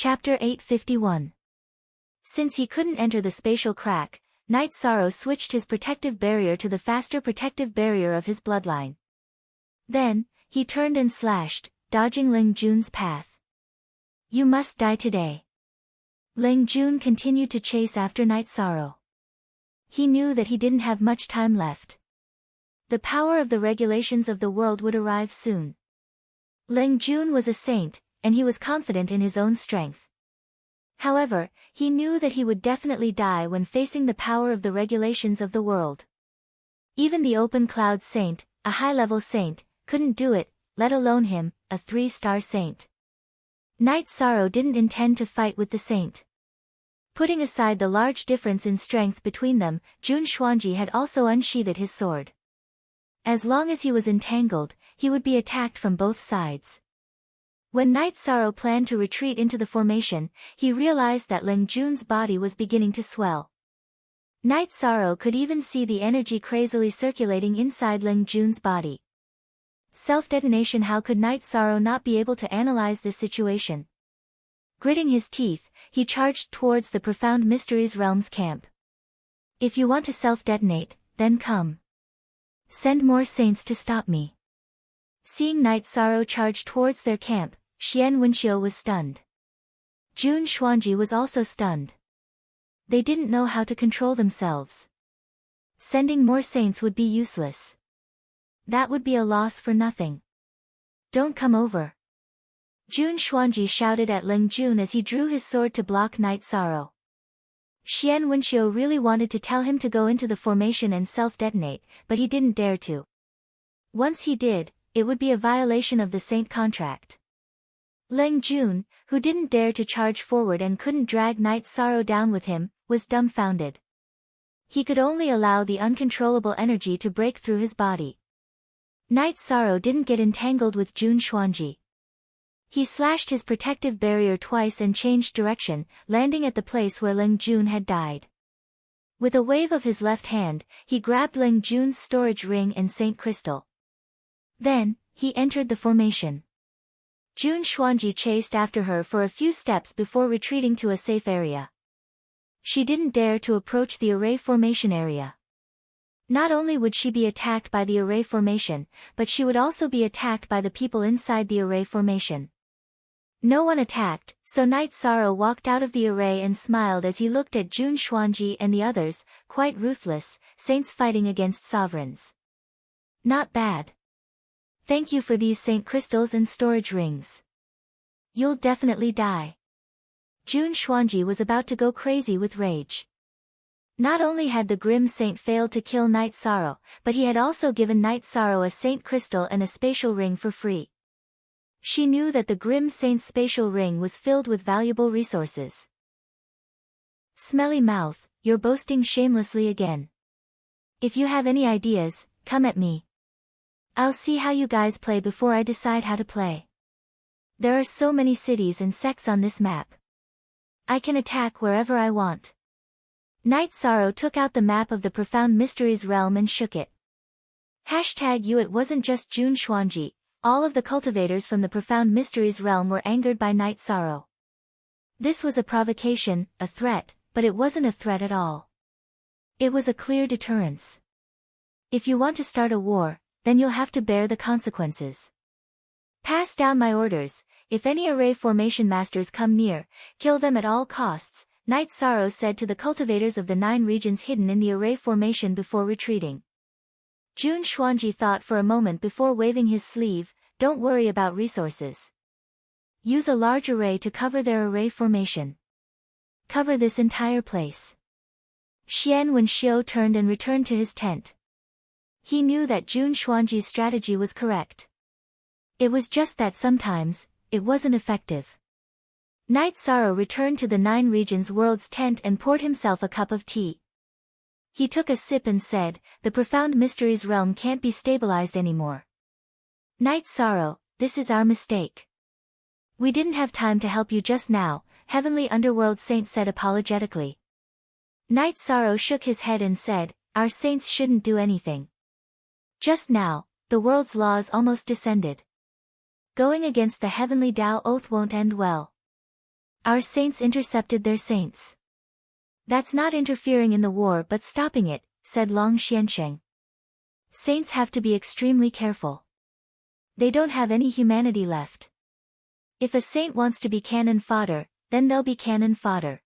Chapter 851. Since he couldn't enter the spatial crack, Night Sorrow switched his protective barrier to the faster protective barrier of his bloodline. Then, he turned and slashed, dodging Ling Jun's path. You must die today. Ling Jun continued to chase after Night Sorrow. He knew that he didn't have much time left. The power of the regulations of the world would arrive soon. Ling Jun was a saint, and he was confident in his own strength. However, he knew that he would definitely die when facing the power of the regulations of the world. Even the open cloud saint, a high-level saint, couldn't do it, let alone him, a 3-star saint. Night Sorrow didn't intend to fight with the saint. Putting aside the large difference in strength between them, Jun Xuanji had also unsheathed his sword. As long as he was entangled, he would be attacked from both sides. When Night Sorrow planned to retreat into the formation, he realized that Ling Jun's body was beginning to swell. Night Sorrow could even see the energy crazily circulating inside Ling Jun's body. Self-detonation. How could Night Sorrow not be able to analyze this situation? Gritting his teeth, he charged towards the Profound Mysteries Realms camp. If you want to self-detonate, then come. Send more saints to stop me. Seeing Night Sorrow charge towards their camp, Xian Wenxiu was stunned. Jun Xuanji was also stunned. They didn't know how to control themselves. Sending more saints would be useless. That would be a loss for nothing. Don't come over. Jun Xuanji shouted at Ling Jun as he drew his sword to block Night Sorrow. Xian Wenxiu really wanted to tell him to go into the formation and self-detonate, but he didn't dare to. Once he did, it would be a violation of the saint contract. Ling Jun, who didn't dare to charge forward and couldn't drag Night Sorrow down with him, was dumbfounded. He could only allow the uncontrollable energy to break through his body. Night Sorrow didn't get entangled with Jun Xuanji. He slashed his protective barrier twice and changed direction, landing at the place where Ling Jun had died. With a wave of his left hand, he grabbed Ling Jun's storage ring and Saint Crystal. Then, he entered the formation. Jun Xuanji chased after her for a few steps before retreating to a safe area. She didn't dare to approach the array formation area. Not only would she be attacked by the array formation, but she would also be attacked by the people inside the array formation. No one attacked, so Night Sorrow walked out of the array and smiled as he looked at Jun Xuanji and the others, quite ruthless, saints fighting against sovereigns. Not bad. Thank you for these Saint Crystals and storage rings. You'll definitely die. Jun Xuanji was about to go crazy with rage. Not only had the Grim Saint failed to kill Night Sorrow, but he had also given Night Sorrow a Saint Crystal and a spatial ring for free. She knew that the Grim Saint's spatial ring was filled with valuable resources. Smelly mouth, you're boasting shamelessly again. If you have any ideas, come at me. I'll see how you guys play before I decide how to play. There are so many cities and sects on this map. I can attack wherever I want. Night Sorrow took out the map of the Profound Mysteries realm and shook it. #you. It wasn't just Jun Xuanji, all of the cultivators from the Profound Mysteries realm were angered by Night Sorrow. This was a provocation, a threat, but it wasn't a threat at all. It was a clear deterrence. If you want to start a war, then you'll have to bear the consequences. Pass down my orders. If any array formation masters come near, kill them at all costs, Night Sorrow said to the cultivators of the 9 regions hidden in the array formation before retreating. Jun Xuanji thought for a moment before waving his sleeve, don't worry about resources. Use a large array to cover their array formation. Cover this entire place. Xian Wenxiu turned and returned to his tent. He knew that Jun Xuanji's strategy was correct. It was just that sometimes, it wasn't effective. Night Sorrow returned to the 9 regions world's tent and poured himself a cup of tea. He took a sip and said, the Profound Mysteries realm can't be stabilized anymore. Night Sorrow, this is our mistake. We didn't have time to help you just now, Heavenly Underworld Saint said apologetically. Night Sorrow shook his head and said, our saints shouldn't do anything. Just now, the world's laws almost descended. Going against the heavenly Tao oath won't end well. Our saints intercepted their saints. That's not interfering in the war but stopping it, said Long Xiansheng. Saints have to be extremely careful. They don't have any humanity left. If a saint wants to be cannon fodder, then they'll be cannon fodder.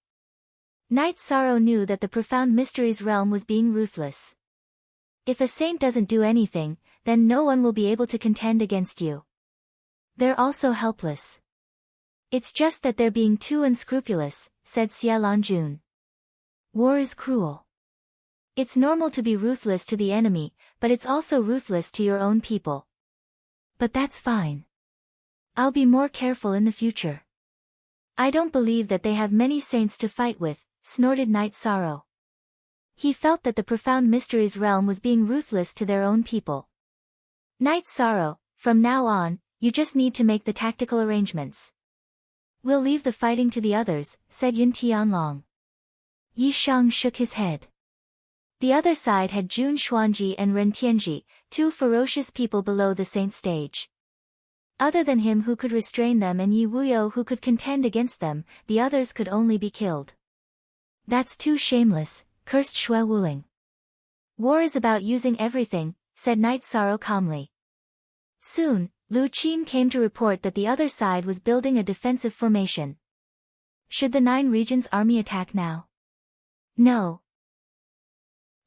Knight Sorrow knew that the Profound Mysteries realm was being ruthless. If a saint doesn't do anything, then no one will be able to contend against you. They're also helpless. It's just that they're being too unscrupulous, said Xia Lanjun. War is cruel. It's normal to be ruthless to the enemy, but it's also ruthless to your own people. But that's fine. I'll be more careful in the future. I don't believe that they have many saints to fight with, snorted Knight Sorrow. He felt that the Profound Mysteries realm was being ruthless to their own people. Knight Sorrow, from now on, you just need to make the tactical arrangements. We'll leave the fighting to the others, said Yun Tianlong. Yi Shang shook his head. The other side had Jun Xuanji and Ren Tianji, two ferocious people below the saint stage. Other than him who could restrain them and Yi Wuyo who could contend against them, the others could only be killed. That's too shameless, cursed Xue Wuling. War is about using everything, said Knight Sorrow calmly. Soon, Lu Qin came to report that the other side was building a defensive formation. Should the 9 regions army attack now? No.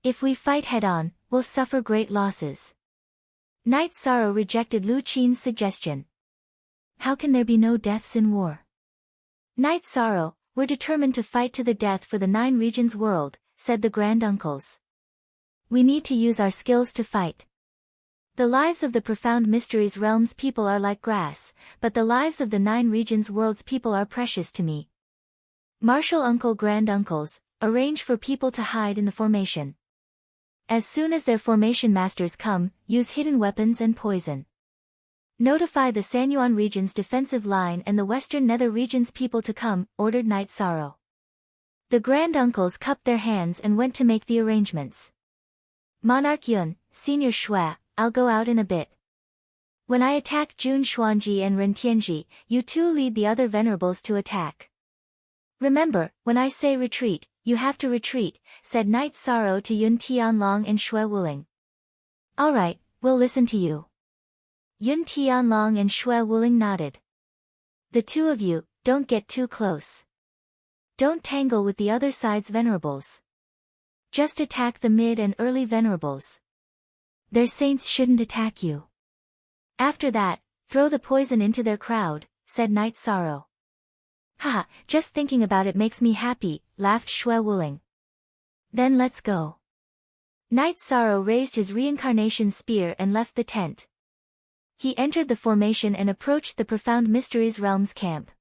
If we fight head-on, we'll suffer great losses. Knight Sorrow rejected Lu Qin's suggestion. How can there be no deaths in war? Knight Sorrow, we're determined to fight to the death for the 9 regions world, said the grand uncles. We need to use our skills to fight. The lives of the Profound Mysteries realm's people are like grass, but the lives of the 9 regions world's people are precious to me. Martial uncle grand uncles, arrange for people to hide in the formation. As soon as their formation masters come, use hidden weapons and poison. Notify the Sanyuan region's defensive line and the Western Nether region's people to come, ordered Knight Sorrow. The grand uncles cupped their hands and went to make the arrangements. Monarch Yun, Senior Xue, I'll go out in a bit. When I attack Jun Xuanji and Ren Tianji, you two lead the other venerables to attack. Remember, when I say retreat, you have to retreat, said Knight Sorrow to Yun Tianlong and Xue Wuling. Alright, we'll listen to you. Yun Tianlong and Xue Wuling nodded. The two of you, don't get too close. Don't tangle with the other side's venerables. Just attack the mid and early venerables. Their saints shouldn't attack you. After that, throw the poison into their crowd, said Knight Sorrow. Haha, just thinking about it makes me happy, laughed Xue Wuling. Then let's go. Knight Sorrow raised his reincarnation spear and left the tent. He entered the formation and approached the Profound Mysteries realm's camp.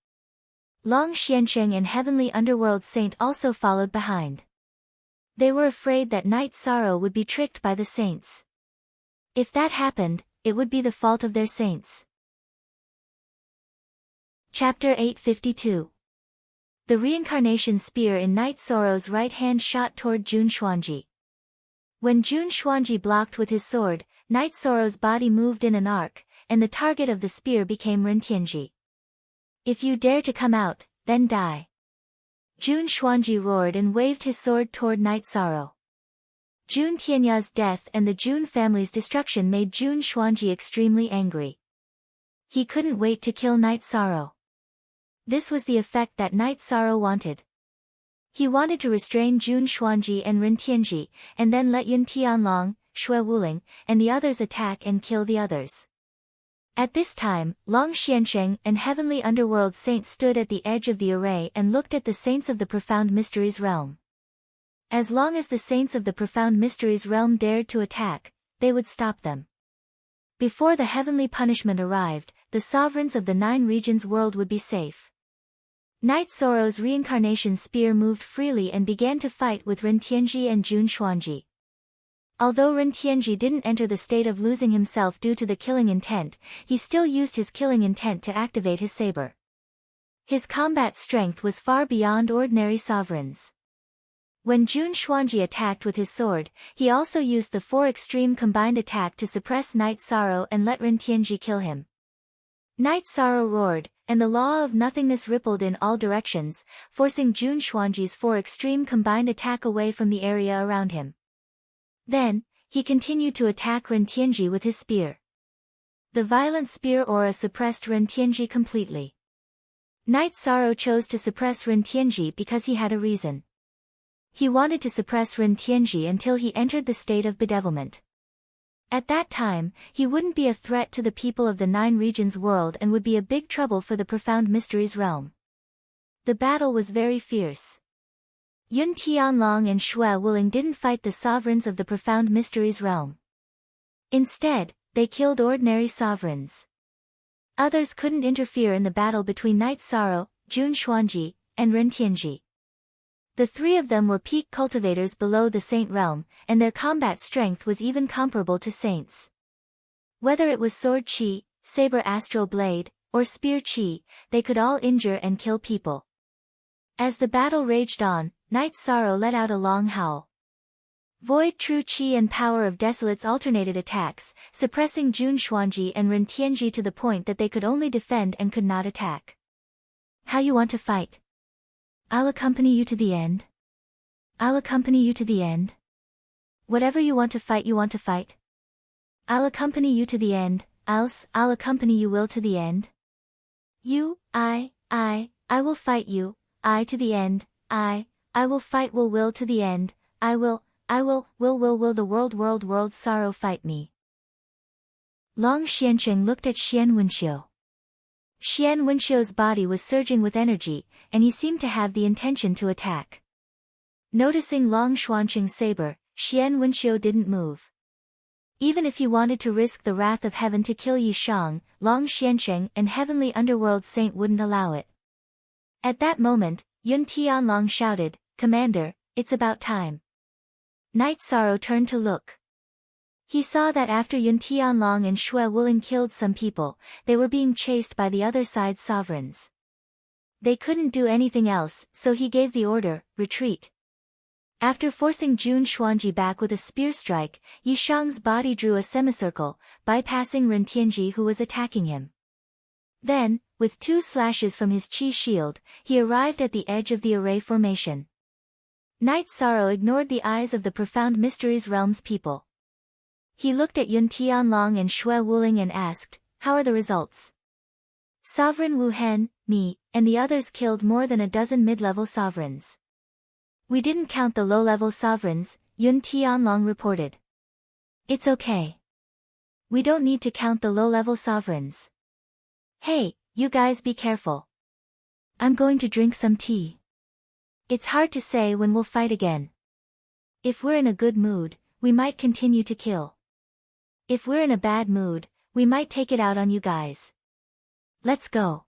Long Xiansheng and Heavenly Underworld Saint also followed behind. They were afraid that Knight Sorrow would be tricked by the saints. If that happened, it would be the fault of their saints. Chapter 852. The reincarnation spear in Knight Sorrow's right hand shot toward Jun Xuanji. When Jun Xuanji blocked with his sword, Knight Sorrow's body moved in an arc, and the target of the spear became Ren Tianji. If you dare to come out, then die. Jun Xuanji roared and waved his sword toward Knight Sorrow. Jun Tianya's death and the Jun family's destruction made Jun Xuanji extremely angry. He couldn't wait to kill Knight Sorrow. This was the effect that Knight Sorrow wanted. He wanted to restrain Jun Xuanji and Ren Tianji, and then let Yun Tianlong, Xue Wuling, and the others attack and kill the others. At this time, Long Xiansheng and Heavenly Underworld Saint stood at the edge of the array and looked at the saints of the Profound Mysteries realm. As long as the saints of the Profound Mysteries realm dared to attack, they would stop them. Before the heavenly punishment arrived, the sovereigns of the 9 regions world would be safe. Knight Sorrow's reincarnation spear moved freely and began to fight with Ren Tianji and Jun Xuanji. Although Ren Tianji didn't enter the state of losing himself due to the killing intent, he still used his killing intent to activate his saber. His combat strength was far beyond ordinary sovereigns. When Jun Xuanji attacked with his sword, he also used the 4 extreme combined attack to suppress Knight Sorrow and let Ren Tianji kill him. Knight Sorrow roared, and the law of nothingness rippled in all directions, forcing Jun Xuanji's 4 extreme combined attack away from the area around him. Then, he continued to attack Ren Tianji with his spear. The violent spear aura suppressed Ren Tianji completely. Knight Sorrow chose to suppress Ren Tianji because he had a reason. He wanted to suppress Ren Tianji until he entered the state of bedevilment. At that time, he wouldn't be a threat to the people of the 9 regions world and would be a big trouble for the Profound Mysteries realm. The battle was very fierce. Yun Tianlong and Xue Wuling didn't fight the sovereigns of the Profound Mysteries realm. Instead, they killed ordinary sovereigns. Others couldn't interfere in the battle between Knight Sorrow, Jun Xuanji, and Ren Tianji. The 3 of them were peak cultivators below the saint realm, and their combat strength was even comparable to saints. Whether it was sword chi, saber astral blade, or spear chi, they could all injure and kill people. As the battle raged on, Knight Sorrow let out a long howl. Void True Chi and Power of Desolates alternated attacks, suppressing Jun Xuanji and Ren Tianji to the point that they could only defend and could not attack. How you want to fight? I'll accompany you to the end. I'll accompany you to the end. Whatever you want to fight. I'll accompany you to the end, I'll accompany you will to the end. I will fight you, I to the end, I will fight will to the end, I will the world sorrow fight me. Long Xiancheng looked at Xian Wenxiu. Xian Wenxiu's body was surging with energy, and he seemed to have the intention to attack. Noticing Long Xuancheng's saber, Xian Wenxiu didn't move. Even if he wanted to risk the wrath of heaven to kill Yi Shang, Long Xiancheng and Heavenly Underworld Saint wouldn't allow it. At that moment, Yun Tianlong shouted, "Commander, it's about time." Knight Sorrow turned to look. He saw that after Yun Tianlong and Xue Wuling killed some people, they were being chased by the other side's sovereigns. They couldn't do anything else, so he gave the order, retreat. After forcing Jun Xuanji back with a spear strike, Yi Shang's body drew a semicircle, bypassing Ren Tianji who was attacking him. Then, with 2 slashes from his chi shield, he arrived at the edge of the array formation. Knight Sorrow ignored the eyes of the Profound Mysteries realm's people. He looked at Yun Tianlong and Xue Wuling and asked, "How are the results?" Sovereign Wu Hen, me, and the others killed more than a dozen mid-level sovereigns. We didn't count the low-level sovereigns, Yun Tianlong reported. It's okay. We don't need to count the low-level sovereigns. Hey, you guys be careful. I'm going to drink some tea. It's hard to say when we'll fight again. If we're in a good mood, we might continue to kill. If we're in a bad mood, we might take it out on you guys. Let's go.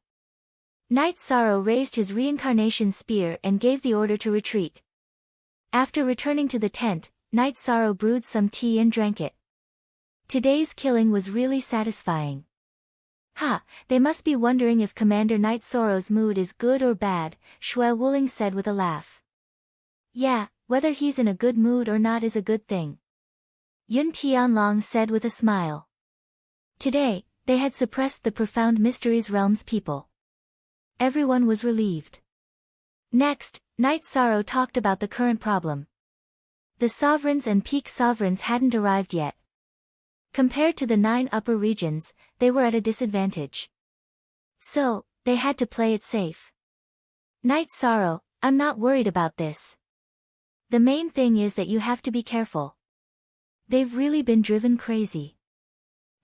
Knight Sorrow raised his reincarnation spear and gave the order to retreat. After returning to the tent, Knight Sorrow brewed some tea and drank it. Today's killing was really satisfying. They must be wondering if Commander Knight Sorrow's mood is good or bad, Xue Wuling said with a laugh. Yeah, whether he's in a good mood or not is a good thing. Yun Tianlong said with a smile. Today, they had suppressed the Profound Mysteries realm's people. Everyone was relieved. Next, Knight Sorrow talked about the current problem. The sovereigns and peak sovereigns hadn't arrived yet. Compared to the 9 upper regions, they were at a disadvantage. So, they had to play it safe. Knight Sorrow, I'm not worried about this. The main thing is that you have to be careful. They've really been driven crazy.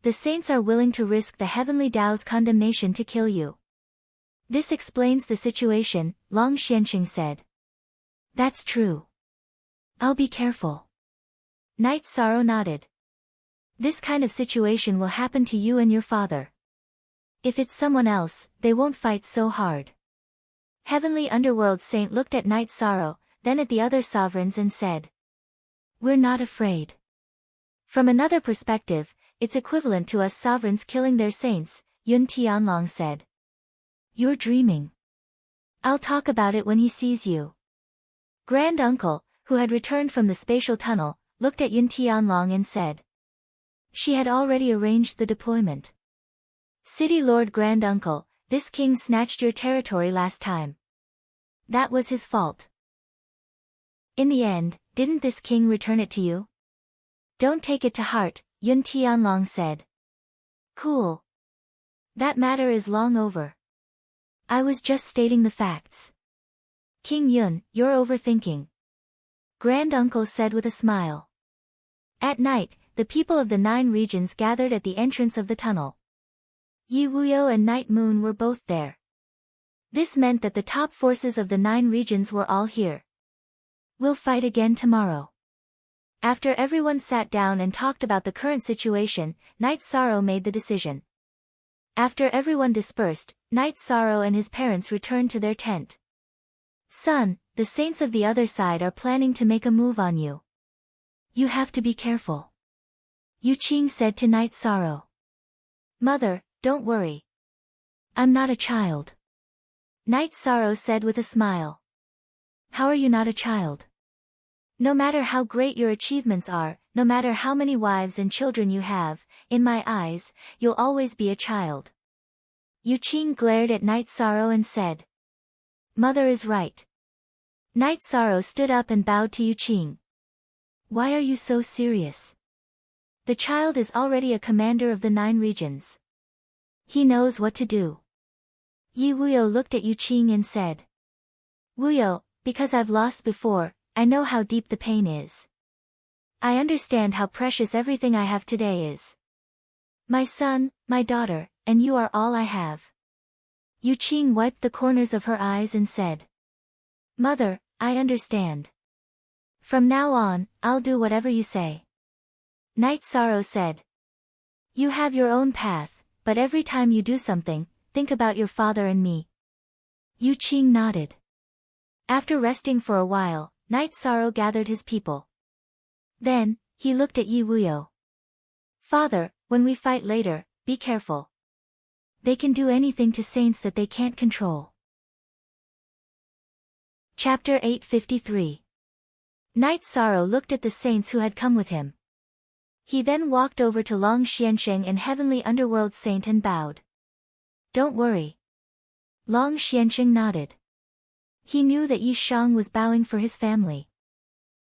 The saints are willing to risk the heavenly Tao's condemnation to kill you. This explains the situation, Long Xiancheng said. That's true. I'll be careful. Knight Sorrow nodded. This kind of situation will happen to you and your father. If it's someone else, they won't fight so hard. Heavenly Underworld Saint looked at Knight Sorrow, then at the other sovereigns and said. We're not afraid. From another perspective, it's equivalent to us sovereigns killing their saints, Yun Tianlong said. You're dreaming. I'll talk about it when he sees you. Grand Uncle, who had returned from the spatial tunnel, looked at Yun Tianlong and said. She had already arranged the deployment. City Lord Grand Uncle, this king snatched your territory last time. That was his fault. In the end, didn't this king return it to you? Don't take it to heart, Yun Tianlong said. Cool. That matter is long over. I was just stating the facts. King Yun, you're overthinking. Granduncle said with a smile. At night, the people of the 9 regions gathered at the entrance of the tunnel. Yi Wuyo and Night Moon were both there. This meant that the top forces of the 9 regions were all here. We'll fight again tomorrow. After everyone sat down and talked about the current situation, Night Sorrow made the decision. After everyone dispersed, Night Sorrow and his parents returned to their tent. Son, the saints of the other side are planning to make a move on you. You have to be careful. Yu Qing said to Night Sorrow. Mother, don't worry. I'm not a child. Night Sorrow said with a smile. How are you not a child? No matter how great your achievements are, no matter how many wives and children you have, in my eyes, you'll always be a child. Yu Qing glared at Night Sorrow and said. Mother is right. Night Sorrow stood up and bowed to Yu Qing. Why are you so serious? The child is already a commander of the 9 regions. He knows what to do. Yi Wuyo looked at Yu Qing and said. Wuyo, because I've lost before, I know how deep the pain is. I understand how precious everything I have today is. My son, my daughter, and you are all I have. Yu Qing wiped the corners of her eyes and said. Mother, I understand. From now on, I'll do whatever you say. Night Sorrow said. You have your own path, but every time you do something, think about your father and me. Yu Qing nodded. After resting for a while, Night Sorrow gathered his people. Then, he looked at Yi Wuyo. Father, when we fight later, be careful. They can do anything to saints that they can't control. Chapter 853. Night Sorrow looked at the saints who had come with him. He then walked over to Long Xiansheng and Heavenly Underworld Saint and bowed. Don't worry. Long Xiansheng nodded. He knew that Yi Shang was bowing for his family.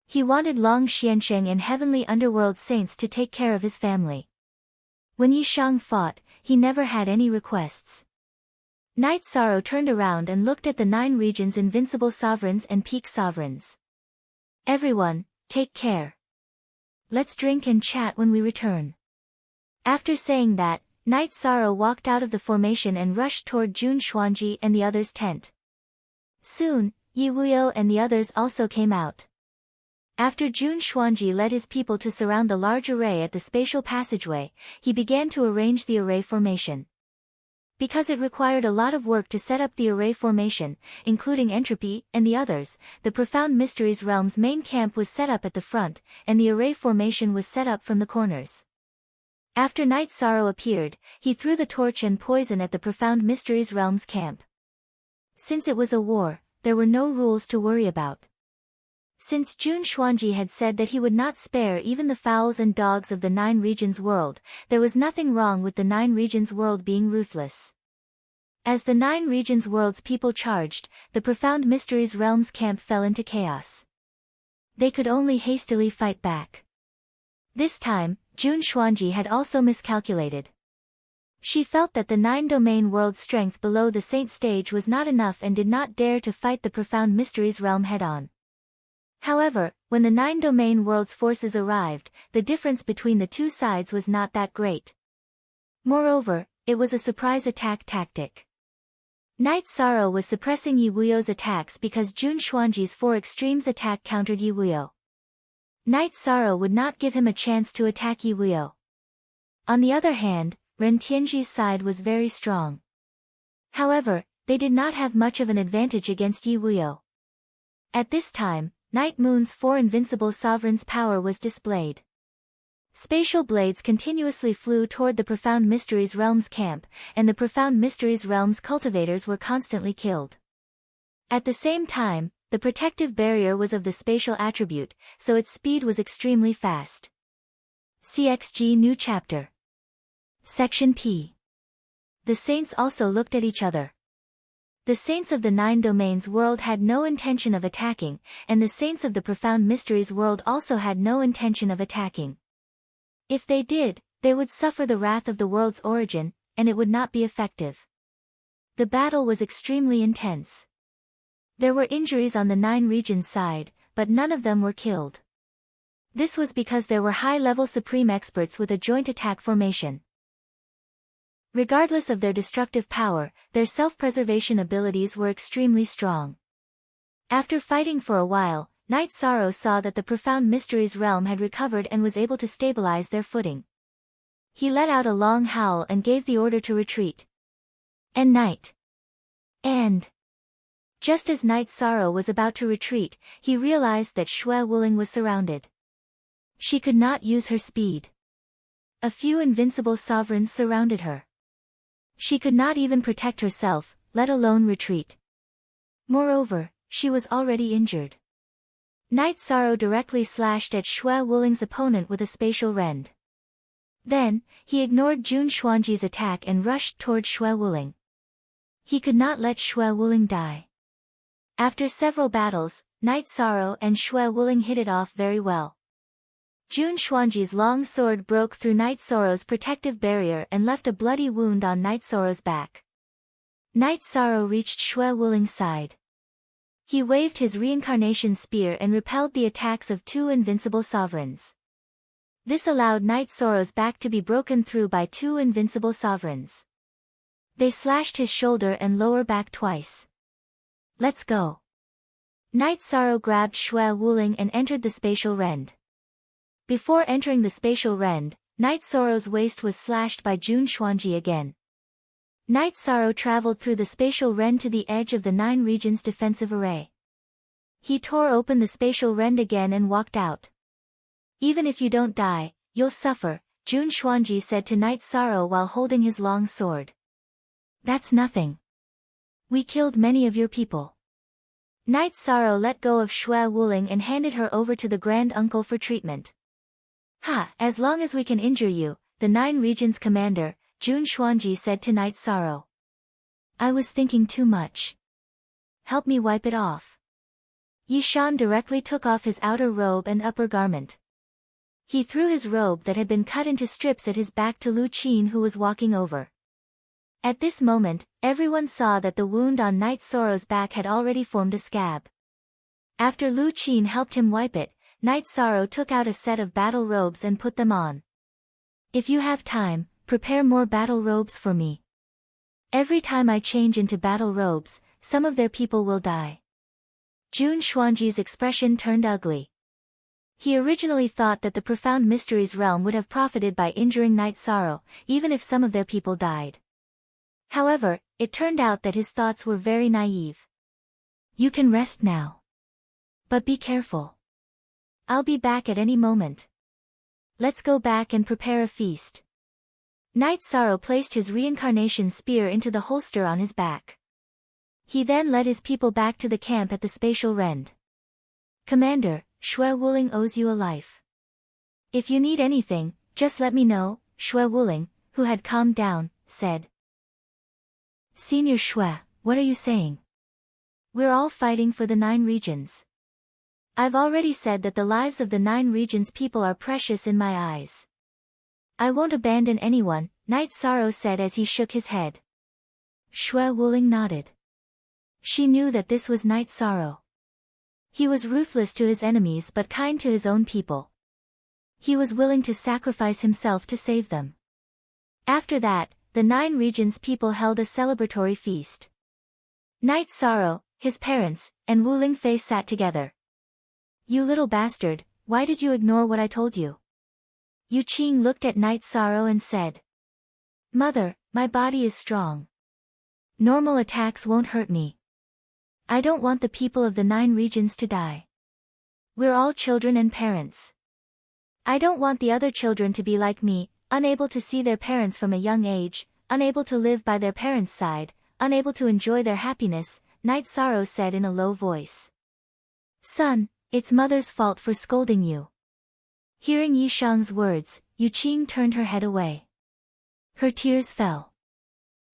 He wanted Long Xiansheng and Heavenly Underworld Saints to take care of his family. When Yi Shang fought, he never had any requests. Night Sorrow turned around and looked at the 9 regions' invincible sovereigns and peak sovereigns. Everyone, take care. Let's drink and chat when we return. After saying that, Night Sorrow walked out of the formation and rushed toward Jun Xuanji and the others' tent. Soon, Yi Wuyo and the others also came out. After Jun Xuanji led his people to surround the large array at the spatial passageway, he began to arrange the array formation. Because it required a lot of work to set up the array formation, including entropy and the others, the Profound Mysteries Realm's main camp was set up at the front, and the array formation was set up from the corners. After Night Sorrow appeared, he threw the torch and poison at the Profound Mysteries Realm's camp. Since it was a war, there were no rules to worry about. Since Jun Xuanji had said that he would not spare even the fowls and dogs of the 9 regions world, there was nothing wrong with the 9 regions world being ruthless. As the 9 regions world's people charged, the Profound Mysteries Realm's camp fell into chaos. They could only hastily fight back. This time, Jun Xuanji had also miscalculated. She felt that the 9-domain world's strength below the Saint stage was not enough and did not dare to fight the Profound Mysteries Realm head-on. However, when the 9-domain world's forces arrived, the difference between the two sides was not that great. Moreover, it was a surprise attack tactic. Night Sorrow was suppressing Yi Wuyo's attacks because Jun Xuanji's 4 extremes attack countered Yi Wuyo. Night Sorrow would not give him a chance to attack Yi Wuyo. On the other hand, Ren Tianji's side was very strong. However, they did not have much of an advantage against Yi Wuyo. At this time, Night Moon's 4 invincible sovereigns' power was displayed. Spatial blades continuously flew toward the Profound Mysteries Realm's camp, and the Profound Mysteries Realm's cultivators were constantly killed. At the same time, the protective barrier was of the spatial attribute, so its speed was extremely fast. CXG New Chapter Section P. The saints also looked at each other. The saints of the Nine Domains world had no intention of attacking, and the saints of the Profound Mysteries world also had no intention of attacking. If they did, they would suffer the wrath of the world's origin, and it would not be effective. The battle was extremely intense. There were injuries on the Nine Regions side, but none of them were killed. This was because there were high-level supreme experts with a joint attack formation. Regardless of their destructive power, their self-preservation abilities were extremely strong. After fighting for a while, Night Sorrow saw that the Profound Mysteries realm had recovered and was able to stabilize their footing. He let out a long howl and gave the order to retreat. Just as Night Sorrow was about to retreat, he realized that Xue Wuling was surrounded. She could not use her speed. A few invincible sovereigns surrounded her. She could not even protect herself, let alone retreat. Moreover, she was already injured. Night Sorrow directly slashed at Xue Wuling's opponent with a spatial rend. Then, he ignored Jun Xuanji's attack and rushed toward Xue Wuling. He could not let Xue Wuling die. After several battles, Night Sorrow and Xue Wuling hit it off very well. Jun Xuanji's long sword broke through Night Sorrow's protective barrier and left a bloody wound on Night Sorrow's back. Night Sorrow reached Xue Wuling's side. He waved his reincarnation spear and repelled the attacks of two invincible sovereigns. This allowed Night Sorrow's back to be broken through by two invincible sovereigns. They slashed his shoulder and lower back twice. Let's go. Night Sorrow grabbed Xue Wuling and entered the spatial rend. Before entering the spatial rend, Night Sorrow's waist was slashed by Jun Xuanji again. Night Sorrow traveled through the spatial rend to the edge of the Nine Regions defensive array. He tore open the spatial rend again and walked out. Even if you don't die, you'll suffer, Jun Xuanji said to Night Sorrow while holding his long sword. That's nothing. We killed many of your people. Night Sorrow let go of Xue Wuling and handed her over to the Grand Uncle for treatment. As long as we can injure you, the Nine Regions commander, Jun Xuanji said to Night Sorrow. I was thinking too much. Help me wipe it off. Yishan directly took off his outer robe and upper garment. He threw his robe that had been cut into strips at his back to Lu Qin, who was walking over. At this moment, everyone saw that the wound on Night Sorrow's back had already formed a scab. After Lu Qin helped him wipe it, Night Sorrow took out a set of battle robes and put them on. If you have time, prepare more battle robes for me. Every time I change into battle robes, some of their people will die. Jun Xuanji's expression turned ugly. He originally thought that the Profound Mysteries realm would have profited by injuring Night Sorrow, even if some of their people died. However, it turned out that his thoughts were very naive. You can rest now. But be careful. I'll be back at any moment. Let's go back and prepare a feast. Night Sorrow placed his reincarnation spear into the holster on his back. He then led his people back to the camp at the spatial rend. Commander, Xue Wuling owes you a life. If you need anything, just let me know, Xue Wuling, who had calmed down, said. Senior Xue, what are you saying? We're all fighting for the Nine Regions. I've already said that the lives of the Nine Regions people are precious in my eyes. I won't abandon anyone, Night Sorrow said as he shook his head. Xue Wuling nodded. She knew that this was Night Sorrow. He was ruthless to his enemies but kind to his own people. He was willing to sacrifice himself to save them. After that, the Nine Regions people held a celebratory feast. Night Sorrow, his parents, and Wuling Fei sat together. You little bastard, why did you ignore what I told you? Yu Qing looked at Night Sorrow and said. Mother, my body is strong. Normal attacks won't hurt me. I don't want the people of the Nine Regions to die. We're all children and parents. I don't want the other children to be like me, unable to see their parents from a young age, unable to live by their parents' side, unable to enjoy their happiness, Night Sorrow said in a low voice. Son, it's mother's fault for scolding you. Hearing Yishang's words, Yu Qing turned her head away. Her tears fell.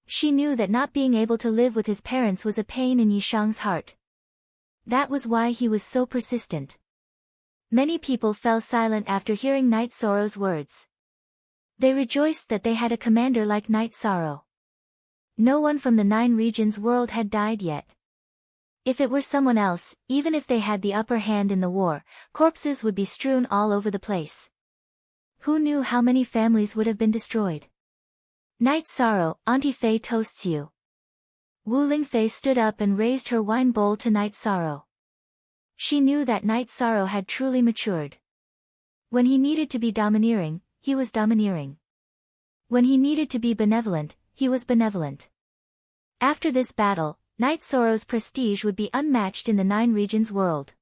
She knew that not being able to live with his parents was a pain in Yishang's heart. That was why he was so persistent. Many people fell silent after hearing Night Sorrow's words. They rejoiced that they had a commander like Night Sorrow. No one from the 9 regions world had died yet. If it were someone else, even if they had the upper hand in the war, corpses would be strewn all over the place. Who knew how many families would have been destroyed? Night Sorrow, Auntie Fei toasts you. Wu Lingfei stood up and raised her wine bowl to Night Sorrow. She knew that Night Sorrow had truly matured. When he needed to be domineering, he was domineering. When he needed to be benevolent, he was benevolent. After this battle, Night Sorrow's prestige would be unmatched in the 9 regions world.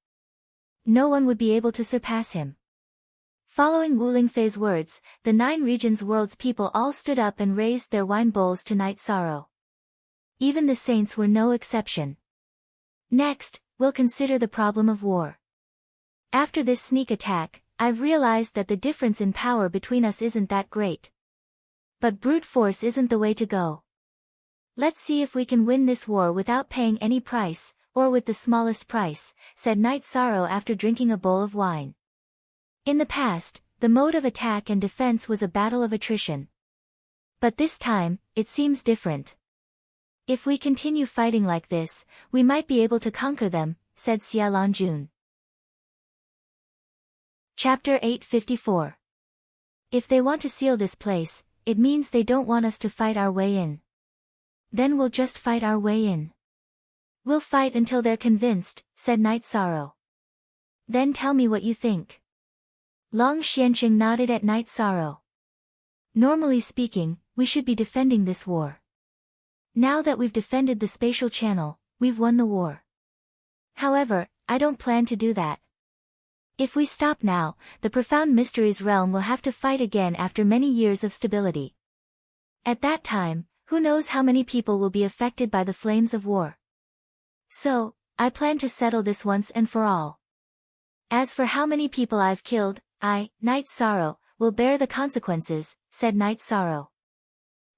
No one would be able to surpass him. Following Wu Lingfei's words, the 9 regions world's people all stood up and raised their wine bowls to Night Sorrow. Even the saints were no exception. Next, we'll consider the problem of war. After this sneak attack, I've realized that the difference in power between us isn't that great. But brute force isn't the way to go. Let's see if we can win this war without paying any price, or with the smallest price, said Night Sorrow after drinking a bowl of wine. In the past, the mode of attack and defense was a battle of attrition. But this time, it seems different. If we continue fighting like this, we might be able to conquer them, said Xia Longjun. Chapter 854. If they want to seal this place, it means they don't want us to fight our way in. Then we'll just fight our way in. We'll fight until they're convinced, said Night Sorrow. Then tell me what you think. Long Xianqing nodded at Night Sorrow. Normally speaking, we should be defending this war. Now that we've defended the spatial channel, we've won the war. However, I don't plan to do that. If we stop now, the Profound Mysteries realm will have to fight again after many years of stability. At that time, who knows how many people will be affected by the flames of war. So, I plan to settle this once and for all. As for how many people I've killed, I, Night Sorrow, will bear the consequences, said Night Sorrow.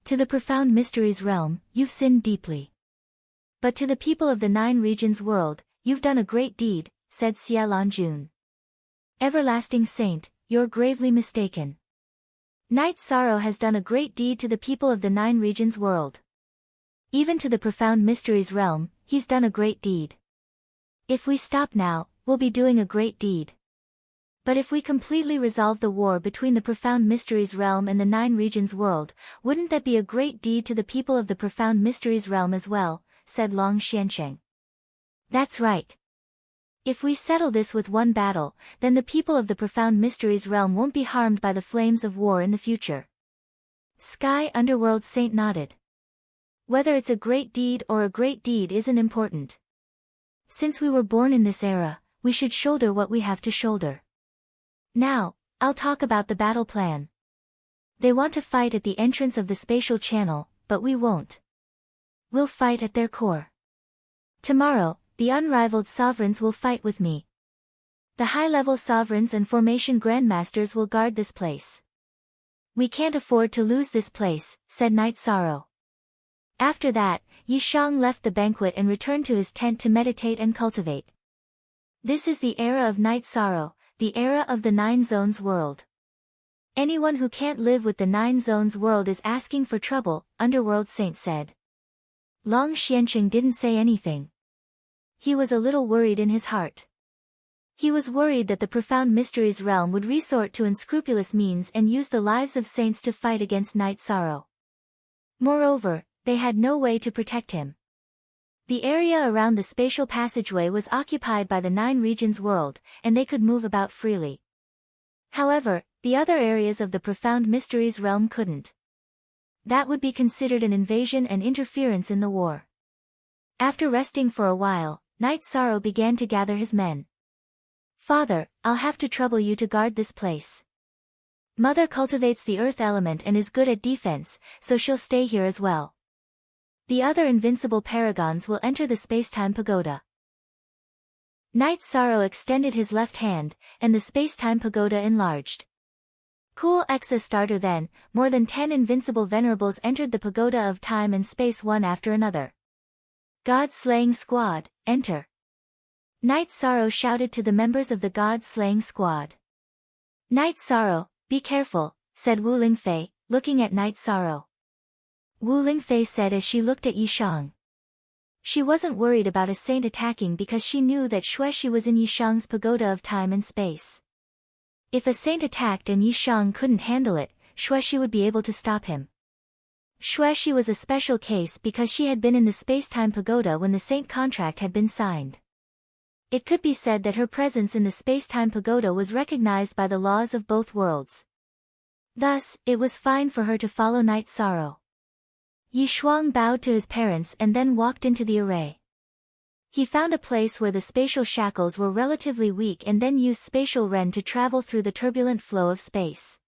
To the Profound Mysteries realm, you've sinned deeply. But to the people of the 9 regions world, you've done a great deed, said Xia Longjun. Everlasting Saint, you're gravely mistaken. Night Sorrow has done a great deed to the people of the 9 regions world. Even to the Profound Mysteries realm, he's done a great deed. If we stop now, we'll be doing a great deed. But if we completely resolve the war between the Profound Mysteries realm and the 9 regions world, wouldn't that be a great deed to the people of the Profound Mysteries realm as well, said Long Xianqing. That's right. If we settle this with one battle, then the people of the Profound Mysteries realm won't be harmed by the flames of war in the future. Sky Underworld Saint nodded. Whether it's a great deed or a great deed isn't important. Since we were born in this era, we should shoulder what we have to shoulder. Now, I'll talk about the battle plan. They want to fight at the entrance of the spatial channel, but we won't. We'll fight at their core. Tomorrow, the unrivaled sovereigns will fight with me. The high-level sovereigns and formation grandmasters will guard this place. We can't afford to lose this place, said Night Sorrow. After that, Yishang left the banquet and returned to his tent to meditate and cultivate. This is the era of Night Sorrow, the era of the 9 zones world. Anyone who can't live with the 9 zones world is asking for trouble, Underworld Saint said. Long Xianqing didn't say anything. He was a little worried in his heart. He was worried that the Profound Mysteries realm would resort to unscrupulous means and use the lives of saints to fight against Night Sorrow. Moreover, they had no way to protect him. The area around the spatial passageway was occupied by the 9 regions world, and they could move about freely. However, the other areas of the Profound Mysteries realm couldn't. That would be considered an invasion and interference in the war. After resting for a while, Night Sorrow began to gather his men. Father, I'll have to trouble you to guard this place. Mother cultivates the earth element and is good at defense, so she'll stay here as well. The other invincible paragons will enter the space-time pagoda. Night Sorrow extended his left hand, and the space-time pagoda enlarged. Cool Exa starter. Then, more than 10 invincible venerables entered the pagoda of time and space one after another. God-slaying squad, enter. Night Sorrow shouted to the members of the God-slaying squad. Night Sorrow, be careful, said Wu Lingfei, looking at Night Sorrow. Wu Lingfei said as she looked at Yishang. She wasn't worried about a saint attacking because she knew that Xueshi was in Yishang's pagoda of time and space. If a saint attacked and Yishang couldn't handle it, Xueshi would be able to stop him. Xueshi was a special case because she had been in the space-time pagoda when the saint contract had been signed. It could be said that her presence in the space-time pagoda was recognized by the laws of both worlds. Thus, it was fine for her to follow Night Sorrow. Yi Shuang bowed to his parents and then walked into the array. He found a place where the spatial shackles were relatively weak and then used spatial ren to travel through the turbulent flow of space.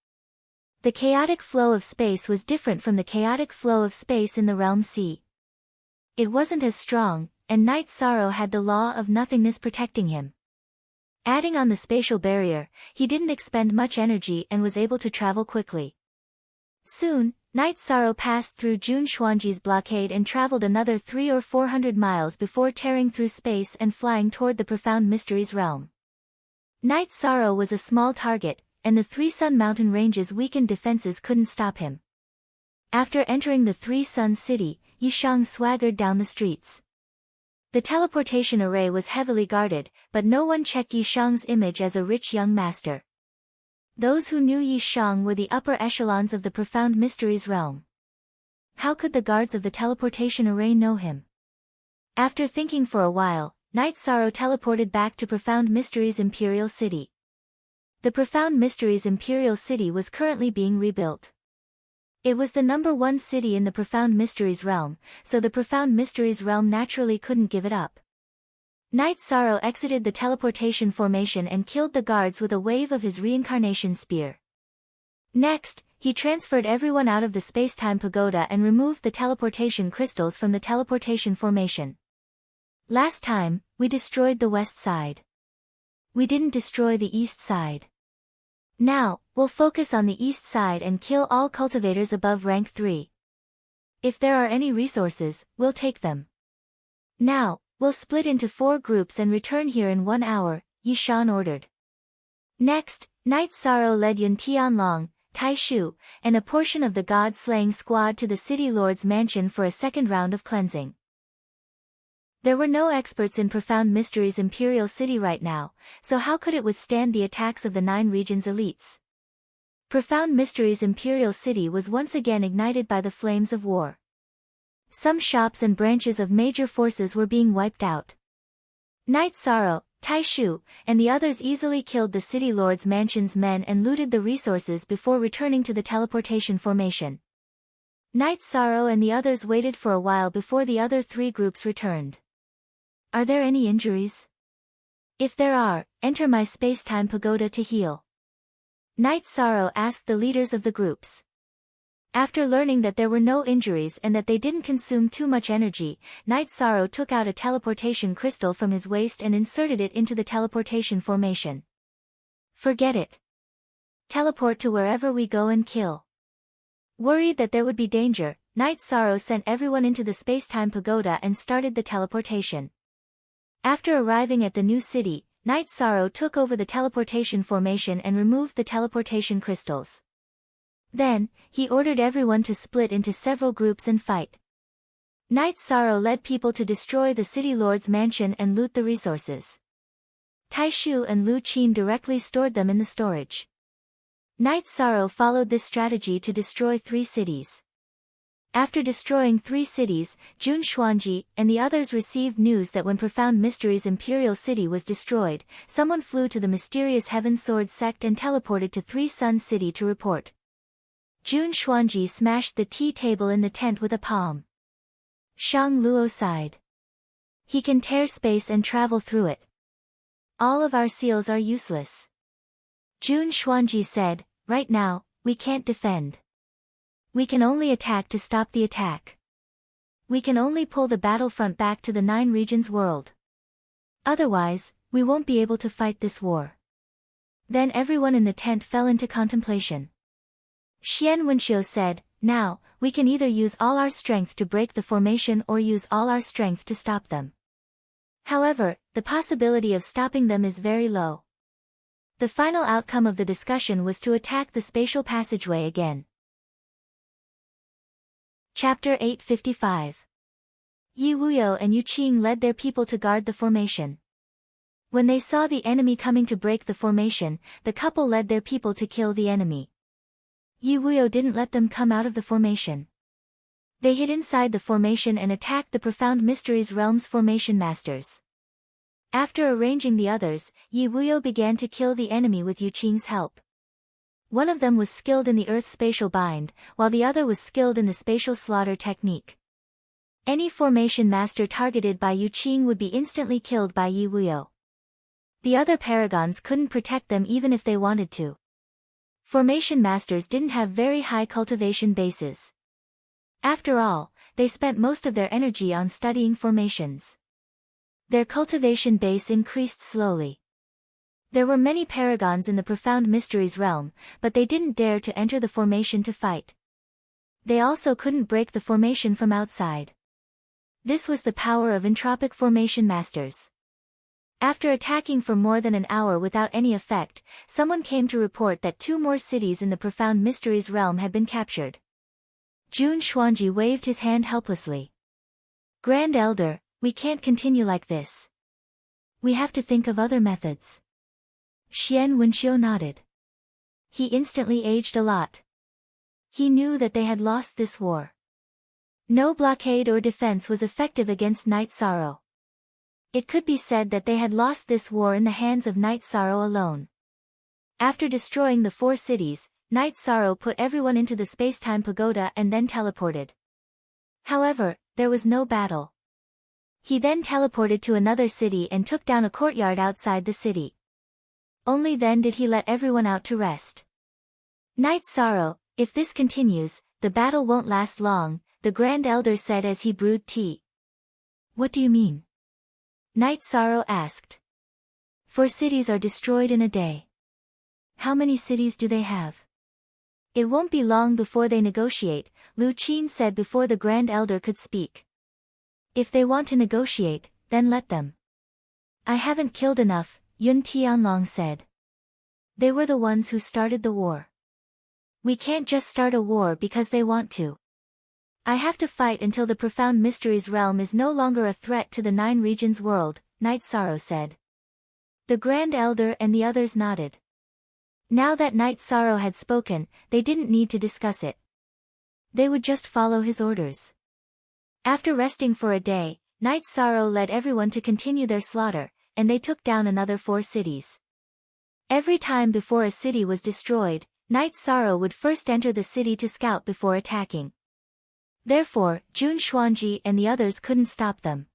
The chaotic flow of space was different from the chaotic flow of space in the realm C. It wasn't as strong, and Night Sorrow had the law of nothingness protecting him. Adding on the spatial barrier, he didn't expend much energy and was able to travel quickly. Soon, Night Sorrow passed through Jun Xuanji's blockade and traveled another 300 or 400 miles before tearing through space and flying toward the Profound Mysteries realm. Night Sorrow was a small target, and the Three Sun Mountain Range's weakened defenses couldn't stop him. After entering the Three Suns city, Yishang swaggered down the streets. The teleportation array was heavily guarded, but no one checked Yishang's image as a rich young master. Those who knew Yishang were the upper echelons of the Profound Mysteries realm. How could the guards of the teleportation array know him? After thinking for a while, Night Sorrow teleported back to Profound Mysteries Imperial City. The Profound Mysteries Imperial City was currently being rebuilt. It was the #1 city in the Profound Mysteries realm, so the Profound Mysteries realm naturally couldn't give it up. Night Sorrow exited the teleportation formation and killed the guards with a wave of his reincarnation spear. Next, he transferred everyone out of the space-time pagoda and removed the teleportation crystals from the teleportation formation. Last time, we destroyed the west side. We didn't destroy the east side. Now, we'll focus on the east side and kill all cultivators above rank 3. If there are any resources, we'll take them. Now, we'll split into 4 groups and return here in 1 hour, Yishan ordered. Next, Night Sorrow led Yun Tianlong, Tai Shu, and a portion of the God-slaying squad to the City Lord's mansion for a second round of cleansing. There were no experts in Profound Mysteries Imperial City right now, so how could it withstand the attacks of the 9 regions elites? Profound Mysteries Imperial City was once again ignited by the flames of war. Some shops and branches of major forces were being wiped out. Night Sorrow, Tai Shu, and the others easily killed the City Lord's mansion's men and looted the resources before returning to the teleportation formation. Night Sorrow and the others waited for a while before the other 3 groups returned. Are there any injuries? If there are, enter my space-time pagoda to heal. Night Sorrow asked the leaders of the groups. After learning that there were no injuries and that they didn't consume too much energy, Night Sorrow took out a teleportation crystal from his waist and inserted it into the teleportation formation. Forget it. Teleport to wherever we go and kill. Worried that there would be danger, Night Sorrow sent everyone into the space-time pagoda and started the teleportation. After arriving at the new city, Night Sorrow took over the teleportation formation and removed the teleportation crystals. Then, he ordered everyone to split into several groups and fight. Night Sorrow led people to destroy the City Lord's mansion and loot the resources. Tai Shu and Lu Qin directly stored them in the storage. Night Sorrow followed this strategy to destroy 3 cities. After destroying 3 cities, Jun Xuanji and the others received news that when Profound Mysteries Imperial City was destroyed, someone flew to the mysterious Heaven Sword sect and teleported to 3 Sun City to report. Jun Xuanji smashed the tea table in the tent with a palm. Shang Luo sighed. He can tear space and travel through it. All of our seals are useless. Jun Xuanji said, right now, we can't defend. We can only attack to stop the attack. We can only pull the battlefront back to the 9 regions world. Otherwise, we won't be able to fight this war. Then everyone in the tent fell into contemplation. Xian Wenxiu said, "Now, we can either use all our strength to break the formation or use all our strength to stop them. However, the possibility of stopping them is very low." The final outcome of the discussion was to attack the spatial passageway again. Chapter 855. Yi Wuyo and Yu Qing led their people to guard the formation. When they saw the enemy coming to break the formation, the couple led their people to kill the enemy. Yi Wuyo didn't let them come out of the formation. They hid inside the formation and attacked the Profound Mysteries Realm's formation masters. After arranging the others, Yi Wuyo began to kill the enemy with Yu Qing's help. One of them was skilled in the Earth spatial bind, while the other was skilled in the spatial slaughter technique. Any formation master targeted by Yu Qing would be instantly killed by Yi Wuyo. The other paragons couldn't protect them even if they wanted to. Formation masters didn't have very high cultivation bases. After all, they spent most of their energy on studying formations. Their cultivation base increased slowly. There were many paragons in the Profound Mysteries realm, but they didn't dare to enter the formation to fight. They also couldn't break the formation from outside. This was the power of entropic formation masters. After attacking for more than an hour without any effect, someone came to report that 2 more cities in the Profound Mysteries realm had been captured. Jun Xuanji waved his hand helplessly. "Grand Elder, we can't continue like this. We have to think of other methods." Xian Wenxiu nodded. He instantly aged a lot. He knew that they had lost this war. No blockade or defense was effective against Night Sorrow. It could be said that they had lost this war in the hands of Night Sorrow alone. After destroying the 4 cities, Night Sorrow put everyone into the space-time pagoda and then teleported. However, there was no battle. He then teleported to another city and took down a courtyard outside the city. Only then did he let everyone out to rest. Night Sorrow, if this continues, the battle won't last long, the Grand Elder said as he brewed tea. "What do you mean?" Night Sorrow asked. 4 cities are destroyed in a day. How many cities do they have? It won't be long before they negotiate, Lu Qin said before the Grand Elder could speak. If they want to negotiate, then let them. I haven't killed enough, Yun Tianlong said. They were the ones who started the war. We can't just start a war because they want to. I have to fight until the Profound Mysteries realm is no longer a threat to the 9 regions world, Night Sorrow said. The Grand Elder and the others nodded. Now that Night Sorrow had spoken, they didn't need to discuss it. They would just follow his orders. After resting for a day, Night Sorrow led everyone to continue their slaughter, and they took down another 4 cities. Every time before a city was destroyed, Night Sorrow would first enter the city to scout before attacking. Therefore, Jun Xuanji and the others couldn't stop them.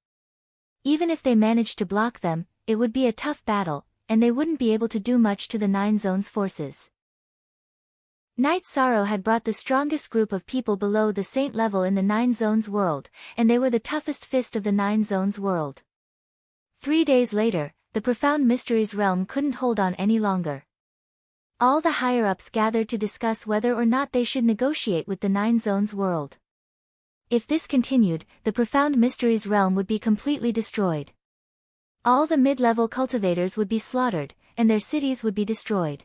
Even if they managed to block them, it would be a tough battle, and they wouldn't be able to do much to the 9 zones forces. Night Sorrow had brought the strongest group of people below the saint level in the 9 zones world, and they were the toughest fist of the 9 zones world. 3 days later, the Profound Mysteries realm couldn't hold on any longer. All the higher-ups gathered to discuss whether or not they should negotiate with the 9 zones world. If this continued, the Profound Mysteries realm would be completely destroyed. All the mid-level cultivators would be slaughtered, and their cities would be destroyed.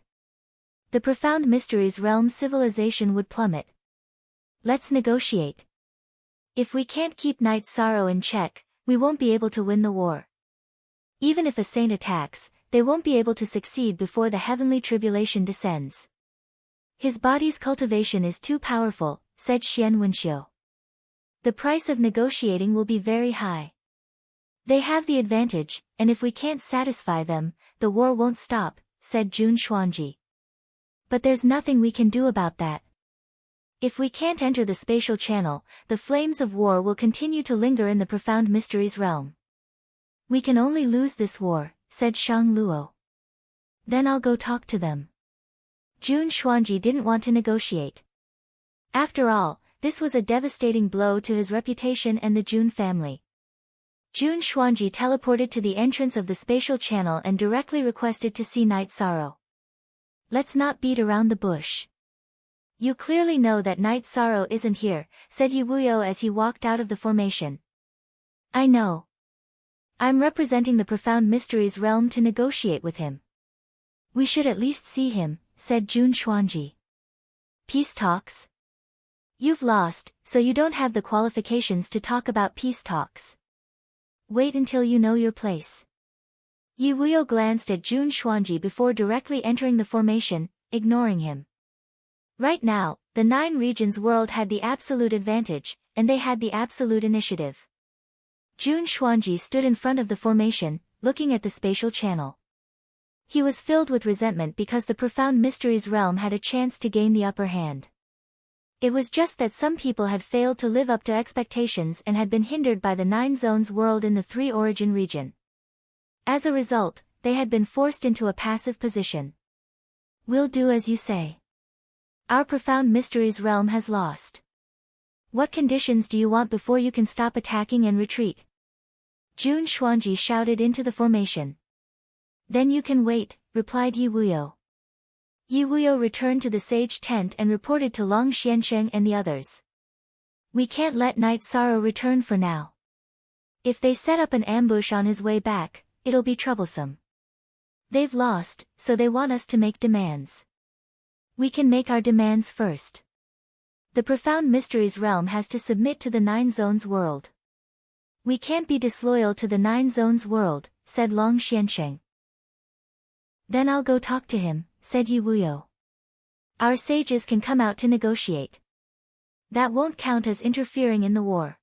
The Profound Mysteries realm's civilization would plummet. Let's negotiate. If we can't keep Night Sorrow in check, we won't be able to win the war. Even if a saint attacks, they won't be able to succeed before the heavenly tribulation descends. His body's cultivation is too powerful, said Xian Wenxiu. The price of negotiating will be very high. They have the advantage, and if we can't satisfy them, the war won't stop, said Jun Xuanji. But there's nothing we can do about that. If we can't enter the spatial channel, the flames of war will continue to linger in the Profound Mysteries realm. We can only lose this war, said Shang Luo. Then I'll go talk to them. Jun Xuanji didn't want to negotiate. After all, this was a devastating blow to his reputation and the Jun family. Jun Xuanji teleported to the entrance of the spatial channel and directly requested to see Night Sorrow. Let's not beat around the bush. You clearly know that Night Sorrow isn't here, said Yiwuyo as he walked out of the formation. I know. I'm representing the Profound Mysteries realm to negotiate with him. We should at least see him, said Jun Xuanji. Peace talks? You've lost, so you don't have the qualifications to talk about peace talks. Wait until you know your place. Yiwuyo glanced at Jun Xuanji before directly entering the formation, ignoring him. Right now, the 9 regions world had the absolute advantage, and they had the absolute initiative. Jun Xuanji stood in front of the formation, looking at the spatial channel. He was filled with resentment because the Profound Mysteries realm had a chance to gain the upper hand. It was just that some people had failed to live up to expectations and had been hindered by the 9 zones world in the 3 origin region. As a result, they had been forced into a passive position. We'll do as you say. Our Profound Mysteries realm has lost. What conditions do you want before you can stop attacking and retreat? Jun Xuanji shouted into the formation. Then you can wait, replied Yiwuyo. Yiwuyo returned to the sage tent and reported to Long Xiansheng and the others. We can't let Night Sorrow return for now. If they set up an ambush on his way back, it'll be troublesome. They've lost, so they want us to make demands. We can make our demands first. The Profound Mysteries realm has to submit to the 9 zones world. We can't be disloyal to the 9 zones world, said Long Xiansheng. Then I'll go talk to him, said Yiwuyo. Our sages can come out to negotiate. That won't count as interfering in the war.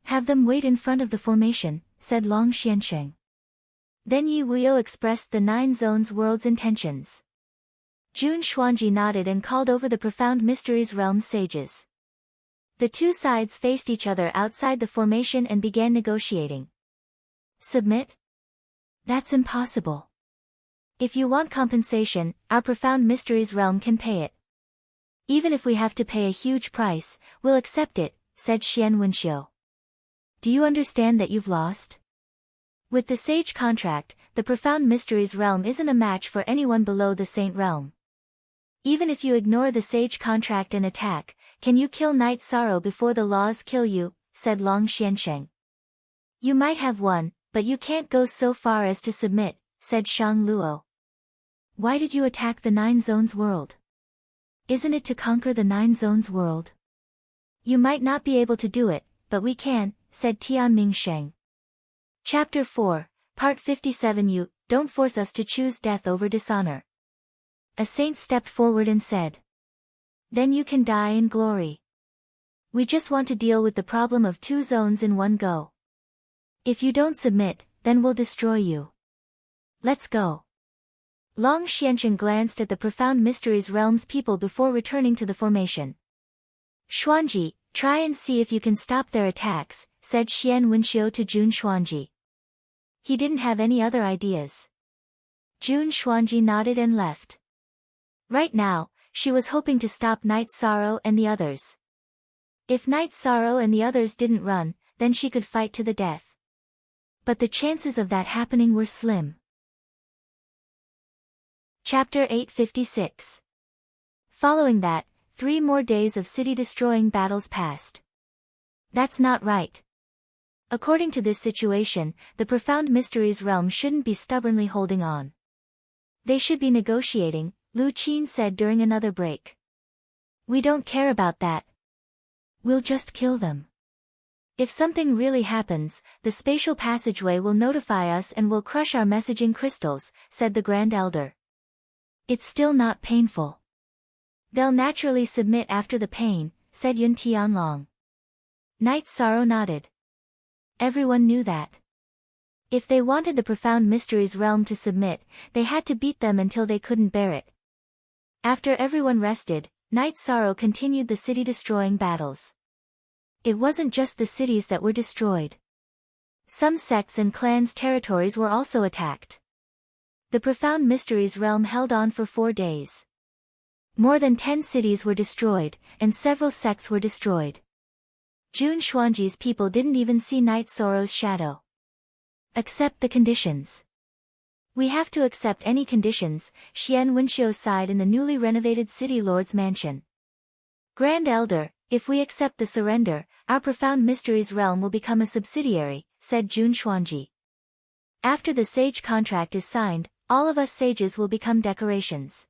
Have them wait in front of the formation, said Long Xiansheng. Then Yiwuyo expressed the 9 zones world's intentions. Jun Xuanji nodded and called over the Profound Mysteries realm sages. The 2 sides faced each other outside the formation and began negotiating. Submit? That's impossible. If you want compensation, our Profound Mysteries realm can pay it. Even if we have to pay a huge price, we'll accept it, said Xian Wenxiu. Do you understand that you've lost? With the Sage contract, the Profound Mysteries realm isn't a match for anyone below the Saint realm. Even if you ignore the Sage contract and attack, can you kill Night Sorrow before the laws kill you, said Long Xiansheng. You might have won, but you can't go so far as to submit, said Shang Luo. Why did you attack the 9 zones world? Isn't it to conquer the 9 zones world? You might not be able to do it, but we can, said Tianming Sheng. Chapter 4, Part 57. You don't force us to choose death over dishonor. A saint stepped forward and said. Then you can die in glory. We just want to deal with the problem of 2 zones in one go. If you don't submit, then we'll destroy you. Let's go. Long Xiansheng glanced at the Profound Mysteries realm's people before returning to the formation. Xuanji, try and see if you can stop their attacks, said Xian Wenxiu to Jun Xuanji. He didn't have any other ideas. Jun Xuanji nodded and left. Right now, she was hoping to stop Night Sorrow and the others. If Night Sorrow and the others didn't run, then she could fight to the death. But the chances of that happening were slim. Chapter 856. Following that, 3 more days of city-destroying battles passed. That's not right. According to this situation, the Profound Mysteries realm shouldn't be stubbornly holding on. They should be negotiating, Lu Qin said during another break. We don't care about that. We'll just kill them. If something really happens, the spatial passageway will notify us and will crush our messaging crystals, said the Grand Elder. It's still not painful. They'll naturally submit after the pain, said Yun Tianlong. Night Sorrow nodded. Everyone knew that. If they wanted the Profound Mysteries realm to submit, they had to beat them until they couldn't bear it. After everyone rested, Night Sorrow continued the city-destroying battles. It wasn't just the cities that were destroyed. Some sects and clans' territories were also attacked. The Profound Mysteries realm held on for 4 days. More than 10 cities were destroyed, and several sects were destroyed. Jun Xuanji's people didn't even see Night Sorrow's shadow. Accept the conditions. We have to accept any conditions, Xian Wenxiu sighed in the newly renovated City Lord's mansion. Grand Elder, if we accept the surrender, our profound mysteries realm will become a subsidiary, said Jun Xuanji. After the sage contract is signed, all of us sages will become decorations.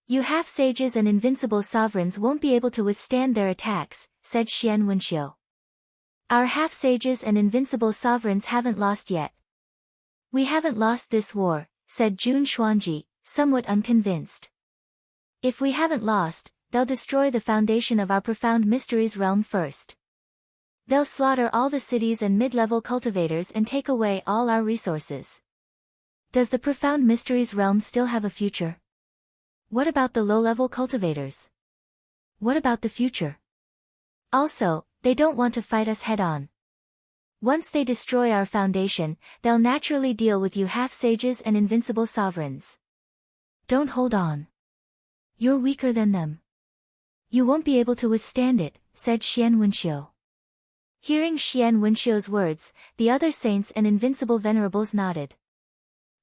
You half-sages and invincible sovereigns won't be able to withstand their attacks, said Xian Wenxiu. Our half-sages and invincible sovereigns haven't lost yet. We haven't lost this war, said Jun Xuanji, somewhat unconvinced. If we haven't lost, they'll destroy the foundation of our profound mysteries realm first. They'll slaughter all the cities and mid-level cultivators and take away all our resources. Does the profound mysteries realm still have a future? What about the low-level cultivators? What about the future? Also, they don't want to fight us head-on. Once they destroy our foundation, they'll naturally deal with you half-sages and invincible sovereigns. Don't hold on. You're weaker than them. You won't be able to withstand it, said Xian Wenxiu. Hearing Xian Wenxiu's words, the other saints and invincible venerables nodded.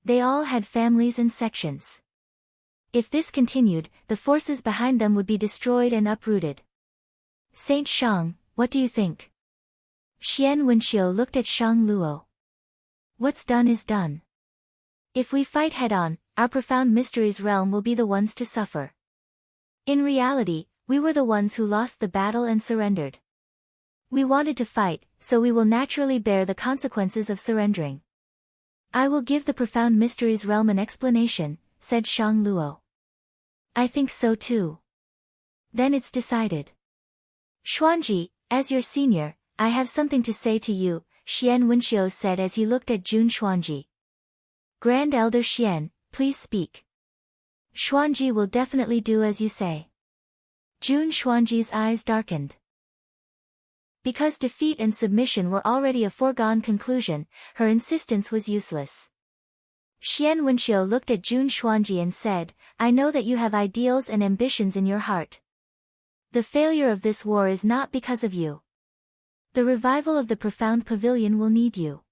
They all had families and sections. If this continued, the forces behind them would be destroyed and uprooted. Saint Shang, what do you think? Xian Wenxiu looked at Shang Luo. What's done is done. If we fight head-on, our profound mysteries realm will be the ones to suffer. In reality, we were the ones who lost the battle and surrendered. We wanted to fight, so we will naturally bear the consequences of surrendering. I will give the profound mysteries realm an explanation, said Shang Luo. I think so too. Then it's decided. Xuanji, as your senior, I have something to say to you, Xian Wenxiu said as he looked at Jun Xuanji. Grand Elder Xian, please speak. Xuanji will definitely do as you say. Jun Xuanji's eyes darkened. Because defeat and submission were already a foregone conclusion, her insistence was useless. Xian Wenxiu looked at Jun Xuanji and said, I know that you have ideals and ambitions in your heart. The failure of this war is not because of you. The revival of the profound pavilion will need you.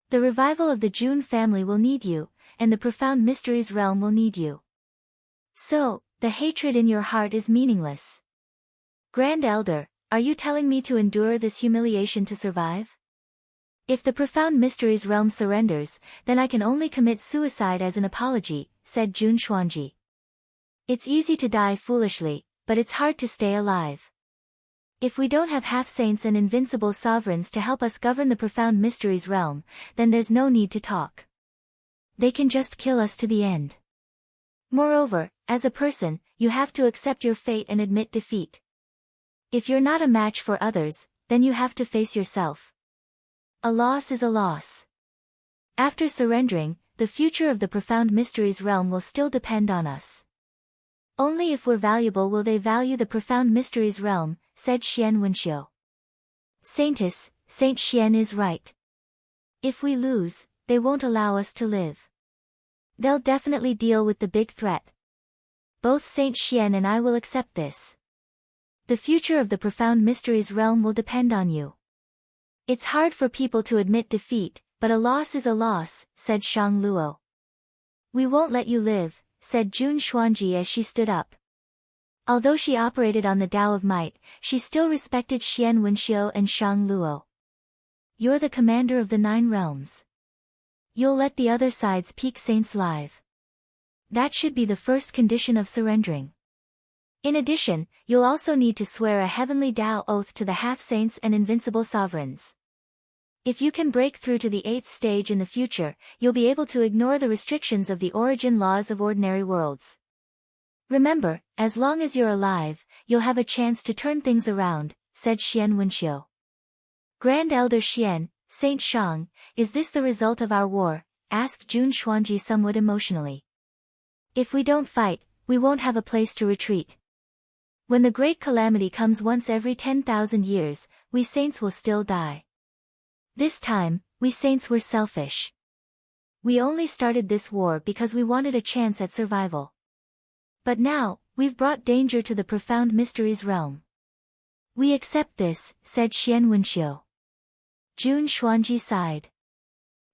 The revival of the Jun family will need you, and the profound mysteries realm will need you. So, the hatred in your heart is meaningless. Grand Elder, are you telling me to endure this humiliation to survive? If the profound mysteries realm surrenders, then I can only commit suicide as an apology, said Jun Xuanji. It's easy to die foolishly, but it's hard to stay alive. If we don't have half-saints and invincible sovereigns to help us govern the profound mysteries realm, then there's no need to talk. They can just kill us to the end. Moreover, as a person, you have to accept your fate and admit defeat. If you're not a match for others, then you have to face yourself. A loss is a loss. After surrendering, the future of the profound mysteries realm will still depend on us. Only if we're valuable will they value the profound mysteries realm, said Xian Wenxiu. Saintess, Saint Xian is right. If we lose, they won't allow us to live. They'll definitely deal with the big threat. Both Saint Xian and I will accept this. The future of the profound mysteries realm will depend on you. It's hard for people to admit defeat, but a loss is a loss, said Shang Luo. We won't let you live, said Jun Xuanji as she stood up. Although she operated on the Tao of Might, she still respected Xian Wenxiu and Shang Luo. You're the commander of the 9 realms. You'll let the other side's peak saints live. That should be the first condition of surrendering. In addition, you'll also need to swear a heavenly Tao oath to the half-saints and invincible sovereigns. If you can break through to the 8th stage in the future, you'll be able to ignore the restrictions of the origin laws of ordinary worlds. Remember, as long as you're alive, you'll have a chance to turn things around, said Xian Wenxiu. Grand Elder Xian, Saint Shang, is this the result of our war? Asked Jun Xuanji somewhat emotionally. If we don't fight, we won't have a place to retreat. When the great calamity comes once every 10,000 years, we saints will still die. This time, we saints were selfish. We only started this war because we wanted a chance at survival. But now, we've brought danger to the profound mysteries realm. We accept this, said Xian Wenxiu. Jun Xuanji sighed.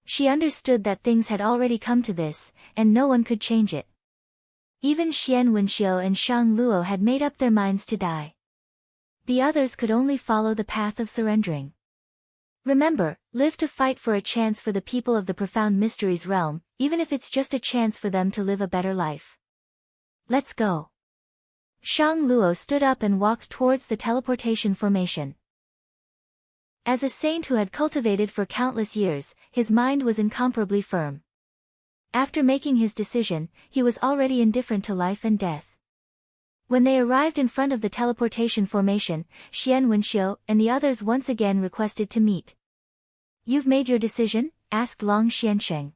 She understood that things had already come to this, and no one could change it. Even Xian Wenxiu and Shang Luo had made up their minds to die. The others could only follow the path of surrendering. Remember, live to fight for a chance for the people of the Profound Mysteries realm, even if it's just a chance for them to live a better life. Let's go. Shang Luo stood up and walked towards the teleportation formation. As a saint who had cultivated for countless years, his mind was incomparably firm. After making his decision, he was already indifferent to life and death. When they arrived in front of the teleportation formation, Xian Wenxiu and the others once again requested to meet. "You've made your decision?" asked Long Xiansheng.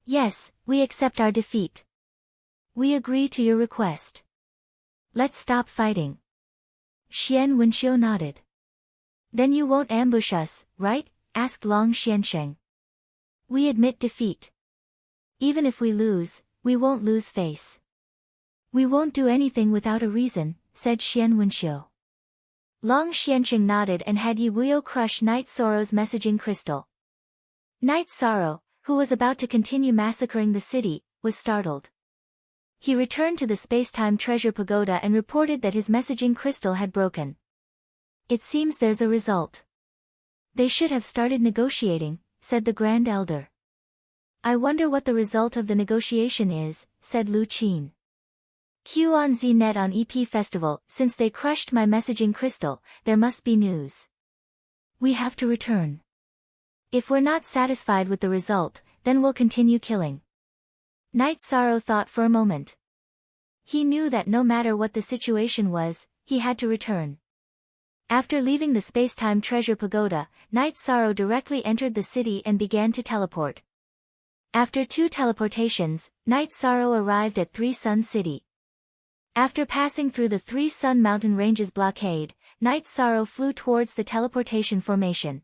"Yes, we accept our defeat. We agree to your request. Let's stop fighting." Xian Wenxiu nodded. "Then you won't ambush us, right?" asked Long Xiansheng. "We admit defeat. Even if we lose, we won't lose face. We won't do anything without a reason," said Xian Wenxiu. Long Xiansheng nodded and had Yi Wuyo crush Night Sorrow's messaging crystal. Night Sorrow, who was about to continue massacring the city, was startled. He returned to the space-time treasure pagoda and reported that his messaging crystal had broken. "It seems there's a result. They should have started negotiating," said the Grand Elder. "I wonder what the result of the negotiation is," said Lu Qin. "Q on ZNet on EP Festival, since they crushed my messaging crystal, there must be news. We have to return. If we're not satisfied with the result, then we'll continue killing." Night Sorrow thought for a moment. He knew that no matter what the situation was, he had to return. After leaving the space-time treasure pagoda, Night Sorrow directly entered the city and began to teleport. After 2 teleportations, Night Sorrow arrived at Three Sun City. After passing through the Three Sun Mountain Ranges blockade, Night Sorrow flew towards the teleportation formation.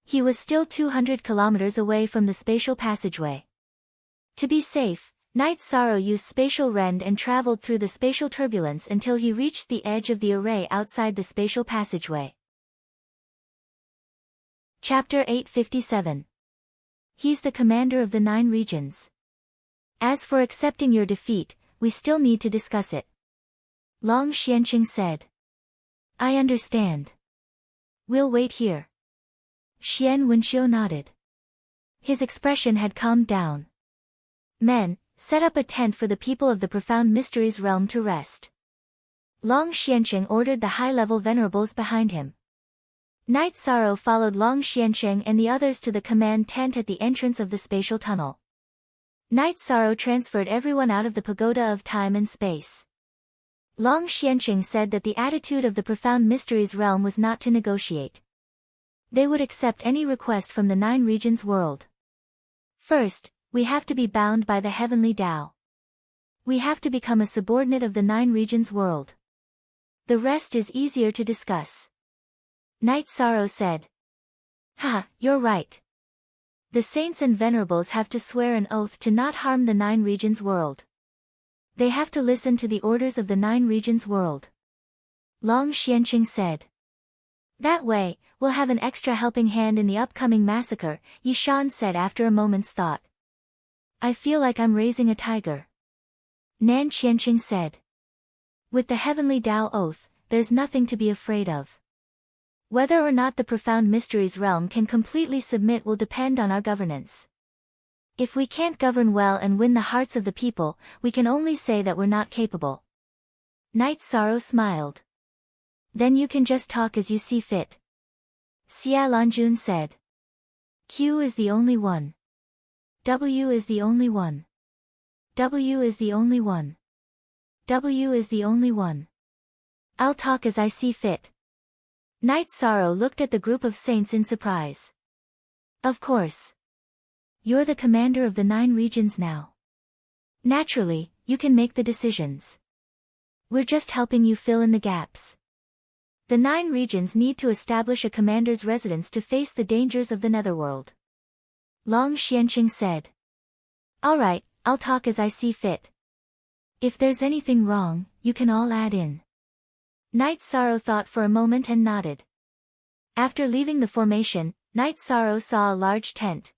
He was still 200 kilometers away from the spatial passageway. To be safe, Night Sorrow used spatial rend and traveled through the spatial turbulence until he reached the edge of the array outside the spatial passageway. Chapter 857. He's the commander of the 9 regions. As for accepting your defeat, we still need to discuss it. Long Xianqing said. "I understand. We'll wait here." Xian Wenxiu nodded. His expression had calmed down. "Men, set up a tent for the people of the Profound Mysteries realm to rest." Long Xianqing ordered the high-level venerables behind him. Night Sorrow followed Long Xiansheng and the others to the command tent at the entrance of the spatial tunnel. Night Sorrow transferred everyone out of the pagoda of time and space. Long Xiansheng said that the attitude of the Profound Mysteries realm was not to negotiate. They would accept any request from the 9 regions world. "First, we have to be bound by the heavenly Tao. We have to become a subordinate of the 9 regions world. The rest is easier to discuss." Night Sorrow said. "Ha, you're right. The saints and venerables have to swear an oath to not harm the 9 regions world. They have to listen to the orders of the 9 regions world." Long Xianqing said. "That way, we'll have an extra helping hand in the upcoming massacre," Yishan said after a moment's thought. "I feel like I'm raising a tiger." Nan Qianqing said. "With the heavenly Tao oath, there's nothing to be afraid of. Whether or not the Profound Mysteries realm can completely submit will depend on our governance. If we can't govern well and win the hearts of the people, we can only say that we're not capable." Night Sorrow smiled. "Then you can just talk as you see fit." Xia Lanjun said. "Q is the only one. W is the only one. W is the only one. W is the only one. I'll talk as I see fit." Night Sorrow looked at the group of saints in surprise. "Of course. You're the commander of the 9 regions now. Naturally, you can make the decisions. We're just helping you fill in the gaps. The 9 regions need to establish a commander's residence to face the dangers of the netherworld." Long Xianqing said. "All right, I'll talk as I see fit. If there's anything wrong, you can all add in." Night Sorrow thought for a moment and nodded. After leaving the formation, Night Sorrow saw a large tent.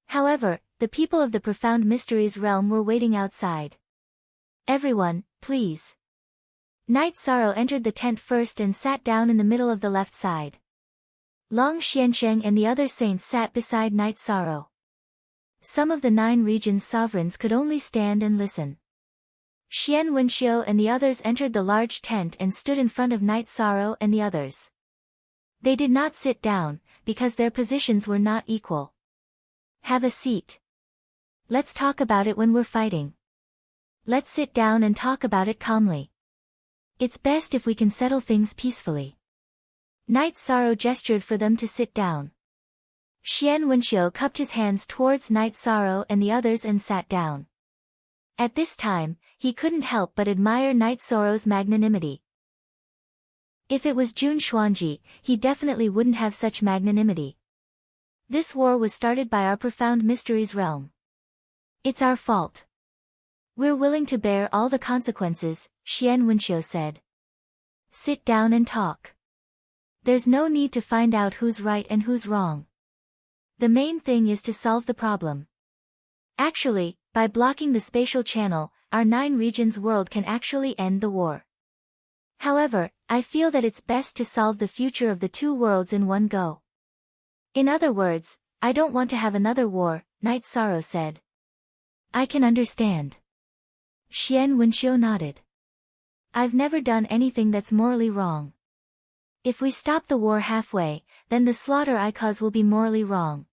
However, the people of the Profound Mysteries realm were waiting outside. Everyone, please. Night Sorrow entered the tent first and sat down in the middle of the left side. Long Xiansheng and the other saints sat beside Night Sorrow. Some of the 9 regions' sovereigns could only stand and listen. Xian Wenxiu and the others entered the large tent and stood in front of Night Sorrow and the others. They did not sit down, because their positions were not equal. Have a seat. Let's talk about it when we're fighting. Let's sit down and talk about it calmly. It's best if we can settle things peacefully. Night Sorrow gestured for them to sit down. Xian Wenxiu cupped his hands towards Night Sorrow and the others and sat down. At this time, he couldn't help but admire Night Sorrow's magnanimity. If it was Jun Xuanji, he definitely wouldn't have such magnanimity. This war was started by our profound mysteries realm. It's our fault. We're willing to bear all the consequences, Xian Wenxiu said. Sit down and talk. There's no need to find out who's right and who's wrong. The main thing is to solve the problem. Actually, by blocking the spatial channel, our 9 regions world can actually end the war. However, I feel that it's best to solve the future of the 2 worlds in one go. In other words, I don't want to have another war, Night Sorrow said. I can understand. Xian Wenxiu nodded. I've never done anything that's morally wrong. If we stop the war halfway, then the slaughter I cause will be morally wrong.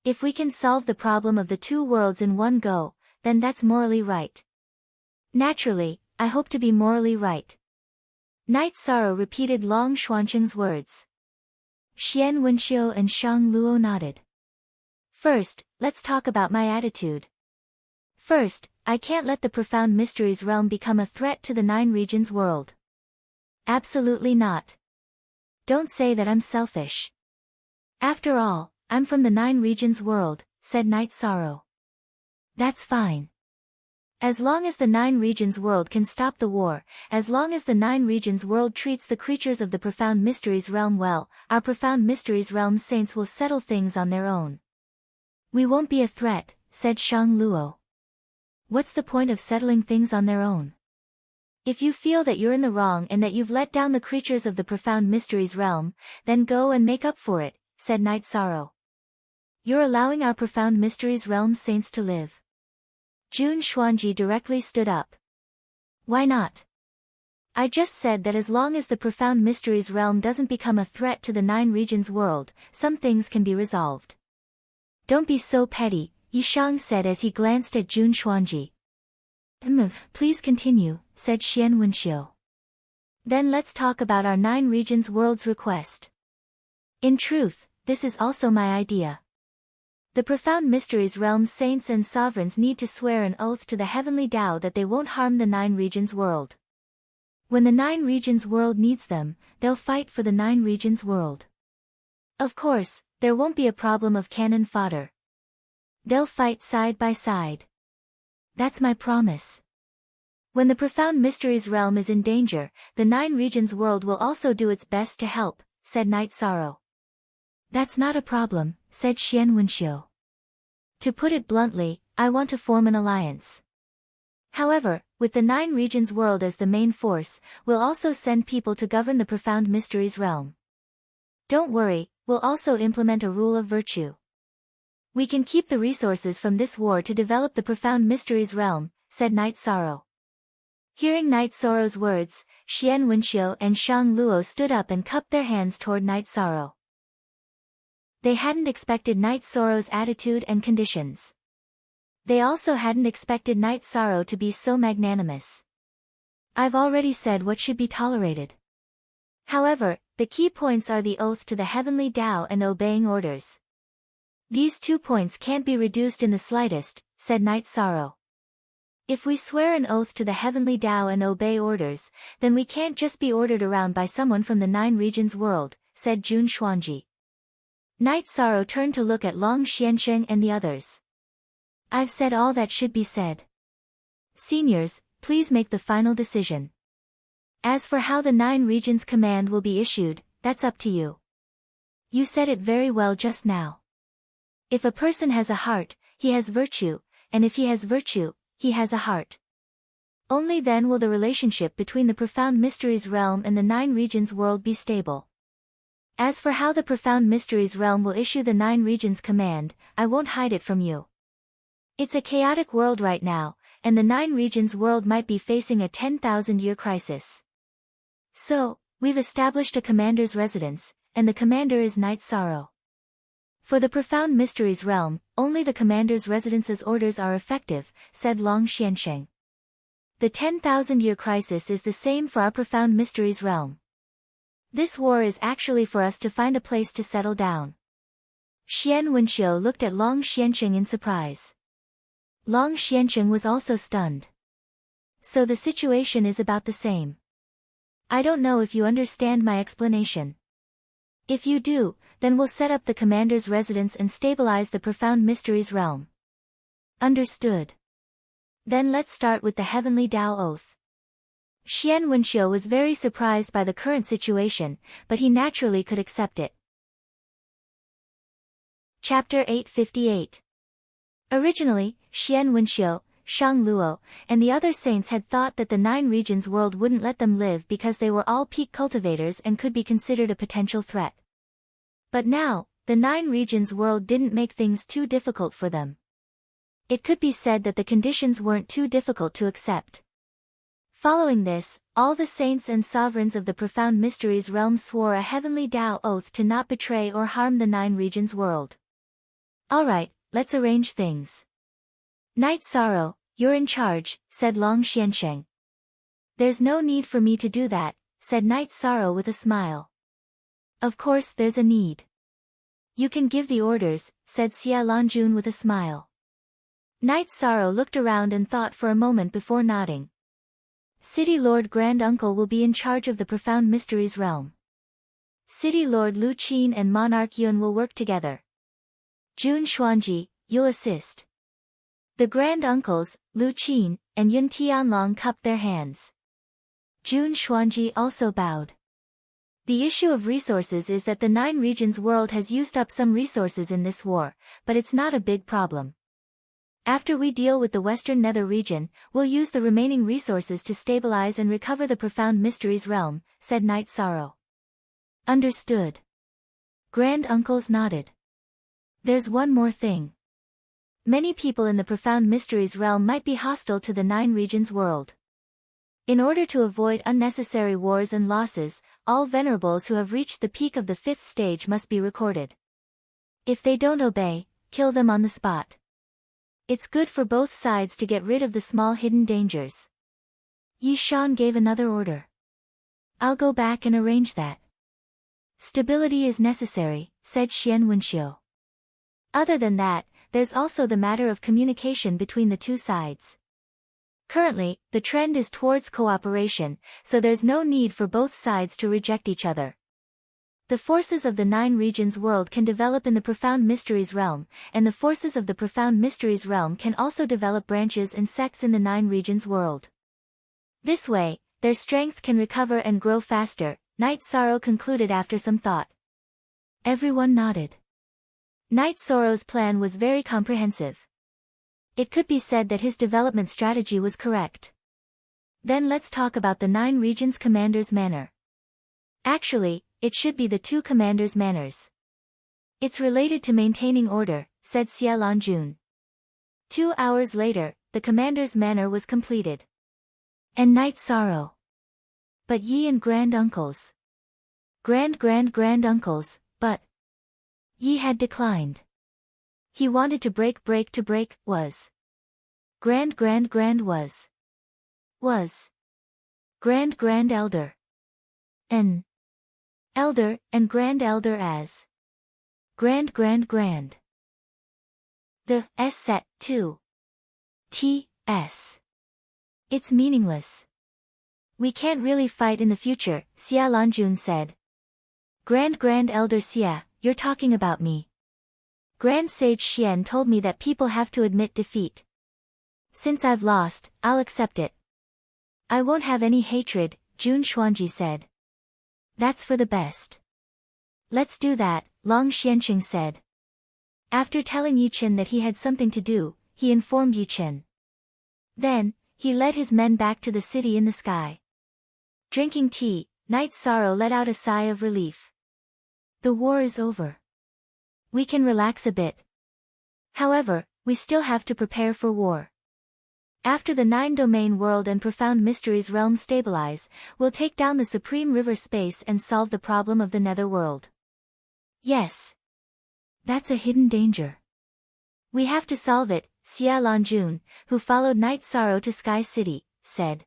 If we can solve the problem of the 2 worlds in one go, then that's morally right. Naturally, I hope to be morally right. Night Sorrow repeated Long Xuancheng's words. Xian Wenxiu and Shang Luo nodded. First, let's talk about my attitude. First, I can't let the profound mysteries realm become a threat to the 9 regions world. Absolutely not. Don't say that I'm selfish. After all, I'm from the 9 regions world, said Night Sorrow. That's fine. As long as the 9 regions world can stop the war, as long as the 9 regions world treats the creatures of the profound mysteries realm well, our profound mysteries realm saints will settle things on their own. We won't be a threat, said Shang Luo. What's the point of settling things on their own? If you feel that you're in the wrong and that you've let down the creatures of the profound mysteries realm, then go and make up for it, said Night Sorrow. You're allowing our profound mysteries realm saints to live. Jun Xuanji directly stood up. Why not? I just said that as long as the profound mysteries realm doesn't become a threat to the 9 regions world, some things can be resolved. Don't be so petty, Yishang said as he glanced at Jun Xuanji. Please continue, said Xian Wenxiu. Then let's talk about our 9 regions world's request. In truth, this is also my idea. The profound mysteries realm saints and sovereigns need to swear an oath to the heavenly Tao that they won't harm the 9 regions world. When the 9 regions world needs them, they'll fight for the 9 regions world. Of course, there won't be a problem of cannon fodder. They'll fight side by side. That's my promise. When the profound mysteries realm is in danger, the 9 regions world will also do its best to help, said Night Sorrow. That's not a problem, said Xian Wenxiu. To put it bluntly, I want to form an alliance. However, with the 9 regions world as the main force, we'll also send people to govern the profound mysteries realm. Don't worry, we'll also implement a rule of virtue. We can keep the resources from this war to develop the profound mysteries realm, said Night Sorrow. Hearing Night Sorrow's words, Xian Wenxiu and Shang Luo stood up and cupped their hands toward Night Sorrow. They hadn't expected Night Sorrow's attitude and conditions. They also hadn't expected Night Sorrow to be so magnanimous. I've already said what should be tolerated. However, the key points are the oath to the heavenly Tao and obeying orders. These 2 points can't be reduced in the slightest, said Night Sorrow. If we swear an oath to the heavenly Tao and obey orders, then we can't just be ordered around by someone from the 9 regions world, said Jun Xuanji. Night Sorrow turned to look at Long Xiansheng and the others. I've said all that should be said. Seniors, please make the final decision. As for how the 9 regions command will be issued, that's up to you. You said it very well just now. If a person has a heart, he has virtue, and if he has virtue, he has a heart. Only then will the relationship between the Profound Mysteries realm and the Nine Regions world be stable. As for how the Profound Mysteries realm will issue the Nine Regions command, I won't hide it from you. It's a chaotic world right now, and the Nine Regions world might be facing a 10,000-year crisis. So, we've established a commander's residence, and the commander is Night Sorrow. For the Profound Mysteries realm, only the commander's residence's orders are effective, said Long Xiansheng. The 10,000-year crisis is the same for our Profound Mysteries realm. This war is actually for us to find a place to settle down. Xian Wenxiu looked at Long Xiansheng in surprise. Long Xiansheng was also stunned. So the situation is about the same. I don't know if you understand my explanation. If you do, then we'll set up the commander's residence and stabilize the Profound Mysteries realm. Understood. Then let's start with the Heavenly Tao Oath. Xian Wenxiu was very surprised by the current situation, but he naturally could accept it. Chapter 858. Originally, Xian Wenxiu, Shang Luo, and the other saints had thought that the Nine Regions world wouldn't let them live because they were all peak cultivators and could be considered a potential threat. But now, the Nine Regions world didn't make things too difficult for them. It could be said that the conditions weren't too difficult to accept. Following this, all the saints and sovereigns of the Profound Mysteries realm swore a Heavenly Tao oath to not betray or harm the Nine Regions world. Alright, let's arrange things. Night Sorrow, you're in charge, said Long Xiansheng. There's no need for me to do that, said Night Sorrow with a smile. Of course there's a need. You can give the orders, said Xia Lanjun with a smile. Night Sorrow looked around and thought for a moment before nodding. City Lord Grand Uncle will be in charge of the Profound Mysteries realm. City Lord Lu Qin and Monarch Yun will work together. Jun Xuanji, you'll assist. The Grand Uncles, Lu Qin, and Yun Tianlong cupped their hands. Jun Xuanji also bowed. The issue of resources is that the Nine Regions world has used up some resources in this war, but it's not a big problem. After we deal with the Western Nether region, we'll use the remaining resources to stabilize and recover the Profound Mysteries realm, said Night Sorrow. Understood. Grand Uncles nodded. There's one more thing. Many people in the Profound Mysteries realm might be hostile to the Nine Regions world. In order to avoid unnecessary wars and losses, all venerables who have reached the peak of the 5th stage must be recorded. If they don't obey, kill them on the spot. It's good for both sides to get rid of the small hidden dangers. Yi Shan gave another order. I'll go back and arrange that. Stability is necessary, said Xian Wenxiu. Other than that, there's also the matter of communication between the two sides. Currently, the trend is towards cooperation, so there's no need for both sides to reject each other. The forces of the Nine Regions world can develop in the Profound Mysteries realm, and the forces of the Profound Mysteries realm can also develop branches and sects in the Nine Regions world. This way, their strength can recover and grow faster, Night Sorrow concluded after some thought. Everyone nodded. Night Sorrow's plan was very comprehensive. It could be said that his development strategy was correct. Then let's talk about the Nine Regions commander's manner. Actually, it should be the two commanders' manners. It's related to maintaining order, said Xia Lanjun. 2 hours later, the commander's manner was completed. And Night Sorrow. But Yi and Grand Uncles. Grand Uncles, but Yi had declined. He wanted to break was. Grand was. Grand Elder. N. Elder, and Grand Elder as. Grand. The S set, too. T.S. It's meaningless. We can't really fight in the future, Xia Lanjun said. Grand Elder Xia, you're talking about me. Grand Sage Xian told me that people have to admit defeat. Since I've lost, I'll accept it. I won't have any hatred, Jun Xuanji said. That's for the best. Let's do that, Long Xianqing said. After telling Yi Chen that he had something to do, he informed Yi Chen. Then, he led his men back to the city in the sky. Drinking tea, Knight Sorrow let out a sigh of relief. The war is over. We can relax a bit. However, we still have to prepare for war. After the 9-domain world and profound mysteries realm stabilize, we'll take down the supreme river space and solve the problem of the nether world. Yes. That's a hidden danger. We have to solve it, Xia Longjun, who followed Knight Sorrow to Sky City, said.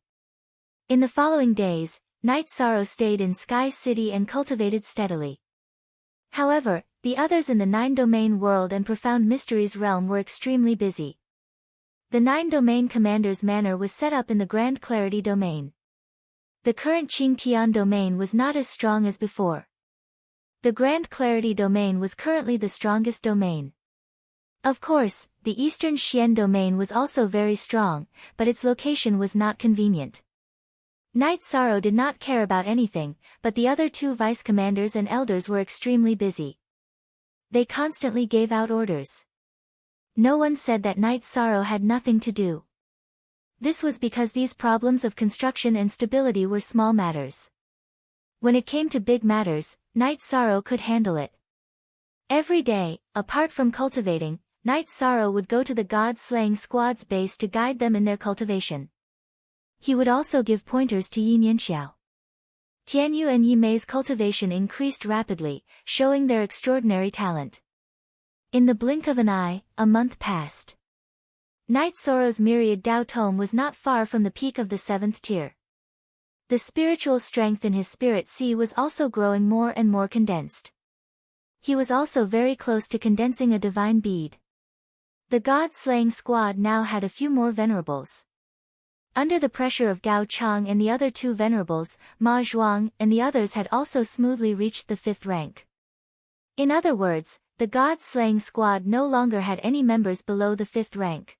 In the following days, Knight Sorrow stayed in Sky City and cultivated steadily. However, the others in the 9-domain world and profound mysteries realm were extremely busy. The 9-domain commander's manor was set up in the Grand Clarity domain. The current Qingtian domain was not as strong as before. The Grand Clarity domain was currently the strongest domain. Of course, the Eastern Xian domain was also very strong, but its location was not convenient. Knight Sorrow did not care about anything, but the other two vice-commanders and elders were extremely busy. They constantly gave out orders. No one said that Knight Sorrow had nothing to do. This was because these problems of construction and stability were small matters. When it came to big matters, Knight Sorrow could handle it. Every day, apart from cultivating, Knight Sorrow would go to the god-slaying squad's base to guide them in their cultivation. He would also give pointers to Yin Yanxiao. Tianyu and Yimei's cultivation increased rapidly, showing their extraordinary talent. In the blink of an eye, a month passed. Knight Sorrow's myriad Dao Tome was not far from the peak of the 7th tier. The spiritual strength in his spirit sea was also growing more and more condensed. He was also very close to condensing a divine bead. The god-slaying squad now had a few more venerables. Under the pressure of Gao Chang and the other two venerables, Ma Zhuang and the others had also smoothly reached the 5th rank. In other words, the god-slaying squad no longer had any members below the 5th rank.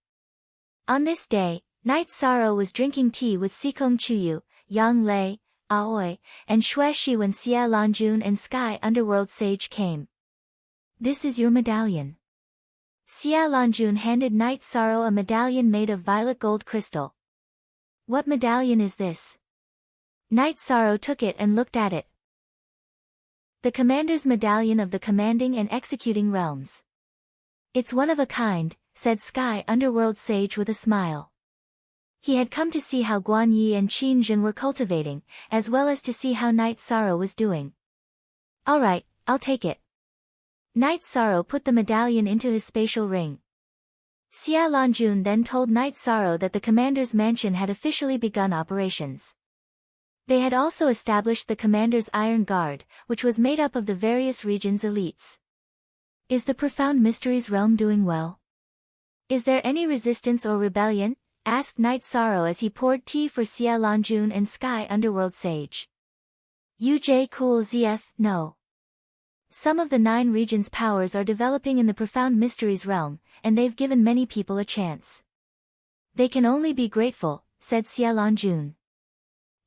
On this day, Knight Sorrow was drinking tea with Sikong Chuyu, Yang Lei, Aoi, and Xue Shi when Xia Longjun and Sky Underworld Sage came. This is your medallion. Xia Longjun handed Knight Sorrow a medallion made of violet gold crystal. What medallion is this? Knight Sorrow took it and looked at it. The commander's medallion of the commanding and executing realms. It's one of a kind, said Sky Underworld Sage with a smile. He had come to see how Guan Yi and Qin Jin were cultivating, as well as to see how Knight Sorrow was doing. All right, I'll take it. Knight Sorrow put the medallion into his spatial ring. Xia Longjun then told Knight Sorrow that the commander's mansion had officially begun operations. They had also established the commander's Iron Guard, which was made up of the various regions' elites. Is the profound mysteries realm doing well? Is there any resistance or rebellion? Asked Knight Sorrow as he poured tea for Xia Longjun and Sky Underworld Sage. Uj Cool ZF, no. Some of the 9 regions' powers are developing in the profound mysteries realm, and they've given many people a chance. They can only be grateful, said Xia Longjun.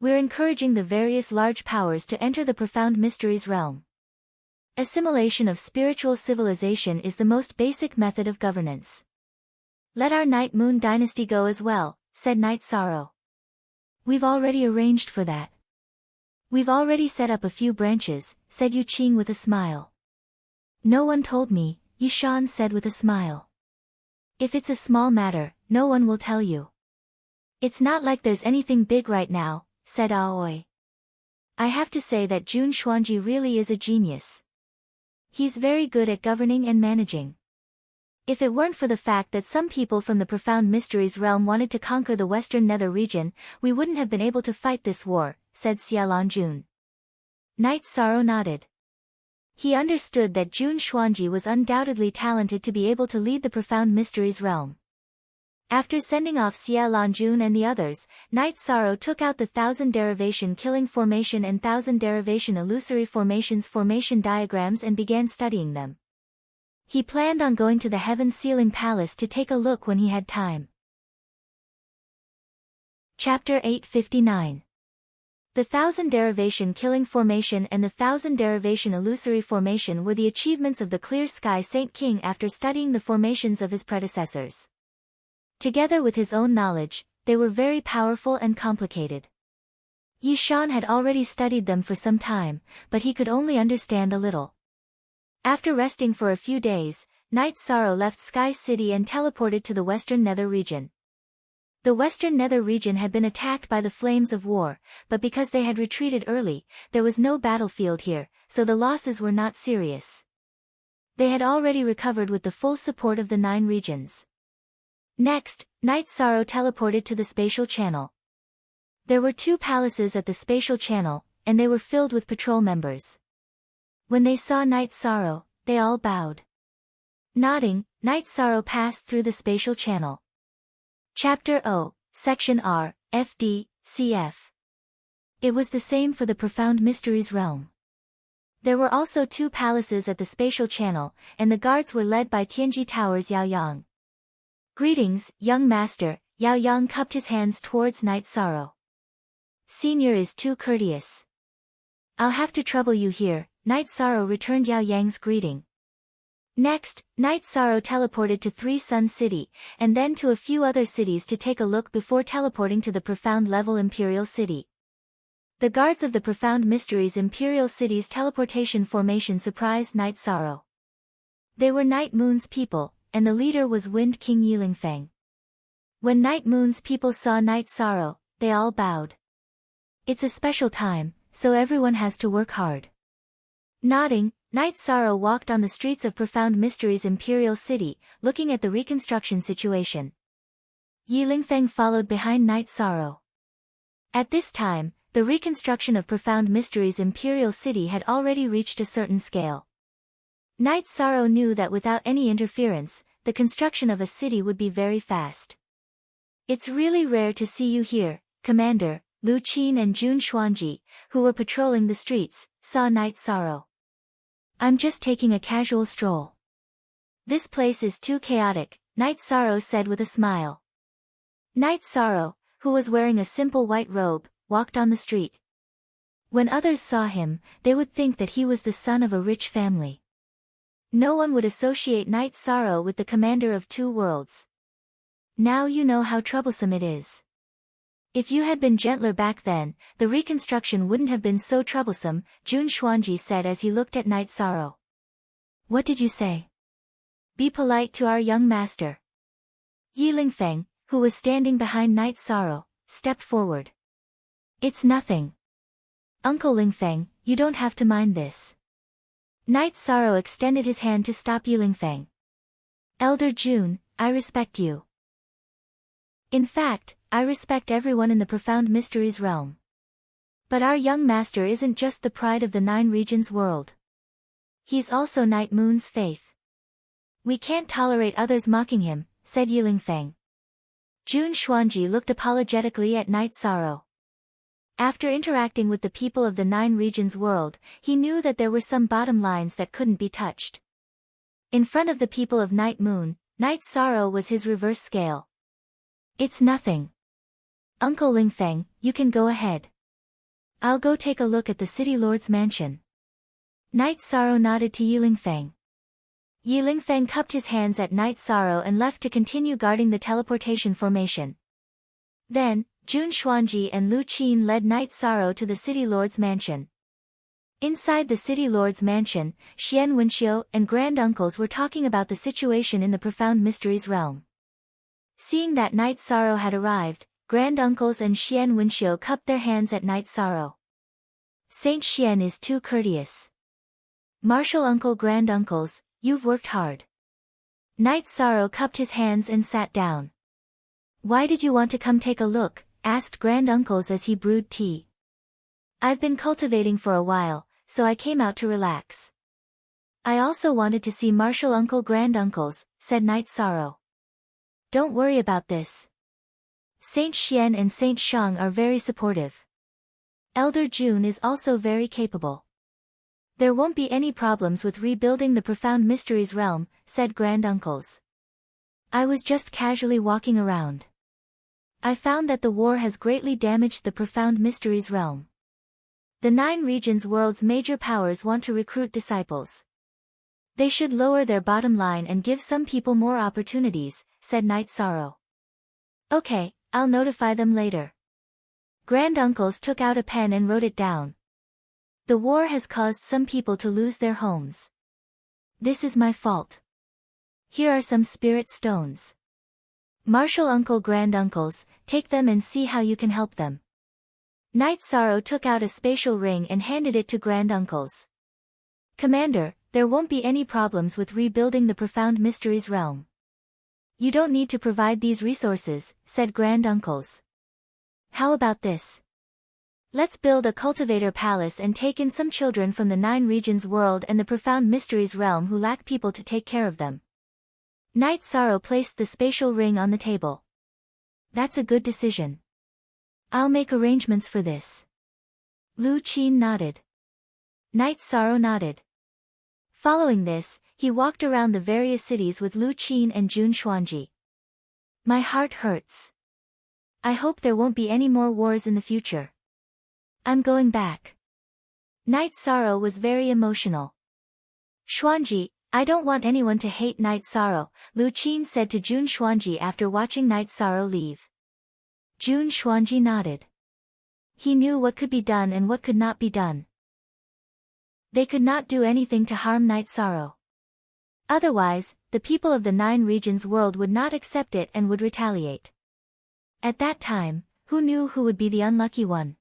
We're encouraging the various large powers to enter the profound mysteries realm. Assimilation of spiritual civilization is the most basic method of governance. Let our Night Moon dynasty go as well, said Knight Sorrow. We've already arranged for that. We've already set up a few branches, said Yu Qing with a smile. No one told me, Yishan said with a smile. If it's a small matter, no one will tell you. It's not like there's anything big right now, said Aoi. I have to say that Jun Xuanji really is a genius. He's very good at governing and managing. If it weren't for the fact that some people from the profound mysteries realm wanted to conquer the western nether region, we wouldn't have been able to fight this war, said Xia Longjun. Knight Sorrow nodded. He understood that Jun Xuanji was undoubtedly talented to be able to lead the profound mysteries realm. After sending off Xia Longjun and the others, Knight Sorrow took out the 1000 derivation killing formation and 1000 derivation illusory formations formation diagrams and began studying them. He planned on going to the Heaven Sealing Palace to take a look when he had time. Chapter 859. The 1000 derivation killing formation and the 1000 derivation illusory formation were the achievements of the Clear Sky Saint King after studying the formations of his predecessors. Together with his own knowledge, they were very powerful and complicated. Yi Shan had already studied them for some time, but he could only understand a little. After resting for a few days, Night Sorrow left Sky City and teleported to the Western Nether region. The Western Nether region had been attacked by the flames of war, but because they had retreated early, there was no battlefield here, so the losses were not serious. They had already recovered with the full support of the 9 regions. Next, Night Sorrow teleported to the spatial channel. There were 2 palaces at the spatial channel, and they were filled with patrol members. When they saw Night Sorrow, they all bowed. Nodding, Night Sorrow passed through the spatial channel. Chapter O, Section R, FD, CF. It was the same for the Profound Mysteries realm. There were also 2 palaces at the spatial channel, and the guards were led by Tianji Tower's Yao Yang. Greetings, young master. Yao Yang cupped his hands towards Night Sorrow. Senior is too courteous. I'll have to trouble you here, Night Sorrow returned Yao Yang's greeting. Next, Night Sorrow teleported to 3 Sun City, and then to a few other cities to take a look before teleporting to the Profound Level Imperial City. The guards of the Profound Mysteries Imperial City's teleportation formation surprised Night Sorrow. They were Night Moon's people, and the leader was Wind King Yilingfeng. When Night Moon's people saw Night Sorrow, they all bowed. It's a special time, so everyone has to work hard. Nodding, Night Sorrow walked on the streets of Profound Mysteries Imperial City, looking at the reconstruction situation. Yilingfeng followed behind Night Sorrow. At this time, the reconstruction of Profound Mysteries Imperial City had already reached a certain scale. Night Sorrow knew that without any interference, the construction of a city would be very fast. It's really rare to see you here, Commander. Lu Qin and Jun Xuanji, who were patrolling the streets, saw Night Sorrow. I'm just taking a casual stroll. This place is too chaotic, Night Sorrow said with a smile. Night Sorrow, who was wearing a simple white robe, walked on the street. When others saw him, they would think that he was the son of a rich family. No one would associate Night Sorrow with the commander of 2 worlds. Now you know how troublesome it is. If you had been gentler back then, the reconstruction wouldn't have been so troublesome, Jun Xuanji said as he looked at Night Sorrow. What did you say? Be polite to our young master. Yilingfeng, who was standing behind Night Sorrow, stepped forward. It's nothing. Uncle Lingfeng, you don't have to mind this. Night Sorrow extended his hand to stop Yilingfeng. Elder Jun, I respect you. In fact, I respect everyone in the Profound Mysteries realm. But our young master isn't just the pride of the 9 regions world. He's also Night Moon's faith. We can't tolerate others mocking him, said Yilingfeng. Jun Xuanji looked apologetically at Night Sorrow. After interacting with the people of the 9 regions world, he knew that there were some bottom lines that couldn't be touched. In front of the people of Night Moon, Night Sorrow was his reverse scale. It's nothing. Uncle Lingfeng, you can go ahead. I'll go take a look at the City Lord's mansion. Night Sorrow nodded to Yilingfeng. Yilingfeng cupped his hands at Night Sorrow and left to continue guarding the teleportation formation. Then, Jun Xuanji and Lu Qin led Night Sorrow to the City Lord's mansion. Inside the City Lord's mansion, Xian Wenxiu and Grand Uncles were talking about the situation in the Profound Mysteries realm. Seeing that Night Sorrow had arrived, Grand Uncles and Xian Wenxiu cupped their hands at Night Sorrow. Saint Xian is too courteous. Martial Uncle Grand Uncles, you've worked hard. Night Sorrow cupped his hands and sat down. Why did you want to come take a look? Asked Grand Uncles as he brewed tea. I've been cultivating for a while, so I came out to relax. I also wanted to see Martial Uncle Grand Uncles, said Night Sorrow. Don't worry about this. Saint Xian and Saint Shang are very supportive. Elder Jun is also very capable. There won't be any problems with rebuilding the Profound Mysteries realm, said Grand Uncles. I was just casually walking around. I found that the war has greatly damaged the Profound Mysteries realm. The 9 regions world's major powers want to recruit disciples. They should lower their bottom line and give some people more opportunities, said Night Sorrow. Okay, I'll notify them later. Granduncles took out a pen and wrote it down. The war has caused some people to lose their homes. This is my fault. Here are some spirit stones. Marshal Uncle Granduncles, take them and see how you can help them. Night Sorrow took out a spatial ring and handed it to Granduncles. Commander, there won't be any problems with rebuilding the Profound Mysteries realm. You don't need to provide these resources, said Granduncles. How about this? Let's build a cultivator palace and take in some children from the 9 regions world and the Profound Mysteries realm who lack people to take care of them. Night Sorrow placed the spatial ring on the table. That's a good decision. I'll make arrangements for this. Lu Qin nodded. Night Sorrow nodded. Following this, he walked around the various cities with Lu Qin and Jun Xuanji. My heart hurts. I hope there won't be any more wars in the future. I'm going back. Night Sorrow was very emotional. Xuanji, I don't want anyone to hate Night Sorrow, Lu Qin said to Jun Xuanji after watching Night Sorrow leave. Jun Xuanji nodded. He knew what could be done and what could not be done. They could not do anything to harm Night Sorrow. Otherwise, the people of the 9 regions world would not accept it and would retaliate. At that time, who knew who would be the unlucky one?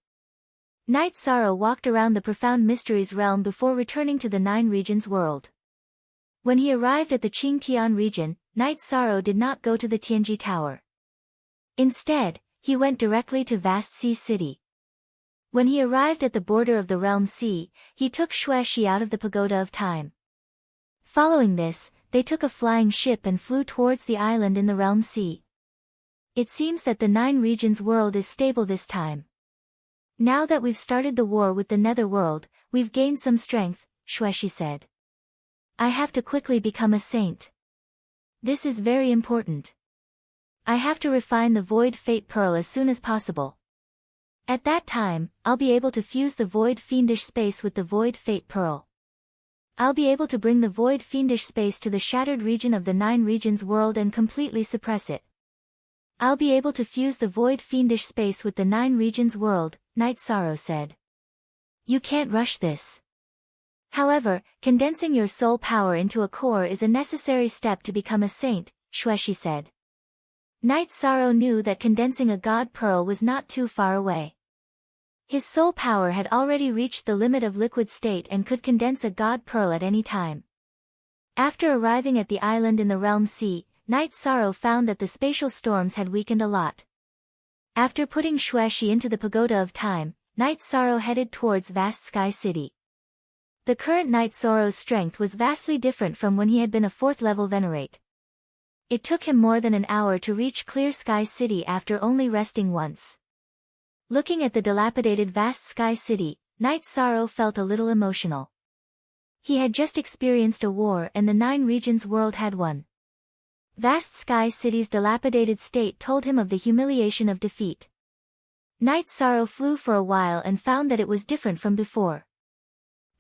Night Sorrow walked around the Profound Mysteries realm before returning to the 9 regions world. When he arrived at the Qingtian region, Night Sorrow did not go to the Tianji Tower. Instead, he went directly to Vast Sea City. When he arrived at the border of the Realm Sea, he took Xueshi out of the Pagoda of Time. Following this, they took a flying ship and flew towards the island in the Realm Sea. It seems that the 9 regions world is stable this time. Now that we've started the war with the Netherworld, we've gained some strength, Xueshi said. I have to quickly become a saint. This is very important. I have to refine the Void Fate Pearl as soon as possible. At that time, I'll be able to fuse the Void Fiendish Space with the Void Fate Pearl. I'll be able to bring the Void Fiendish Space to the shattered region of the 9 regions world and completely suppress it. I'll be able to fuse the Void Fiendish Space with the 9 regions world, Night Sorrow said. You can't rush this. However, condensing your soul power into a core is a necessary step to become a saint, Xueshi said. Night Sorrow knew that condensing a God Pearl was not too far away. His soul power had already reached the limit of liquid state and could condense a God Pearl at any time. After arriving at the island in the Realm Sea, Night Sorrow found that the spatial storms had weakened a lot. After putting Xueshi into the Pagoda of Time, Night Sorrow headed towards Vast Sky City. The current Night Sorrow's strength was vastly different from when he had been a 4th-level Venerate. It took him more than an hour to reach Clear Sky City after only resting once. Looking at the dilapidated Vast Sky City, Night Sorrow felt a little emotional. He had just experienced a war and the 9 regions world had won. Vast Sky City's dilapidated state told him of the humiliation of defeat. Night Sorrow flew for a while and found that it was different from before.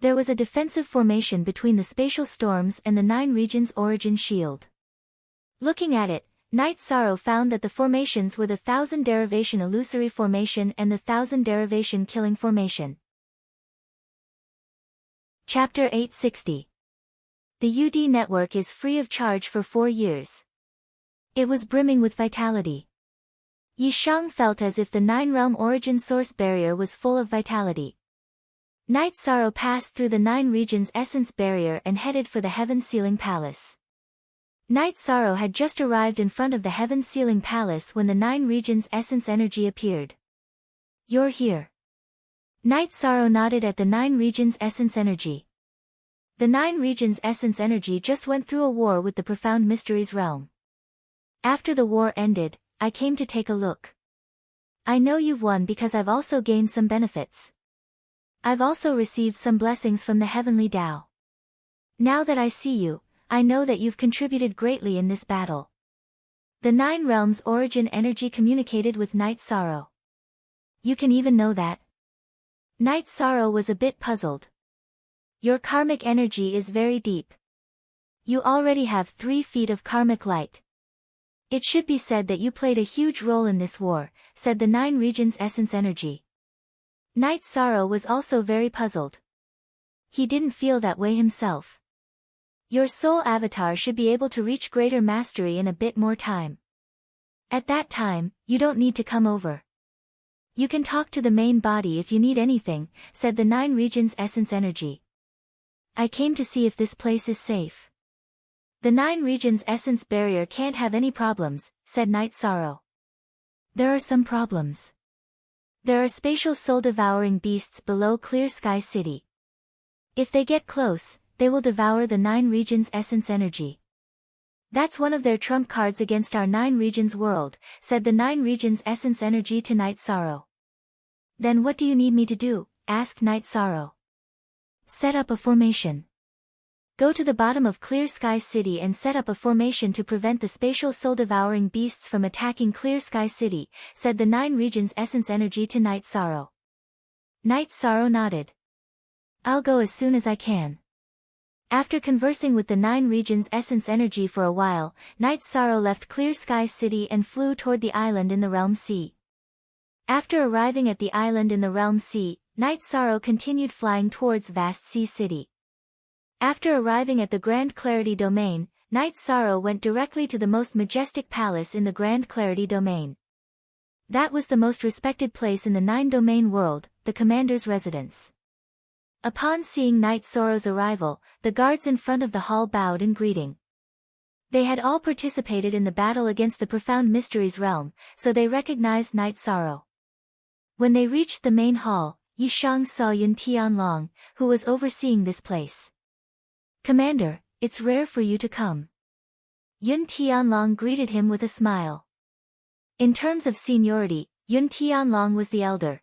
There was a defensive formation between the spatial storms and the 9 regions origin shield. Looking at it, Night Sorrow found that the formations were the 1000 derivation illusory formation and the 1000 derivation killing formation. Chapter 860. The UD network is free of charge for 4 years. It was brimming with vitality. Yi Shang felt as if the 9-realm origin source barrier was full of vitality. Night Sorrow passed through the 9 regions essence barrier and headed for the Heaven Sealing Palace. Night Sorrow had just arrived in front of the Heaven Sealing Palace when the 9 regions essence energy appeared. You're here. Night Sorrow nodded at the 9 regions essence energy. The 9 regions essence energy just went through a war with the Profound Mysteries realm. After the war ended, I came to take a look. I know you've won because I've also gained some benefits. I've also received some blessings from the Heavenly Tao. Now that I see you, I know that you've contributed greatly in this battle. The 9 realms origin energy communicated with Night Sorrow. You can even know that? Night Sorrow was a bit puzzled. Your karmic energy is very deep. You already have 3 feet of karmic light. It should be said that you played a huge role in this war, said the Nine Regions' essence energy. Knight Sorrow was also very puzzled. He didn't feel that way himself. Your soul avatar should be able to reach greater mastery in a bit more time. At that time, you don't need to come over. You can talk to the main body if you need anything, said the Nine Regions' essence energy. I came to see if this place is safe. The Nine Regions' essence barrier can't have any problems, said Knight Sorrow. There are some problems. There are spatial soul-devouring beasts below Clear Sky City. If they get close, they will devour the Nine Regions' essence energy. That's one of their trump cards against our Nine Regions world, said the Nine Regions' essence energy to Knight Sorrow. Then what do you need me to do? Asked Knight Sorrow. Set up a formation. Go to the bottom of Clear Sky City and set up a formation to prevent the spatial soul-devouring beasts from attacking Clear Sky City, said the Nine Regions' essence energy to Knight Sorrow. Knight Sorrow nodded. I'll go as soon as I can. After conversing with the Nine Regions' essence energy for a while, Knight Sorrow left Clear Sky City and flew toward the island in the Realm Sea. After arriving at the island in the Realm Sea, Knight Sorrow continued flying towards Vast Sea City. After arriving at the Grand Clarity Domain, Knight Sorrow went directly to the most majestic palace in the Grand Clarity Domain. That was the most respected place in the Nine Domain world, the commander's residence. Upon seeing Knight Sorrow's arrival, the guards in front of the hall bowed in greeting. They had all participated in the battle against the Profound Mysteries realm, so they recognized Knight Sorrow. When they reached the main hall, Yi Shang saw Yun Tianlong, who was overseeing this place. Commander, it's rare for you to come. Yun Tianlong greeted him with a smile. In terms of seniority, Yun Tianlong was the elder.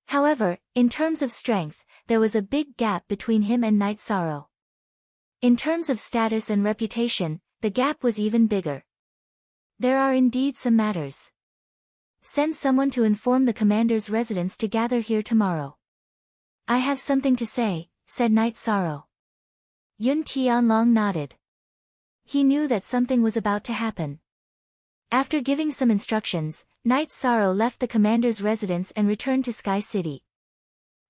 However, in terms of strength, there was a big gap between him and Knight Sorrow. In terms of status and reputation, the gap was even bigger. There are indeed some matters. Send someone to inform the commander's residence to gather here tomorrow. I have something to say, said Knight Sorrow. Yun Tianlong nodded. He knew that something was about to happen. After giving some instructions, Knight Sorrow left the commander's residence and returned to Sky City.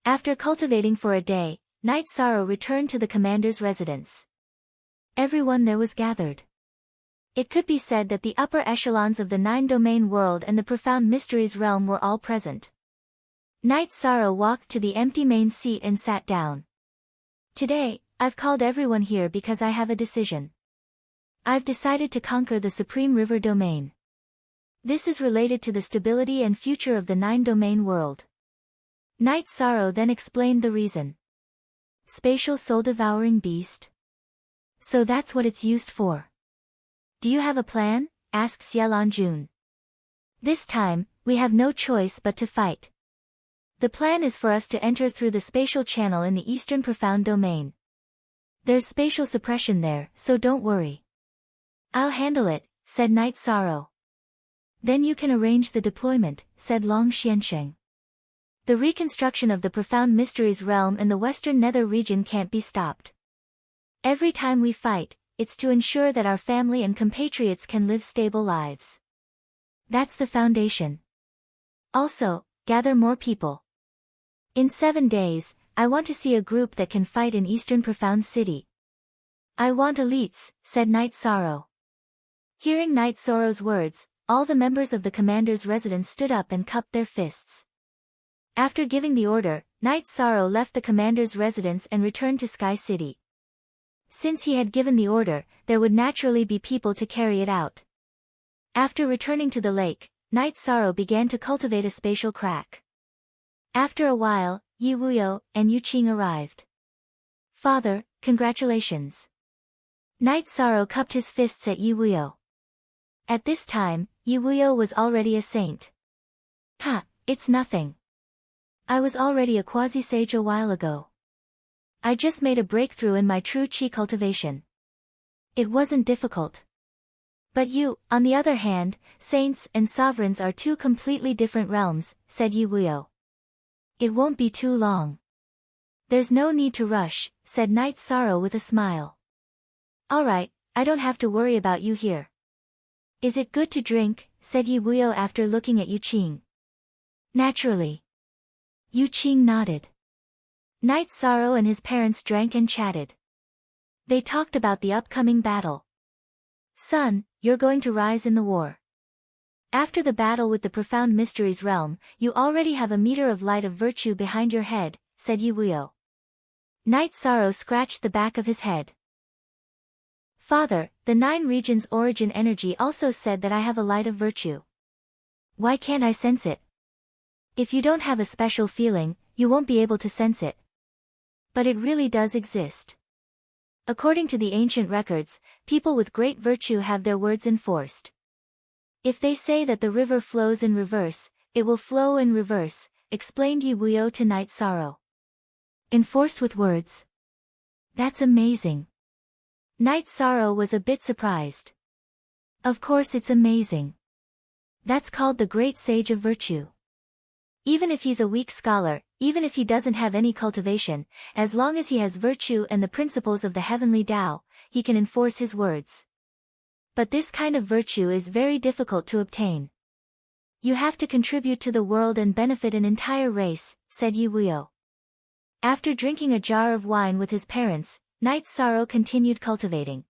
After cultivating for a day, Knight Sorrow returned to the commander's residence. Everyone there was gathered. It could be said that the upper echelons of the Nine Domain world and the Profound Mysteries realm were all present. Knight Sorrow walked to the empty main seat and sat down. Today, I've called everyone here because I have a decision. I've decided to conquer the Supreme River Domain. This is related to the stability and future of the Nine Domain world. Knight Sorrow then explained the reason. Spatial soul-devouring beast? So that's what it's used for. Do you have a plan? Asked Xiaolanjun. This time, we have no choice but to fight. The plan is for us to enter through the spatial channel in the Eastern Profound Domain. There's spatial suppression there, so don't worry. I'll handle it, said Knight Sorrow. Then you can arrange the deployment, said Long Xiansheng. The reconstruction of the Profound Mysteries realm in the Western Nether region can't be stopped. Every time we fight, it's to ensure that our family and compatriots can live stable lives. That's the foundation. Also, gather more people. In 7 days, I want to see a group that can fight in Eastern Profound City. I want elites, said Knight Sorrow. Hearing Knight Sorrow's words, all the members of the commander's residence stood up and cupped their fists. After giving the order, Knight Sorrow left the commander's residence and returned to Sky City. Since he had given the order, there would naturally be people to carry it out. After returning to the lake, Knight Sorrow began to cultivate a spatial crack. After a while, Yi Wuyo and Yu Qing arrived. Father, congratulations. Knight Sorrow cupped his fists at Yi Wuyo. At this time, Yi Wuyo was already a saint. Ha, it's nothing. I was already a quasi-sage a while ago. I just made a breakthrough in my true qi cultivation. It wasn't difficult. But you, on the other hand, saints and sovereigns are two completely different realms, said Yi Wuyo. It won't be too long. There's no need to rush, said Knight Sorrow with a smile. Alright, I don't have to worry about you here. Is it good to drink? Said Yi Wuyo after looking at Yu Qing. Naturally. Yu Qing nodded. Knight Sorrow and his parents drank and chatted. They talked about the upcoming battle. Son, you're going to rise in the war. After the battle with the profound mysteries realm, you already have a meter of light of virtue behind your head, said Yi Wuyo. Knight Sorrow scratched the back of his head. Father, the 9 regions origin energy also said that I have a light of virtue. Why can't I sense it? If you don't have a special feeling, you won't be able to sense it. But it really does exist. According to the ancient records, people with great virtue have their words enforced. If they say that the river flows in reverse, it will flow in reverse, explained Yi Wuyo to Knight Sorrow. Enforced with words? That's amazing. Knight Sorrow was a bit surprised. Of course it's amazing. That's called the great sage of virtue. Even if he's a weak scholar, even if he doesn't have any cultivation, as long as he has virtue and the principles of the heavenly Tao, he can enforce his words. But this kind of virtue is very difficult to obtain. You have to contribute to the world and benefit an entire race, said Yi Wuyo. After drinking a jar of wine with his parents, Knight Sorrow continued cultivating.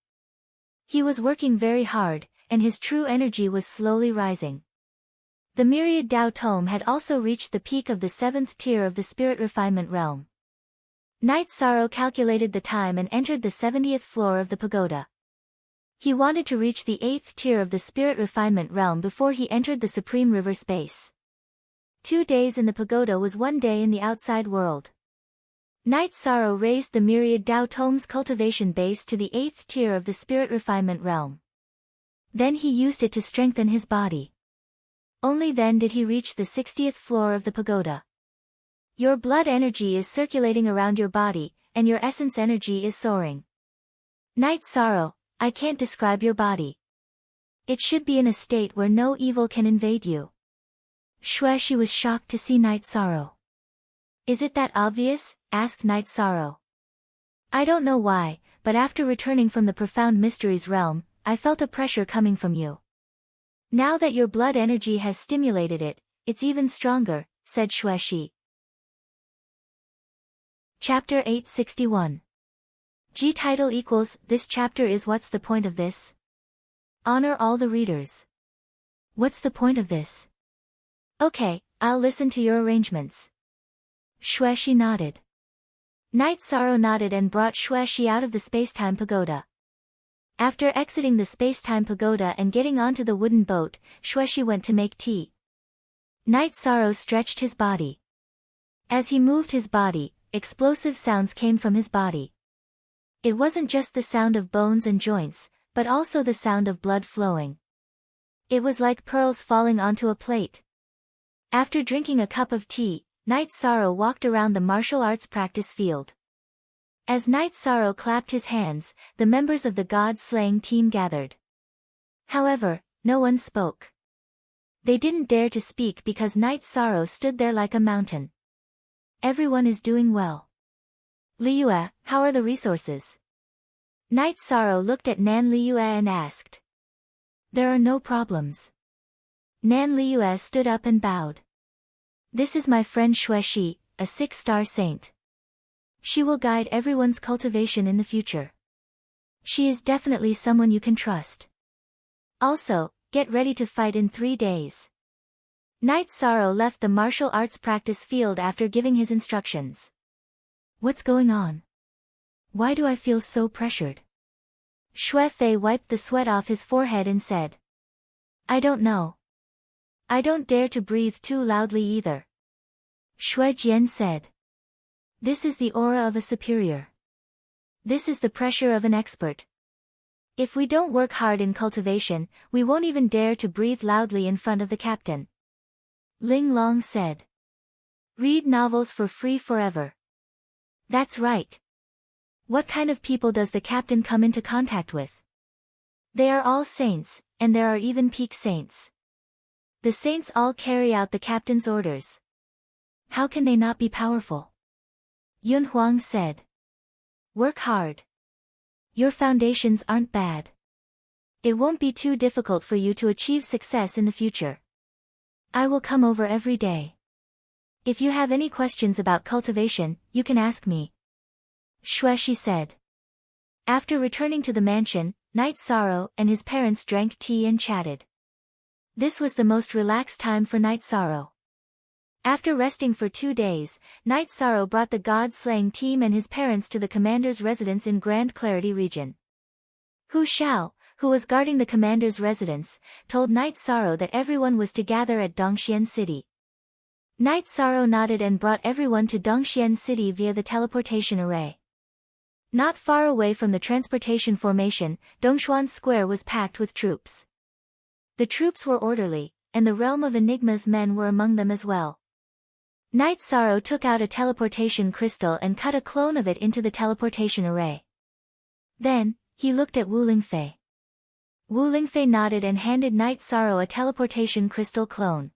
He was working very hard, and his true energy was slowly rising. The myriad Tao tome had also reached the peak of the 7th tier of the spirit refinement realm. Knight Sorrow calculated the time and entered the 70th floor of the pagoda. He wanted to reach the 8th tier of the spirit refinement realm before he entered the supreme river space. 2 days in the pagoda was 1 day in the outside world. Knight Sorrow raised the myriad Tao tome's cultivation base to the 8th tier of the spirit refinement realm. Then he used it to strengthen his body. Only then did he reach the 60th floor of the pagoda. Your blood energy is circulating around your body, and your essence energy is soaring. Knight Sorrow, I can't describe your body. It should be in a state where no evil can invade you. Xueshi was shocked to see Knight Sorrow. Is it that obvious? Asked Knight Sorrow. I don't know why, but after returning from the profound mysteries realm, I felt a pressure coming from you. Now that your blood energy has stimulated it, it's even stronger, said Xueshi. Chapter 861. G title equals, this chapter is what's the point of this? Honor all the readers. What's the point of this? Okay, I'll listen to your arrangements. Xueshi nodded. Knight Sorrow nodded and brought Xueshi out of the spacetime pagoda. After exiting the spacetime pagoda and getting onto the wooden boat, Xueshi went to make tea. Knight Sorrow stretched his body. As he moved his body, explosive sounds came from his body. It wasn't just the sound of bones and joints, but also the sound of blood flowing. It was like pearls falling onto a plate. After drinking a cup of tea, Knight Sorrow walked around the martial arts practice field. As Knight Sorrow clapped his hands, the members of the god-slaying team gathered. However, no one spoke. They didn't dare to speak because Knight Sorrow stood there like a mountain. Everyone is doing well. Liyue, how are the resources? Knight Sorrow looked at Nan Liyue and asked. There are no problems. Nan Liyue stood up and bowed. This is my friend Xueshi, a 6-star saint. She will guide everyone's cultivation in the future. She is definitely someone you can trust. Also, get ready to fight in 3 days. Knight Sorrow left the martial arts practice field after giving his instructions. What's going on? Why do I feel so pressured? Xue Fei wiped the sweat off his forehead and said. I don't know. I don't dare to breathe too loudly either. Xue Jian said. This is the aura of a superior. This is the pressure of an expert. If we don't work hard in cultivation, we won't even dare to breathe loudly in front of the captain. Ling Long said. Read novels for free forever. That's right. What kind of people does the captain come into contact with? They are all saints, and there are even peak saints. The saints all carry out the captain's orders. How can they not be powerful? Yun Huang said. Work hard. Your foundations aren't bad. It won't be too difficult for you to achieve success in the future. I will come over every day. If you have any questions about cultivation, you can ask me. Shueshi said. After returning to the mansion, Night Sorrow and his parents drank tea and chatted. This was the most relaxed time for Night Sorrow. After resting for 2 days, Night Sorrow brought the god-slaying team and his parents to the commander's residence in Grand Clarity region. Hu Xiao, who was guarding the commander's residence, told Night Sorrow that everyone was to gather at Dongxian City. Night Sorrow nodded and brought everyone to Dongxian City via the teleportation array. Not far away from the transportation formation, Dongshuan Square was packed with troops. The troops were orderly, and the realm of Enigma's men were among them as well. Night Sorrow took out a teleportation crystal and cut a clone of it into the teleportation array. Then, he looked at Wu Lingfei. Wu Lingfei nodded and handed Night Sorrow a teleportation crystal clone.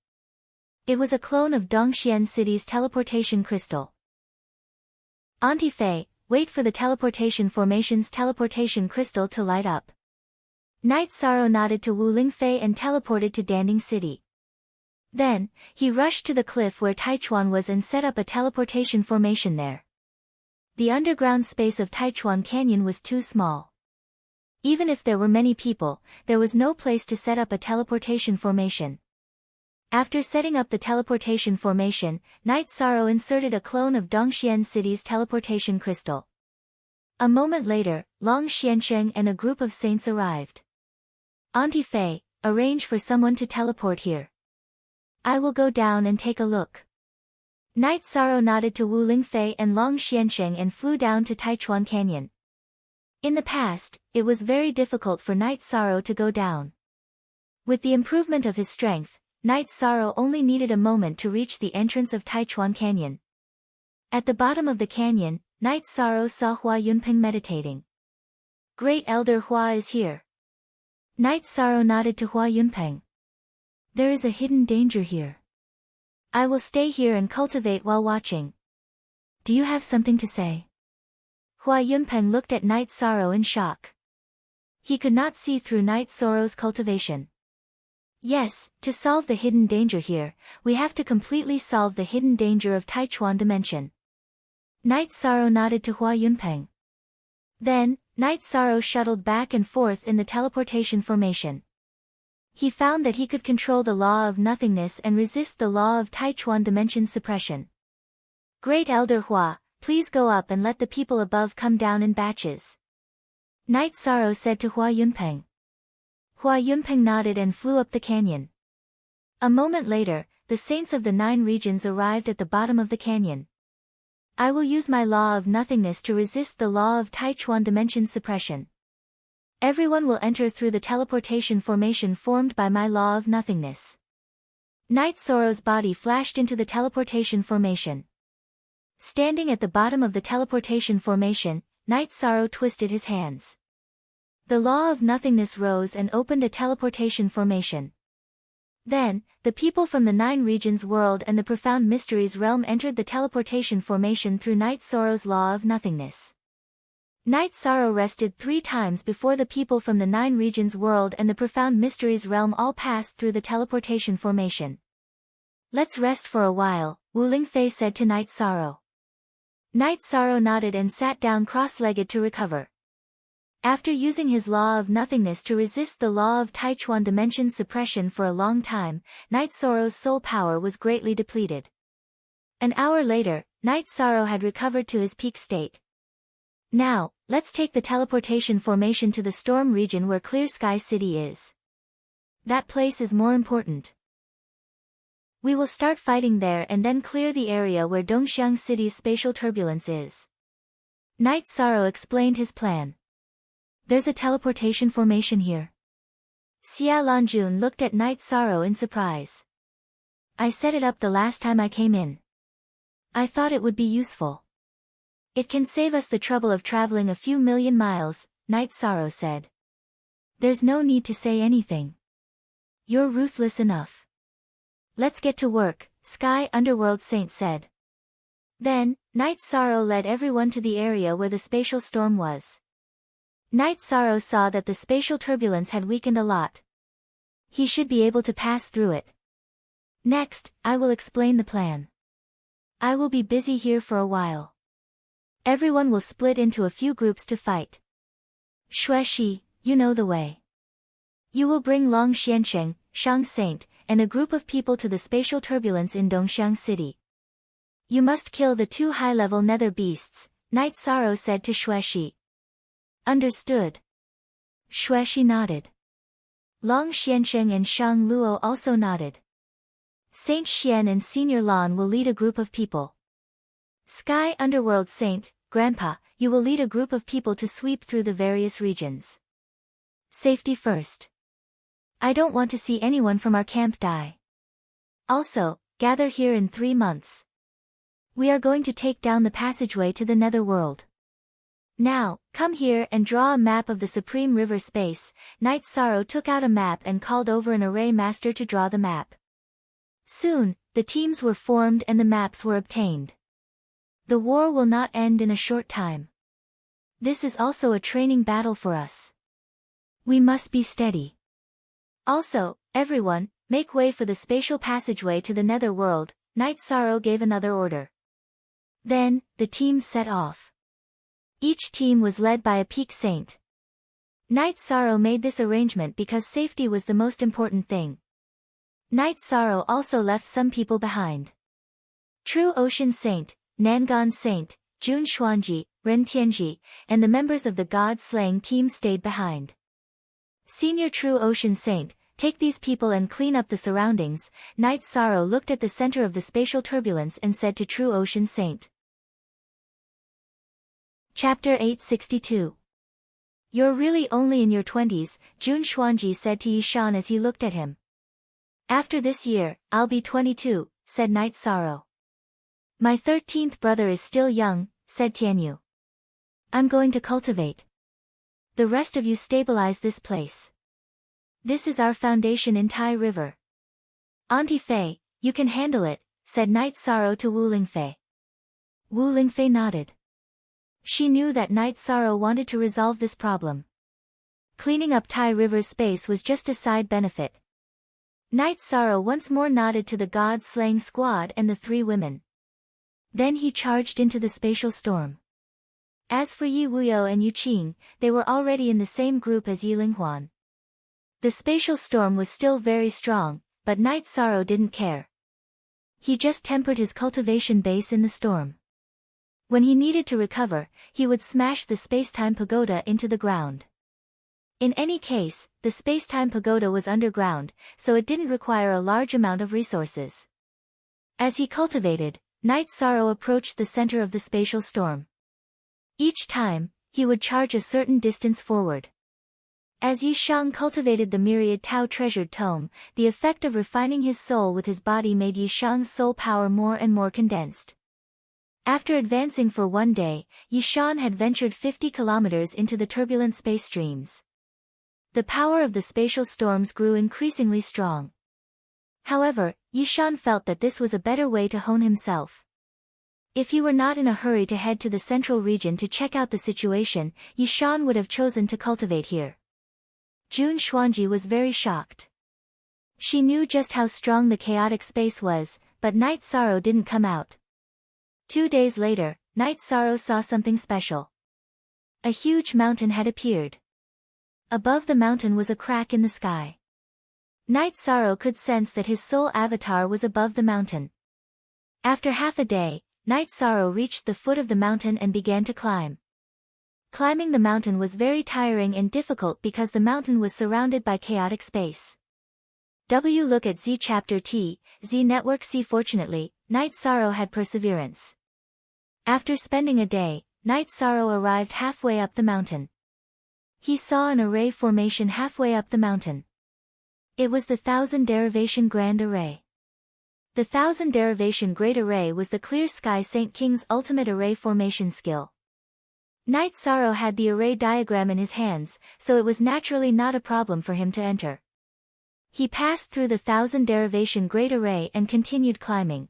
It was a clone of Dongxian City's teleportation crystal. Auntie Fei, wait for the teleportation formation's teleportation crystal to light up. Night Sorrow nodded to Wu Lingfei and teleported to Danding City. Then, he rushed to the cliff where Taichuan was and set up a teleportation formation there. The underground space of Taichuan Canyon was too small. Even if there were many people, there was no place to set up a teleportation formation. After setting up the teleportation formation, Night Sorrow inserted a clone of Dongxian City's teleportation crystal. A moment later, Long Xiansheng and a group of saints arrived. Auntie Fei, arrange for someone to teleport here. I will go down and take a look. Night Sorrow nodded to Wu Lingfei and Long Xiansheng and flew down to Taichuan Canyon. In the past, it was very difficult for Night Sorrow to go down. With the improvement of his strength, Night Sorrow only needed a moment to reach the entrance of Taichuan Canyon. At the bottom of the canyon, Night Sorrow saw Hua Yunpeng meditating. Great Elder Hua is here. Night Sorrow nodded to Hua Yunpeng. There is a hidden danger here. I will stay here and cultivate while watching. Do you have something to say? Hua Yunpeng looked at Night Sorrow in shock. He could not see through Night Sorrow's cultivation. Yes, to solve the hidden danger here, we have to completely solve the hidden danger of Taichuan dimension. Night Sorrow nodded to Hua Yunpeng. Then, Night Sorrow shuttled back and forth in the teleportation formation. He found that he could control the law of nothingness and resist the law of Taichuan dimension suppression. Great Elder Hua, please go up and let the people above come down in batches. Night Sorrow said to Hua Yunpeng. Hua Yunpeng nodded and flew up the canyon. A moment later, the saints of the 9 regions arrived at the bottom of the canyon. I will use my law of nothingness to resist the law of Taichuan dimension suppression. Everyone will enter through the teleportation formation formed by my law of nothingness. Night Sorrow's body flashed into the teleportation formation. Standing at the bottom of the teleportation formation, Night Sorrow twisted his hands. The law of nothingness rose and opened a teleportation formation. Then, the people from the 9 regions world and the profound mysteries realm entered the teleportation formation through Night Sorrow's law of nothingness. Night Sorrow rested 3 times before the people from the 9 regions world and the profound mysteries realm all passed through the teleportation formation. Let's rest for a while, Wu Lingfei said to Night Sorrow. Night Sorrow nodded and sat down cross-legged to recover. After using his law of nothingness to resist the law of Taichuan dimension suppression for a long time, Night Sorrow's soul power was greatly depleted. An hour later, Night Sorrow had recovered to his peak state. Now, let's take the teleportation formation to the storm region where Clear Sky City is. That place is more important. We will start fighting there and then clear the area where Dongxiang City's spatial turbulence is. Night Sorrow explained his plan. There's a teleportation formation here. Xia Lanjun looked at Night Sorrow in surprise. I set it up the last time I came in. I thought it would be useful. It can save us the trouble of traveling a few million miles, Night Sorrow said. There's no need to say anything. You're ruthless enough. Let's get to work, Sky Underworld Saint said. Then, Night Sorrow led everyone to the area where the spatial storm was. Night Sorrow saw that the spatial turbulence had weakened a lot. He should be able to pass through it. Next, I will explain the plan. I will be busy here for a while. Everyone will split into a few groups to fight. Xueshi, you know the way. You will bring Long Xiansheng, Shang Saint, and a group of people to the spatial turbulence in Dongxiang City. You must kill the 2 high-level nether beasts, Night Sorrow said to Xueshi. Understood. Xueshi nodded. Long Xiansheng and Shang Luo also nodded. Saint Xian and Senior Lan will lead a group of people. Sky Underworld Saint, Grandpa, you will lead a group of people to sweep through the various regions. Safety first. I don't want to see anyone from our camp die. Also, gather here in 3 months. We are going to take down the passageway to the netherworld. Now, come here and draw a map of the Supreme River space. Night Sorrow took out a map and called over an array master to draw the map. Soon, the teams were formed and the maps were obtained. The war will not end in a short time. This is also a training battle for us. We must be steady. Also, everyone, make way for the spatial passageway to the netherworld. Night Sorrow gave another order. Then, the teams set off. Each team was led by a peak saint. Night Sorrow made this arrangement because safety was the most important thing. Night Sorrow also left some people behind. True Ocean Saint, Nangan Saint, Jun Xuanji, Ren Tianji, and the members of the God-slaying team stayed behind. Senior True Ocean Saint, take these people and clean up the surroundings. Night Sorrow looked at the center of the spatial turbulence and said to True Ocean Saint. Chapter 862. You're really only in your 20s, Jun Xuanji said to Yishan as he looked at him. After this year, I'll be 22, said Night Sorrow. My 13th brother is still young, said Tianyu. I'm going to cultivate. The rest of you stabilize this place. This is our foundation in Tai River. Auntie Fei, you can handle it, said Night Sorrow to Wu Lingfei. Wu Lingfei nodded. She knew that Night Sorrow wanted to resolve this problem. Cleaning up Tai River's space was just a side benefit. Night Sorrow once more nodded to the God-slaying squad and the 3 women. Then he charged into the spatial storm. As for Yi Wuyo and Yu Qing, they were already in the same group as Yi Linghuan. The spatial storm was still very strong, but Night Sorrow didn't care. He just tempered his cultivation base in the storm. When he needed to recover, he would smash the space-time pagoda into the ground. In any case, the space-time pagoda was underground, so it didn't require a large amount of resources. As he cultivated, Night Sorrow approached the center of the spatial storm. Each time, he would charge a certain distance forward. As Yi Shang cultivated the myriad Tao treasured tome, the effect of refining his soul with his body made Yi Shang's soul power more and more condensed. After advancing for 1 day, Yi Shan had ventured 50 kilometers into the turbulent space streams. The power of the spatial storms grew increasingly strong. However, Yi Shan felt that this was a better way to hone himself. If he were not in a hurry to head to the central region to check out the situation, Yi Shan would have chosen to cultivate here. Jun Xuanji was very shocked. She knew just how strong the chaotic space was, but Night Sorrow didn't come out. 2 days later, Night Sorrow saw something special. A huge mountain had appeared. Above the mountain was a crack in the sky. Night Sorrow could sense that his soul avatar was above the mountain. After half a day, Night Sorrow reached the foot of the mountain and began to climb. Climbing the mountain was very tiring and difficult because the mountain was surrounded by chaotic space. Look at Z Chapter T, Z Network C. Fortunately, Night Sorrow had perseverance. After spending a day, Night Sorrow arrived halfway up the mountain. He saw an array formation halfway up the mountain. It was the 1000 Derivation Grand Array. The 1000 Derivation Great Array was the Clear Sky Saint King's ultimate array formation skill. Night Sorrow had the array diagram in his hands, so it was naturally not a problem for him to enter. He passed through the 1000 Derivation Great Array and continued climbing.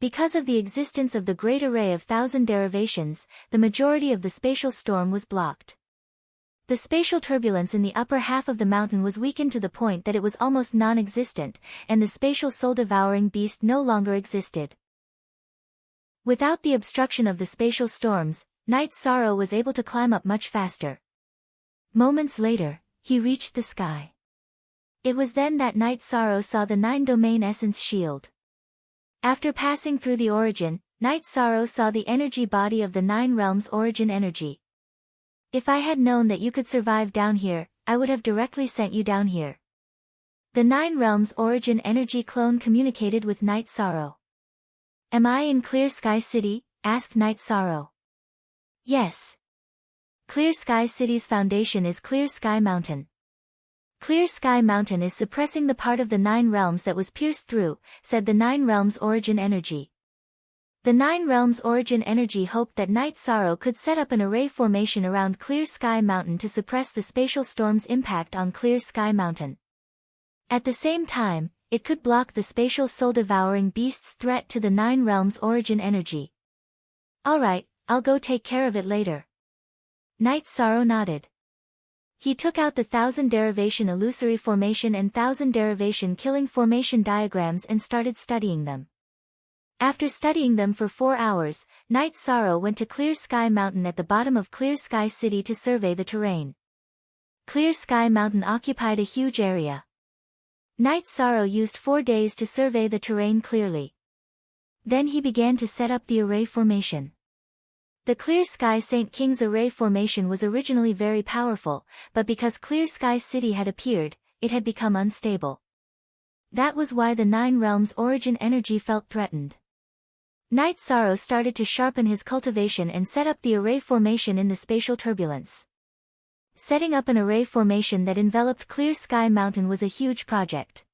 Because of the existence of the Great Array of 1000 Derivations, the majority of the spatial storm was blocked. The spatial turbulence in the upper half of the mountain was weakened to the point that it was almost non-existent, and the spatial soul-devouring beast no longer existed. Without the obstruction of the spatial storms, Night Sorrow was able to climb up much faster. Moments later, he reached the sky. It was then that Night Sorrow saw the 9-domain essence shield. After passing through the origin, Night Sorrow saw the energy body of the 9 realms origin energy. If I had known that you could survive down here, I would have directly sent you down here. The 9 realms origin energy clone communicated with Night Sorrow. Am I in Clear Sky City? Asked Night Sorrow. Yes. Clear Sky City's foundation is Clear Sky Mountain. Clear Sky Mountain is suppressing the part of the 9 realms that was pierced through, said the 9 realms origin energy. The 9 realms origin energy hoped that Night Sorrow could set up an array formation around Clear Sky Mountain to suppress the spatial storm's impact on Clear Sky Mountain. At the same time, it could block the spatial soul-devouring beast's threat to the 9 realms origin energy. Alright, I'll go take care of it later. Night Sorrow nodded. He took out the 1000 derivation illusory formation and 1000 derivation killing formation diagrams and started studying them. After studying them for 4 hours, Night Sorrow went to Clear Sky Mountain at the bottom of Clear Sky City to survey the terrain. Clear Sky Mountain occupied a huge area. Night Sorrow used 4 days to survey the terrain clearly. Then he began to set up the array formation. The Clear Sky Saint King's array formation was originally very powerful, but because Clear Sky City had appeared, it had become unstable. That was why the 9 realms origin energy felt threatened. Night Sorrow started to sharpen his cultivation and set up the array formation in the spatial turbulence. Setting up an array formation that enveloped Clear Sky Mountain was a huge project.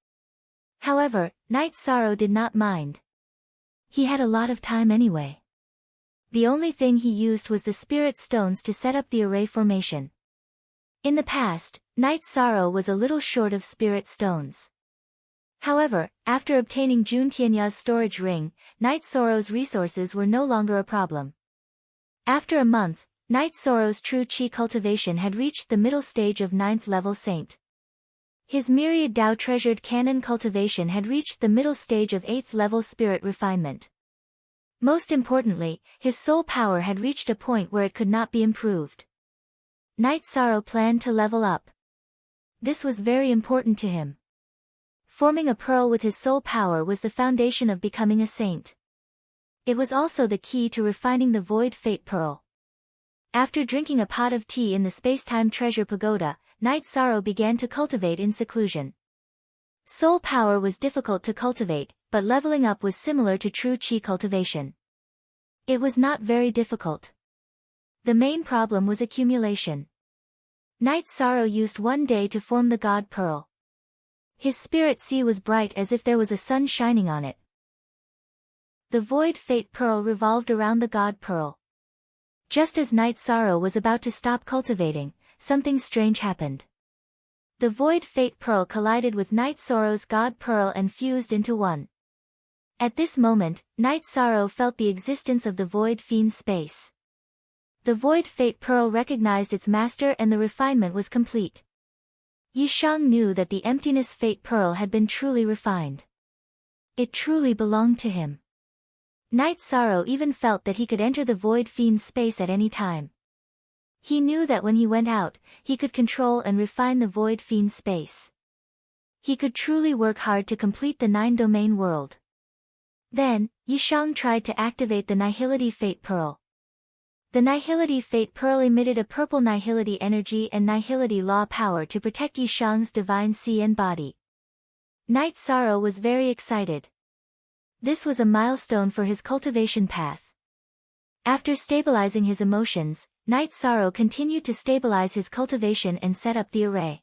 However, Night Sorrow did not mind. He had a lot of time anyway. The only thing he used was the spirit stones to set up the array formation. In the past, Night Sorrow was a little short of spirit stones. However, after obtaining Jun Tianya's storage ring, Night Sorrow's resources were no longer a problem. After a month, Night Sorrow's true Qi cultivation had reached the middle stage of 9th level saint. His myriad Dao treasured canon cultivation had reached the middle stage of 8th level spirit refinement. Most importantly, his soul power had reached a point where it could not be improved. Night Sorrow planned to level up. This was very important to him. Forming a pearl with his soul power was the foundation of becoming a saint. It was also the key to refining the Void Fate Pearl. After drinking a pot of tea in the Spacetime Treasure Pagoda, Night Sorrow began to cultivate in seclusion. Soul power was difficult to cultivate, but leveling up was similar to true Qi cultivation. It was not very difficult. The main problem was accumulation. Night Sorrow used 1 day to form the God Pearl. His spirit sea was bright as if there was a sun shining on it. The Void Fate Pearl revolved around the God Pearl. Just as Night Sorrow was about to stop cultivating, something strange happened. The Void Fate Pearl collided with Night Sorrow's God Pearl and fused into one. At this moment, Night Sorrow felt the existence of the Void Fiend space. The Void Fate Pearl recognized its master and the refinement was complete. Yishang knew that the Emptiness Fate Pearl had been truly refined. It truly belonged to him. Night Sorrow even felt that he could enter the Void Fiend's space at any time. He knew that when he went out, he could control and refine the Void Fiend's space. He could truly work hard to complete the 9-domain world. Then, Yishang tried to activate the Nihility Fate Pearl. The Nihility Fate Pearl emitted a purple Nihility energy and Nihility Law power to protect Yishang's divine sea and body. Night Sorrow was very excited. This was a milestone for his cultivation path. After stabilizing his emotions, Night Sorrow continued to stabilize his cultivation and set up the array.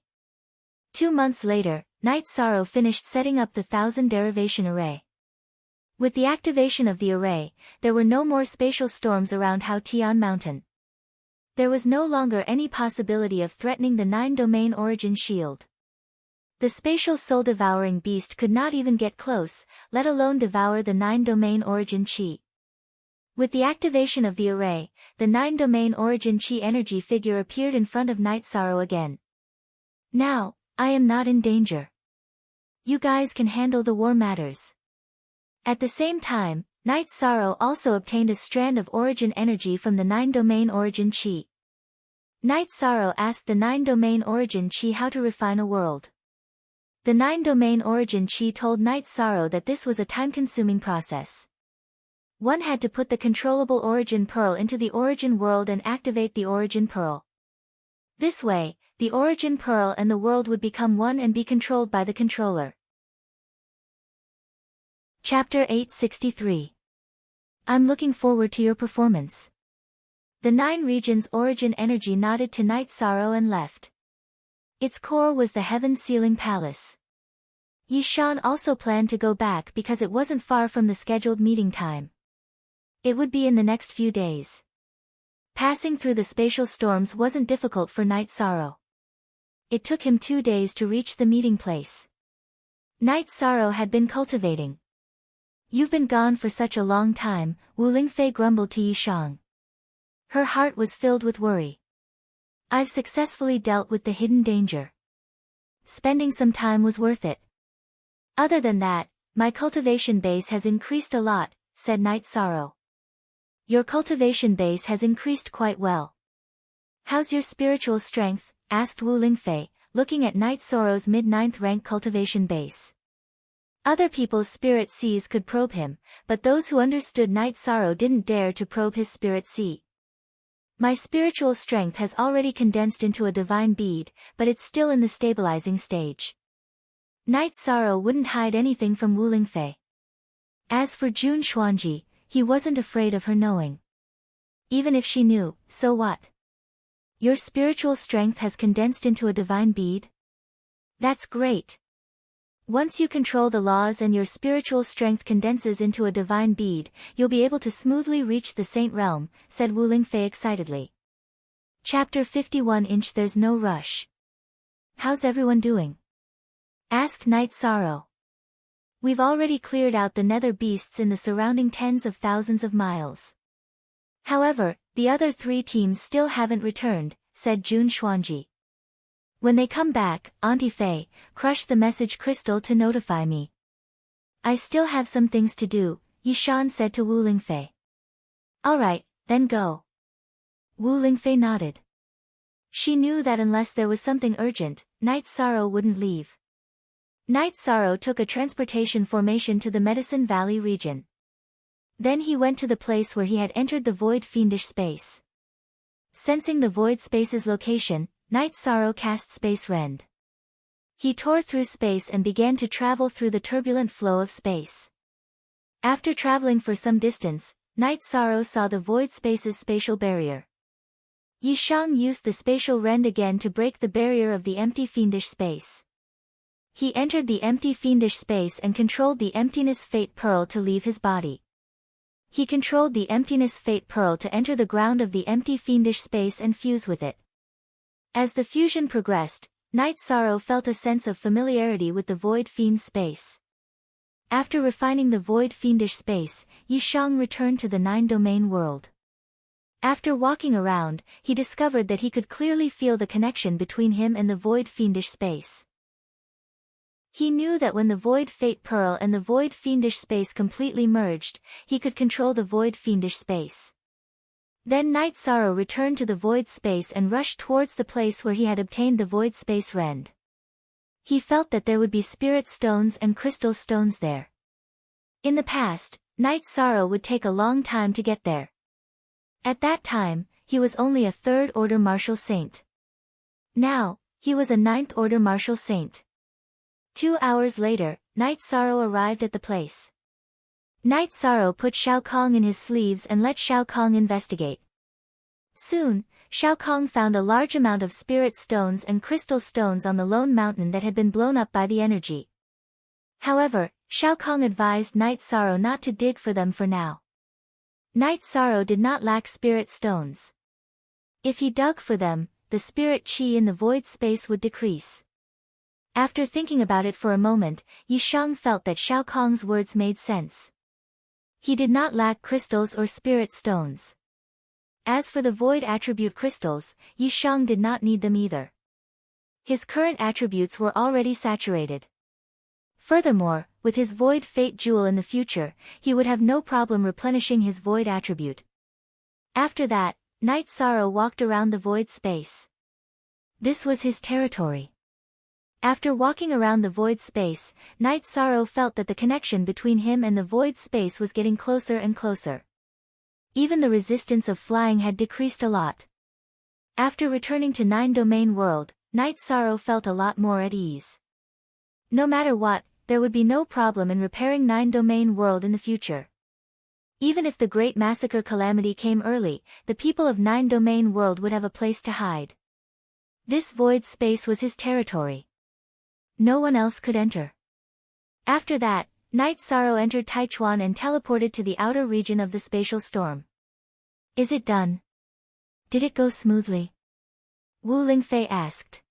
2 months later, Night Sorrow finished setting up the 1000 derivation array. With the activation of the array, there were no more spatial storms around Hao Tian Mountain. There was no longer any possibility of threatening the 9-domain origin shield. The spatial soul-devouring beast could not even get close, let alone devour the 9-domain origin chi. With the activation of the array, the 9-domain origin chi energy figure appeared in front of Night Sorrow again. Now, I am not in danger. You guys can handle the war matters. At the same time, Night Sorrow also obtained a strand of origin energy from the 9-domain origin chi. Night Sorrow asked the 9-domain origin chi how to refine a world. The 9-domain origin chi told Night Sorrow that this was a time-consuming process. One had to put the controllable origin pearl into the origin world and activate the origin pearl. This way, the origin pearl and the world would become one and be controlled by the controller. Chapter 863. I'm looking forward to your performance. The 9 regions' origin energy nodded to Night Sorrow and left. Its core was the heaven-sealing palace. Yishan also planned to go back because it wasn't far from the scheduled meeting time. It would be in the next few days. Passing through the spatial storms wasn't difficult for Night Sorrow. It took him 2 days to reach the meeting place. Night Sorrow had been cultivating. You've been gone for such a long time, Wu Lingfei grumbled to Yishang. Her heart was filled with worry. I've successfully dealt with the hidden danger. Spending some time was worth it. Other than that, my cultivation base has increased a lot, said Night Sorrow. Your cultivation base has increased quite well. How's your spiritual strength? Asked Wu Lingfei, looking at Night Sorrow's mid-9th rank cultivation base. Other people's spirit seas could probe him, but those who understood Night Sorrow didn't dare to probe his spirit sea. My spiritual strength has already condensed into a divine bead, but it's still in the stabilizing stage. Night Sorrow wouldn't hide anything from Wu Lingfei. As for Jun Xuanji, he wasn't afraid of her knowing. Even if she knew, so what? Your spiritual strength has condensed into a divine bead? That's great. Once you control the laws and your spiritual strength condenses into a divine bead, you'll be able to smoothly reach the Saint Realm, said Wu Lingfei excitedly. Chapter 51. There's no rush. How's everyone doing? Asked Night Sorrow. We've already cleared out the nether beasts in the surrounding tens of thousands of miles. However, the other 3 teams still haven't returned, said Jun Xuanji. When they come back, Auntie Fei, crush the message crystal to notify me. I still have some things to do, Yishan said to Wu Lingfei. Alright, then go. Wu Lingfei nodded. She knew that unless there was something urgent, Night Sorrow wouldn't leave. Night Sorrow took a transportation formation to the Medicine Valley region. Then he went to the place where he had entered the void fiendish space. Sensing the void space's location, Night Sorrow cast Space Rend. He tore through space and began to travel through the turbulent flow of space. After traveling for some distance, Night Sorrow saw the void space's spatial barrier. Yishang used the spatial rend again to break the barrier of the empty fiendish space. He entered the empty fiendish space and controlled the emptiness fate pearl to leave his body. He controlled the emptiness fate pearl to enter the ground of the empty fiendish space and fuse with it. As the fusion progressed, Night Sorrow felt a sense of familiarity with the void fiend space. After refining the void fiendish space, Yishang returned to the 9-domain world. After walking around, he discovered that he could clearly feel the connection between him and the void fiendish space. He knew that when the void fate pearl and the void fiendish space completely merged, he could control the void fiendish space. Then Night Sorrow returned to the void space and rushed towards the place where he had obtained the void space rend. He felt that there would be spirit stones and crystal stones there. In the past, Night Sorrow would take a long time to get there. At that time, he was only a 3rd-order martial saint. Now, he was a 9th-order martial saint. 2 hours later, Night Sorrow arrived at the place. Night Sorrow put Shao Kong in his sleeves and let Shao Kong investigate. Soon, Shao Kong found a large amount of spirit stones and crystal stones on the lone mountain that had been blown up by the energy. However, Shao Kong advised Night Sorrow not to dig for them for now. Night Sorrow did not lack spirit stones. If he dug for them, the spirit chi in the void space would decrease. After thinking about it for a moment, Yishang felt that Shao Kong's words made sense. He did not lack crystals or spirit stones. As for the void attribute crystals, Yi Shang did not need them either. His current attributes were already saturated. Furthermore, with his void fate jewel in the future, he would have no problem replenishing his void attribute. After that, Night Sorrow walked around the void space. This was his territory. After walking around the void space, Night Sorrow felt that the connection between him and the void space was getting closer and closer. Even the resistance of flying had decreased a lot. After returning to Nine Domain World, Night Sorrow felt a lot more at ease. No matter what, there would be no problem in repairing Nine Domain World in the future. Even if the Great Massacre Calamity came early, the people of Nine Domain World would have a place to hide. This void space was his territory. No one else could enter. After that, Night Sorrow entered Taichuan and teleported to the outer region of the spatial storm. Is it done? Did it go smoothly? Wu Lingfei asked.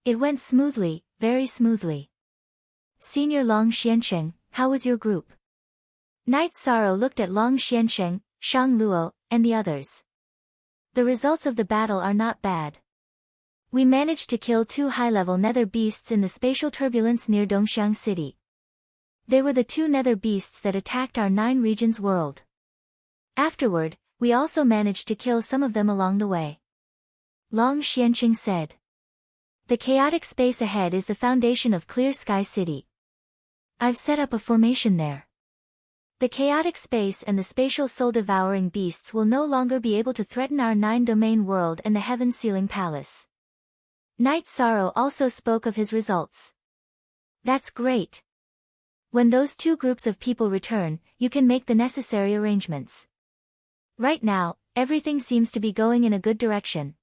It went smoothly, very smoothly. Senior Long Xiansheng, how was your group? Night Sorrow looked at Long Xiansheng, Shang Luo, and the others. The results of the battle are not bad. We managed to kill 2 high-level nether beasts in the spatial turbulence near Dongxiang City. They were the 2 nether beasts that attacked our 9 regions world. Afterward, we also managed to kill some of them along the way. Long Xianqing said. The chaotic space ahead is the foundation of Clear Sky City. I've set up a formation there. The chaotic space and the spatial soul-devouring beasts will no longer be able to threaten our 9-domain world and the heaven-sealing palace. Night Sorrow also spoke of his results. That's great. When those 2 groups of people return, you can make the necessary arrangements. Right now, everything seems to be going in a good direction.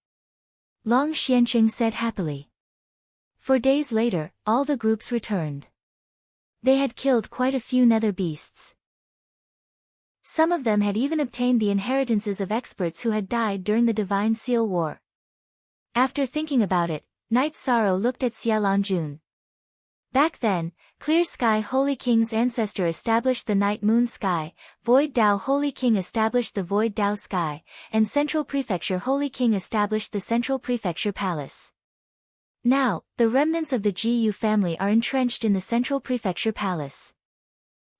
Long Xianqing said happily. 4 days later, all the groups returned. They had killed quite a few nether beasts. Some of them had even obtained the inheritances of experts who had died during the Divine Seal War. After thinking about it, Night Sorrow looked at Xia Lanjun. Back then, Clear Sky Holy King's ancestor established the Night Moon Sky, Void Dao Holy King established the Void Dao Sky, and Central Prefecture Holy King established the Central Prefecture Palace. Now, the remnants of the Ji family are entrenched in the Central Prefecture Palace.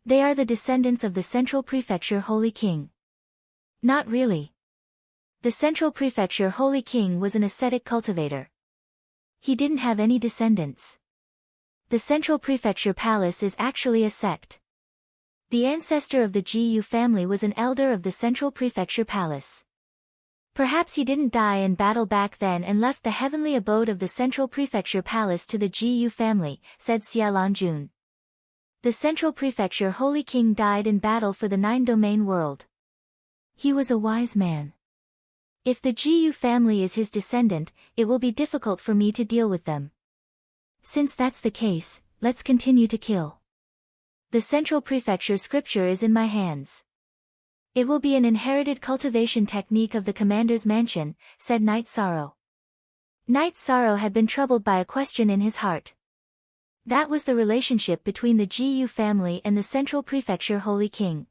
They are the descendants of the Central Prefecture Holy King. Not really. The Central Prefecture Holy King was an ascetic cultivator. He didn't have any descendants. The Central Prefecture Palace is actually a sect. The ancestor of the Ji family was an elder of the Central Prefecture Palace. Perhaps he didn't die in battle back then and left the heavenly abode of the Central Prefecture Palace to the Ji family, said Xia Lanjun. The Central Prefecture Holy King died in battle for the 9-domain world. He was a wise man. If the Ji family is his descendant, it will be difficult for me to deal with them. Since that's the case, let's continue to kill. The Central Prefecture scripture is in my hands. It will be an inherited cultivation technique of the commander's mansion, said Night Sorrow. Night Sorrow had been troubled by a question in his heart. That was the relationship between the Ji family and the Central Prefecture Holy King.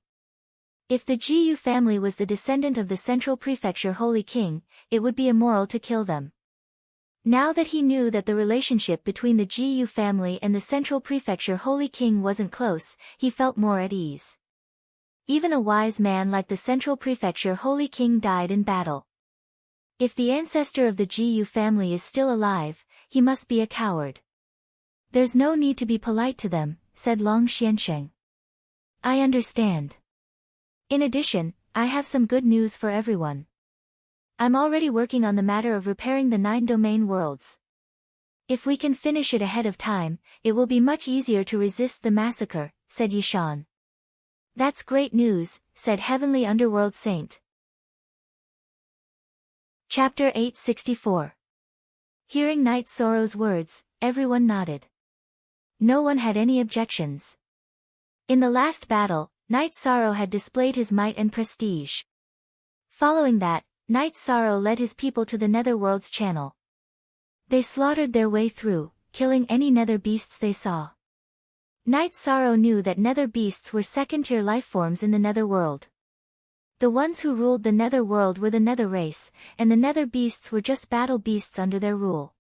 If the Ji family was the descendant of the Central Prefecture Holy King, it would be immoral to kill them. Now that he knew that the relationship between the Ji family and the Central Prefecture Holy King wasn't close, he felt more at ease. Even a wise man like the Central Prefecture Holy King died in battle. If the ancestor of the Ji family is still alive, he must be a coward. There's no need to be polite to them, said Long Xiansheng. I understand. In addition, I have some good news for everyone. I'm already working on the matter of repairing the 9-domain worlds. If we can finish it ahead of time, it will be much easier to resist the massacre, said Yishan. That's great news, said Heavenly Underworld Saint. Chapter 864. Hearing Night Sorrow's words, everyone nodded. No one had any objections. In the last battle, Night Sorrow had displayed his might and prestige. Following that, Night Sorrow led his people to the Netherworld's channel. They slaughtered their way through, killing any nether beasts they saw. Night Sorrow knew that nether beasts were second-tier lifeforms in the nether world. The ones who ruled the nether world were the nether race, and the nether beasts were just battle beasts under their rule.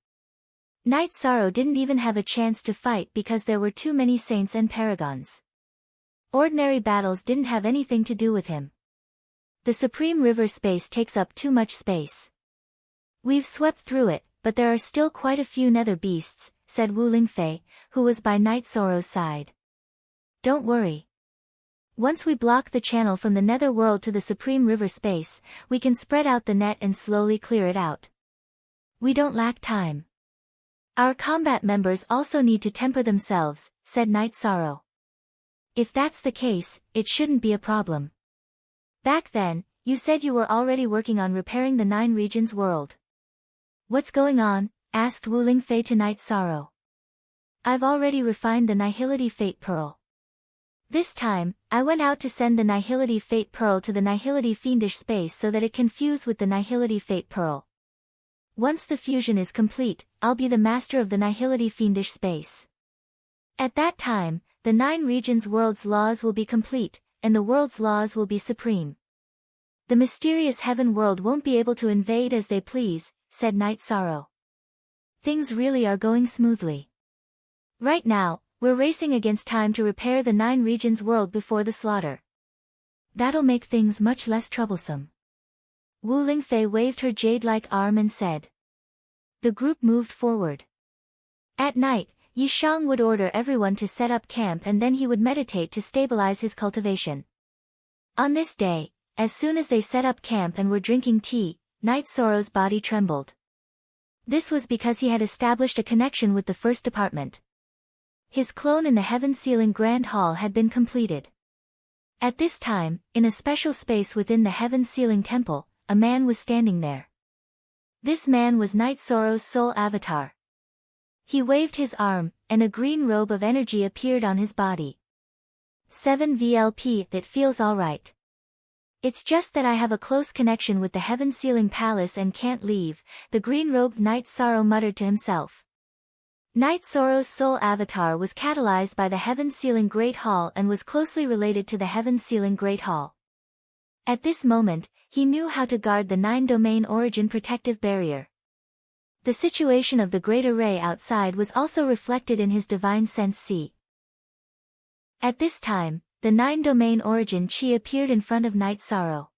Night Sorrow didn't even have a chance to fight because there were too many saints and paragons. Ordinary battles didn't have anything to do with him. The Supreme River space takes up too much space. We've swept through it, but there are still quite a few nether beasts, said Wu Lingfei, who was by Night Sorrow's side. Don't worry. Once we block the channel from the nether world to the Supreme River space, we can spread out the net and slowly clear it out. We don't lack time. Our combat members also need to temper themselves, said Night Sorrow. If that's the case, it shouldn't be a problem. Back then, you said you were already working on repairing the 9 regions world. What's going on? Asked Wu Lingfei to Night Sorrow. I've already refined the Nihility Fate Pearl. This time, I went out to send the Nihility Fate Pearl to the Nihility Fiendish space so that it can fuse with the Nihility Fate Pearl. Once the fusion is complete, I'll be the master of the Nihility Fiendish space. At that time, the 9 regions world's laws will be complete, and the world's laws will be supreme. The mysterious heaven world won't be able to invade as they please, said Night Sorrow. Things really are going smoothly. Right now, we're racing against time to repair the 9 regions world before the slaughter. That'll make things much less troublesome. Wu Lingfei waved her jade-like arm and said. The group moved forward. At night, Yi Shang would order everyone to set up camp and then he would meditate to stabilize his cultivation. On this day, as soon as they set up camp and were drinking tea, Night Sorrow's body trembled. This was because he had established a connection with the first department. His clone in the Heaven-Sealing Grand Hall had been completed. At this time, in a special space within the Heaven-Sealing Temple, a man was standing there. This man was Night Sorrow's soul avatar. He waved his arm, and a green robe of energy appeared on his body. 7 VLP, it feels alright. It's just that I have a close connection with the Heaven-Sealing Palace and can't leave, the green-robed Night Sorrow muttered to himself. Night Sorrow's soul avatar was catalyzed by the Heaven-Sealing Great Hall and was closely related to the Heaven-Sealing Great Hall. At this moment, he knew how to guard the 9-domain origin protective barrier. The situation of the great array outside was also reflected in his divine sense C. At this time, the 9-domain origin chi appeared in front of Night Sorrow.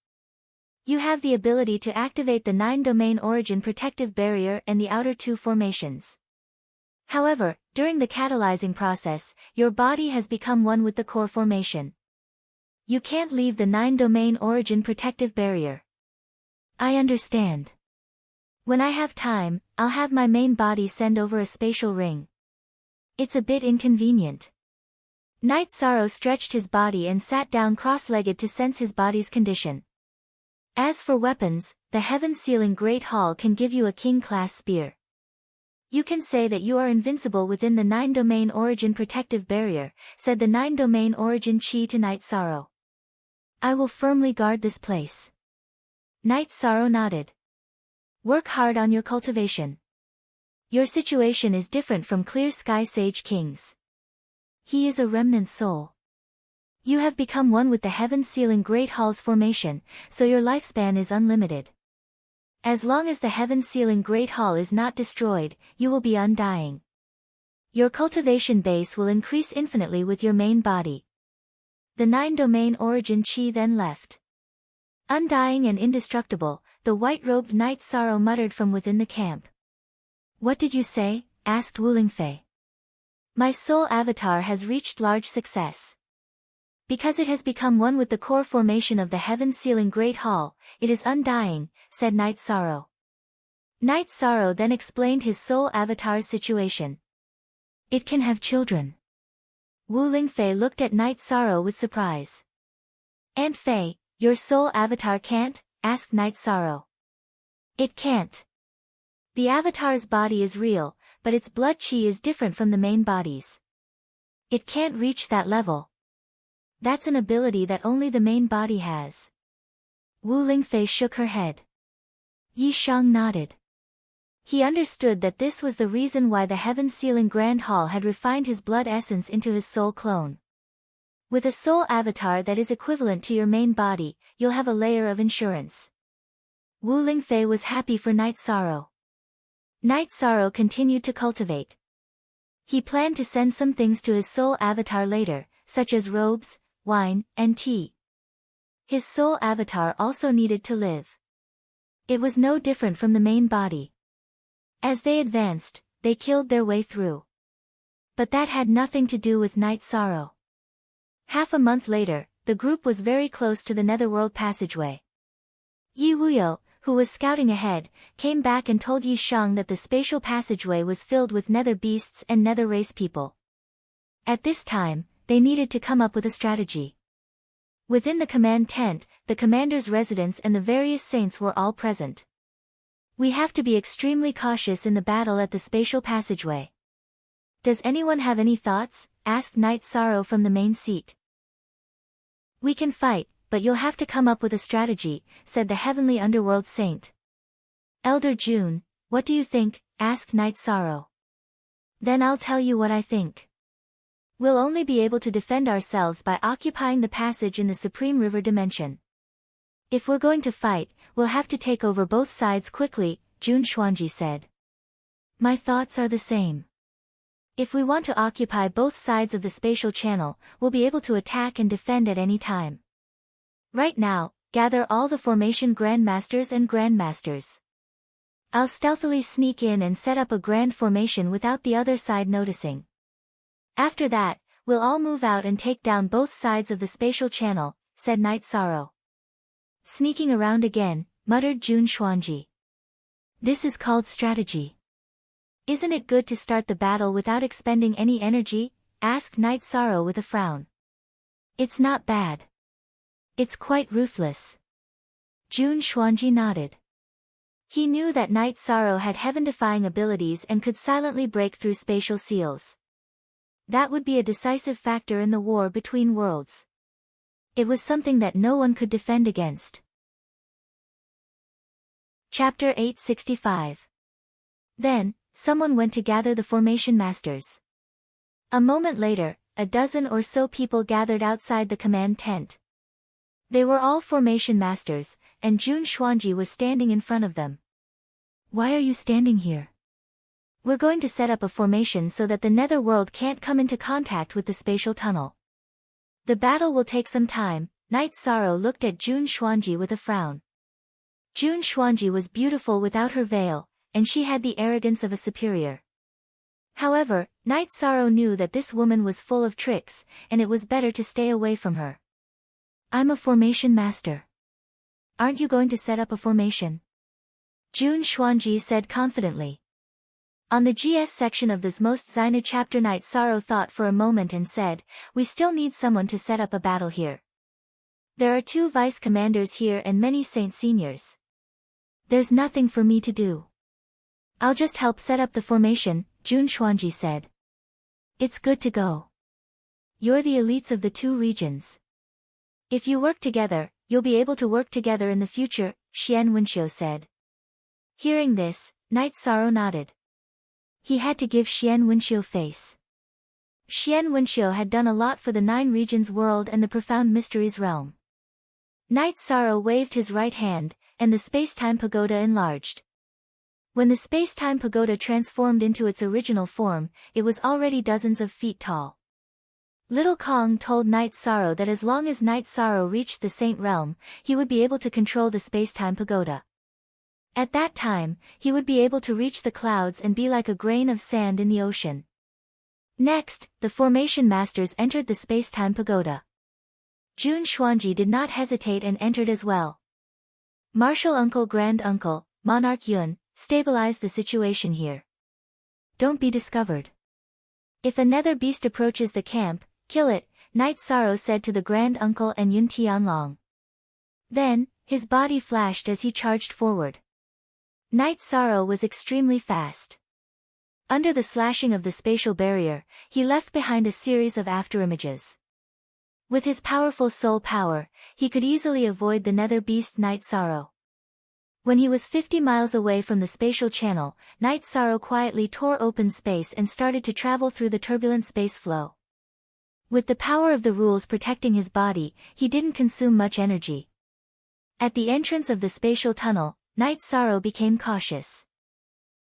You have the ability to activate the 9-domain origin protective barrier and the outer 2 formations. However, during the catalyzing process, your body has become one with the core formation. You can't leave the 9-domain origin protective barrier. I understand. When I have time, I'll have my main body send over a spatial ring. It's a bit inconvenient. Night Sorrow stretched his body and sat down cross-legged to sense his body's condition. As for weapons, the Heaven-Sealing Great Hall can give you a king-class spear. You can say that you are invincible within the 9-domain origin protective barrier, said the 9-domain origin chi to Night Sorrow. I will firmly guard this place. Night Sorrow nodded. Work hard on your cultivation. Your situation is different from Clear Sky Sage King's. He is a remnant soul. You have become one with the Heaven-Sealing Great Hall's formation, so your lifespan is unlimited. As long as the Heaven-Sealing Great Hall is not destroyed, you will be undying. Your cultivation base will increase infinitely with your main body. The 9-domain origin chi then left. Undying and indestructible, the white-robed Night Sorrow muttered from within the camp. What did you say? Asked Wu Lingfei. My soul avatar has reached large success. Because it has become one with the core formation of the Heaven-Sealing Great Hall, it is undying, said Night Sorrow. Night Sorrow then explained his soul avatar's situation. It can have children. Wu Lingfei looked at Night Sorrow with surprise. Aunt Fei, your soul avatar can't? Asked Night Sorrow. It can't. The avatar's body is real, but its blood chi is different from the main body's. It can't reach that level. That's an ability that only the main body has. Wu Lingfei shook her head. Yi Shang nodded. He understood that this was the reason why the heaven-sealing Grand Hall had refined his blood essence into his soul clone. With a soul avatar that is equivalent to your main body, you'll have a layer of insurance. Wu Lingfei was happy for Night Sorrow. Night Sorrow continued to cultivate. He planned to send some things to his soul avatar later, such as robes, wine, and tea. His soul avatar also needed to live. It was no different from the main body. As they advanced, they killed their way through. But that had nothing to do with Night Sorrow. Half a month later, the group was very close to the Netherworld passageway. Yi Wuyo, who was scouting ahead, came back and told Yi Shang that the spatial passageway was filled with nether beasts and nether race people. At this time, they needed to come up with a strategy. Within the command tent, the commander's residence and the various saints were all present. We have to be extremely cautious in the battle at the spatial passageway. Does anyone have any thoughts? Asked Night Sorrow from the main seat. We can fight, but you'll have to come up with a strategy, said the heavenly underworld saint. Elder June, what do you think? Asked Night Sorrow. Then I'll tell you what I think. We'll only be able to defend ourselves by occupying the passage in the Supreme River Dimension. If we're going to fight, we'll have to take over both sides quickly, Jun Xuanji said. My thoughts are the same. If we want to occupy both sides of the spatial channel, we'll be able to attack and defend at any time. Right now, gather all the formation grandmasters and grandmasters. I'll stealthily sneak in and set up a grand formation without the other side noticing. After that, we'll all move out and take down both sides of the spatial channel, said Night Sorrow. Sneaking around again, muttered Jun Xuanji. This is called strategy. Isn't it good to start the battle without expending any energy? Asked Night Sorrow with a frown. It's not bad. It's quite ruthless. Jun Xuanji nodded. He knew that Night Sorrow had heaven-defying abilities and could silently break through spatial seals. That would be a decisive factor in the war between worlds. It was something that no one could defend against. Chapter 865. Then, someone went to gather the formation masters. A moment later, a dozen or so people gathered outside the command tent. They were all formation masters, and Jun Xuanji was standing in front of them. Why are you standing here? We're going to set up a formation so that the nether world can't come into contact with the spatial tunnel. The battle will take some time. Night Sorrow looked at Jun Xuanji with a frown. Jun Xuanji was beautiful without her veil, and she had the arrogance of a superior. However, Night Sorrow knew that this woman was full of tricks, and it was better to stay away from her. I'm a formation master. Aren't you going to set up a formation? Jun Xuanji said confidently. On the GS section of this most Xina chapter, Night Sorrow thought for a moment and said, we still need someone to set up a battle here. There are 2 vice commanders here and many saint seniors. There's nothing for me to do. I'll just help set up the formation, Jun Xuanji said. It's good to go. You're the elites of the 2 regions. If you work together, you'll be able to work together in the future, Xian Wenxiu said. Hearing this, Night Sorrow nodded. He had to give Xian Wenxiu face. Xian Wenxiu had done a lot for the 9 regions world and the profound mysteries realm. Night Sorrow waved his right hand, and the space-time pagoda enlarged. When the space-time pagoda transformed into its original form, it was already dozens of feet tall. Little Kong told Night Sorrow that as long as Night Sorrow reached the Saint Realm, he would be able to control the space-time pagoda. At that time, he would be able to reach the clouds and be like a grain of sand in the ocean. Next, the formation masters entered the space-time pagoda. Jun Xuanji did not hesitate and entered as well. Martial Uncle Grand Uncle, Monarch Yun, stabilize the situation here. Don't be discovered. If a nether beast approaches the camp, kill it, Night Sorrow said to the Grand Uncle and Yun Tianlong. Then, his body flashed as he charged forward. Night Sorrow was extremely fast. Under the slashing of the spatial barrier, he left behind a series of afterimages. With his powerful soul power, he could easily avoid the nether beast Night Sorrow. When he was 50 miles away from the spatial channel, Night Sorrow quietly tore open space and started to travel through the turbulent space flow. With the power of the rules protecting his body, he didn't consume much energy. At the entrance of the spatial tunnel, Night Sorrow became cautious.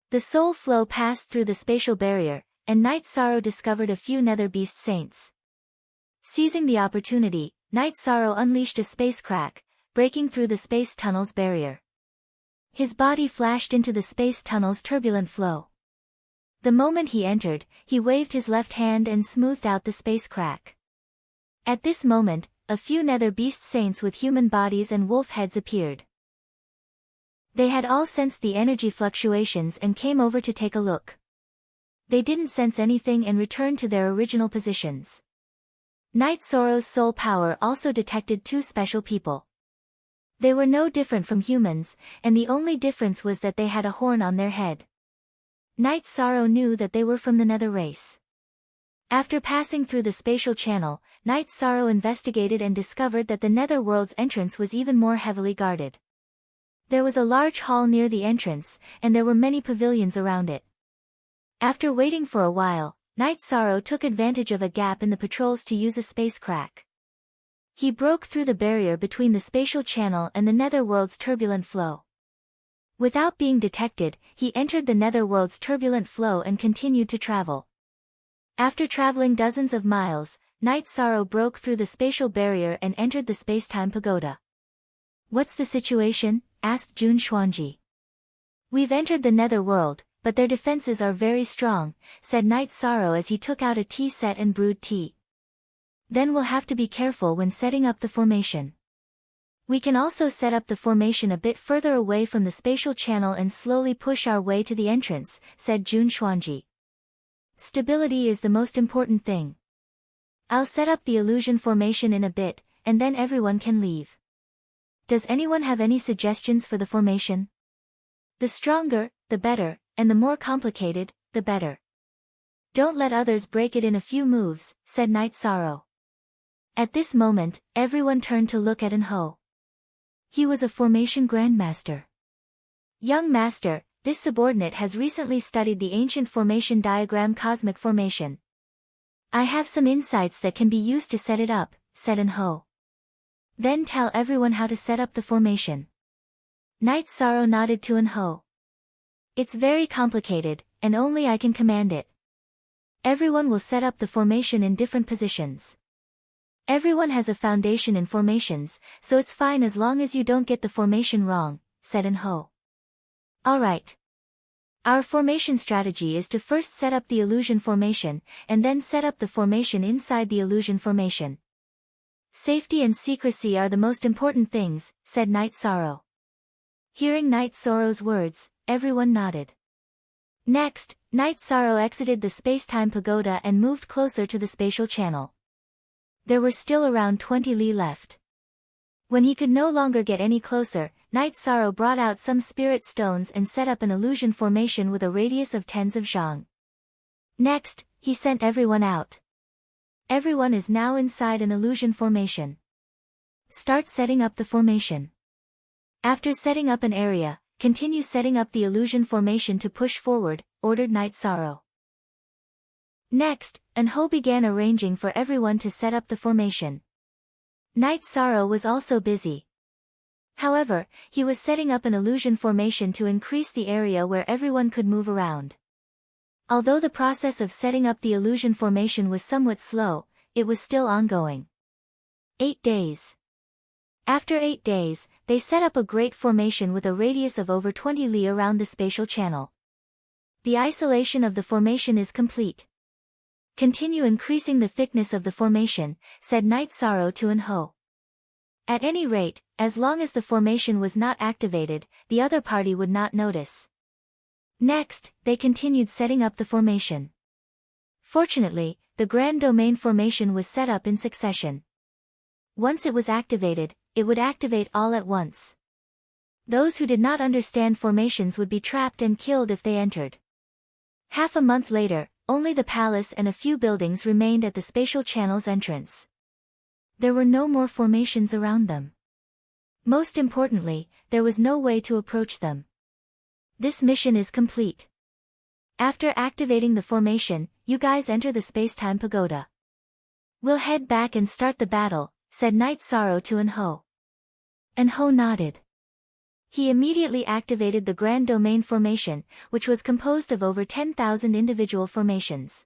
The soul flow passed through the spatial barrier, and Night Sorrow discovered a few nether beast saints. Seizing the opportunity, Night Sorrow unleashed a space crack, breaking through the space tunnel's barrier. His body flashed into the space tunnel's turbulent flow. The moment he entered, he waved his left hand and smoothed out the space crack. At this moment, a few nether beast saints with human bodies and wolf heads appeared. They had all sensed the energy fluctuations and came over to take a look. They didn't sense anything and returned to their original positions. Night Sorrow's soul power also detected two special people. They were no different from humans, and the only difference was that they had a horn on their head. Night Sorrow knew that they were from the nether race. After passing through the spatial channel, Night Sorrow investigated and discovered that the nether world's entrance was even more heavily guarded. There was a large hall near the entrance, and there were many pavilions around it. After waiting for a while, Night Sorrow took advantage of a gap in the patrols to use a space crack. He broke through the barrier between the spatial channel and the netherworld's turbulent flow. Without being detected, he entered the netherworld's turbulent flow and continued to travel. After traveling dozens of miles, Night Sorrow broke through the spatial barrier and entered the space-time pagoda. "What's the situation?" asked Jun Xuanji. "We've entered the netherworld, but their defenses are very strong," said Night Sorrow as he took out a tea set and brewed tea. "Then we'll have to be careful when setting up the formation. We can also set up the formation a bit further away from the spatial channel and slowly push our way to the entrance," said Jun Xuanji. "Stability is the most important thing. I'll set up the illusion formation in a bit, and then everyone can leave. Does anyone have any suggestions for the formation? The stronger, the better, and the more complicated, the better. Don't let others break it in a few moves," said Night Sorrow. At this moment, everyone turned to look at Anho. He was a formation grandmaster. "Young master, this subordinate has recently studied the ancient formation diagram cosmic formation. I have some insights that can be used to set it up," said Anho. "Then tell everyone how to set up the formation." Night Sorrow nodded to Anho. "It's very complicated, and only I can command it. Everyone will set up the formation in different positions. Everyone has a foundation in formations, so it's fine as long as you don't get the formation wrong," said Anho. "Alright. Our formation strategy is to first set up the illusion formation, and then set up the formation inside the illusion formation. Safety and secrecy are the most important things," said Night Sorrow. Hearing Night Sorrow's words, everyone nodded. Next, Night Sorrow exited the space-time pagoda and moved closer to the spatial channel. There were still around 20 li left. When he could no longer get any closer, Night Sorrow brought out some spirit stones and set up an illusion formation with a radius of tens of zhang. Next, he sent everyone out. Everyone is now inside an illusion formation. Start setting up the formation. After setting up an area, continue setting up the illusion formation to push forward, ordered Night Sorrow. Next, Anho began arranging for everyone to set up the formation. Night Sorrow was also busy. However, he was setting up an illusion formation to increase the area where everyone could move around. Although the process of setting up the illusion formation was somewhat slow, it was still ongoing. 8 days. After 8 days, they set up a great formation with a radius of over 20 li around the spatial channel. The isolation of the formation is complete. Continue increasing the thickness of the formation, said Night Sorrow to Anho. At any rate, as long as the formation was not activated, the other party would not notice. Next, they continued setting up the formation. Fortunately, the Grand Domain formation was set up in succession. Once it was activated, it would activate all at once. Those who did not understand formations would be trapped and killed if they entered. Half a month later, only the palace and a few buildings remained at the spatial channel's entrance. There were no more formations around them. Most importantly, there was no way to approach them. This mission is complete. After activating the formation, you guys enter the space-time pagoda. We'll head back and start the battle, said Night Sorrow to Enho. Enho nodded. He immediately activated the Grand Domain formation, which was composed of over 10,000 individual formations.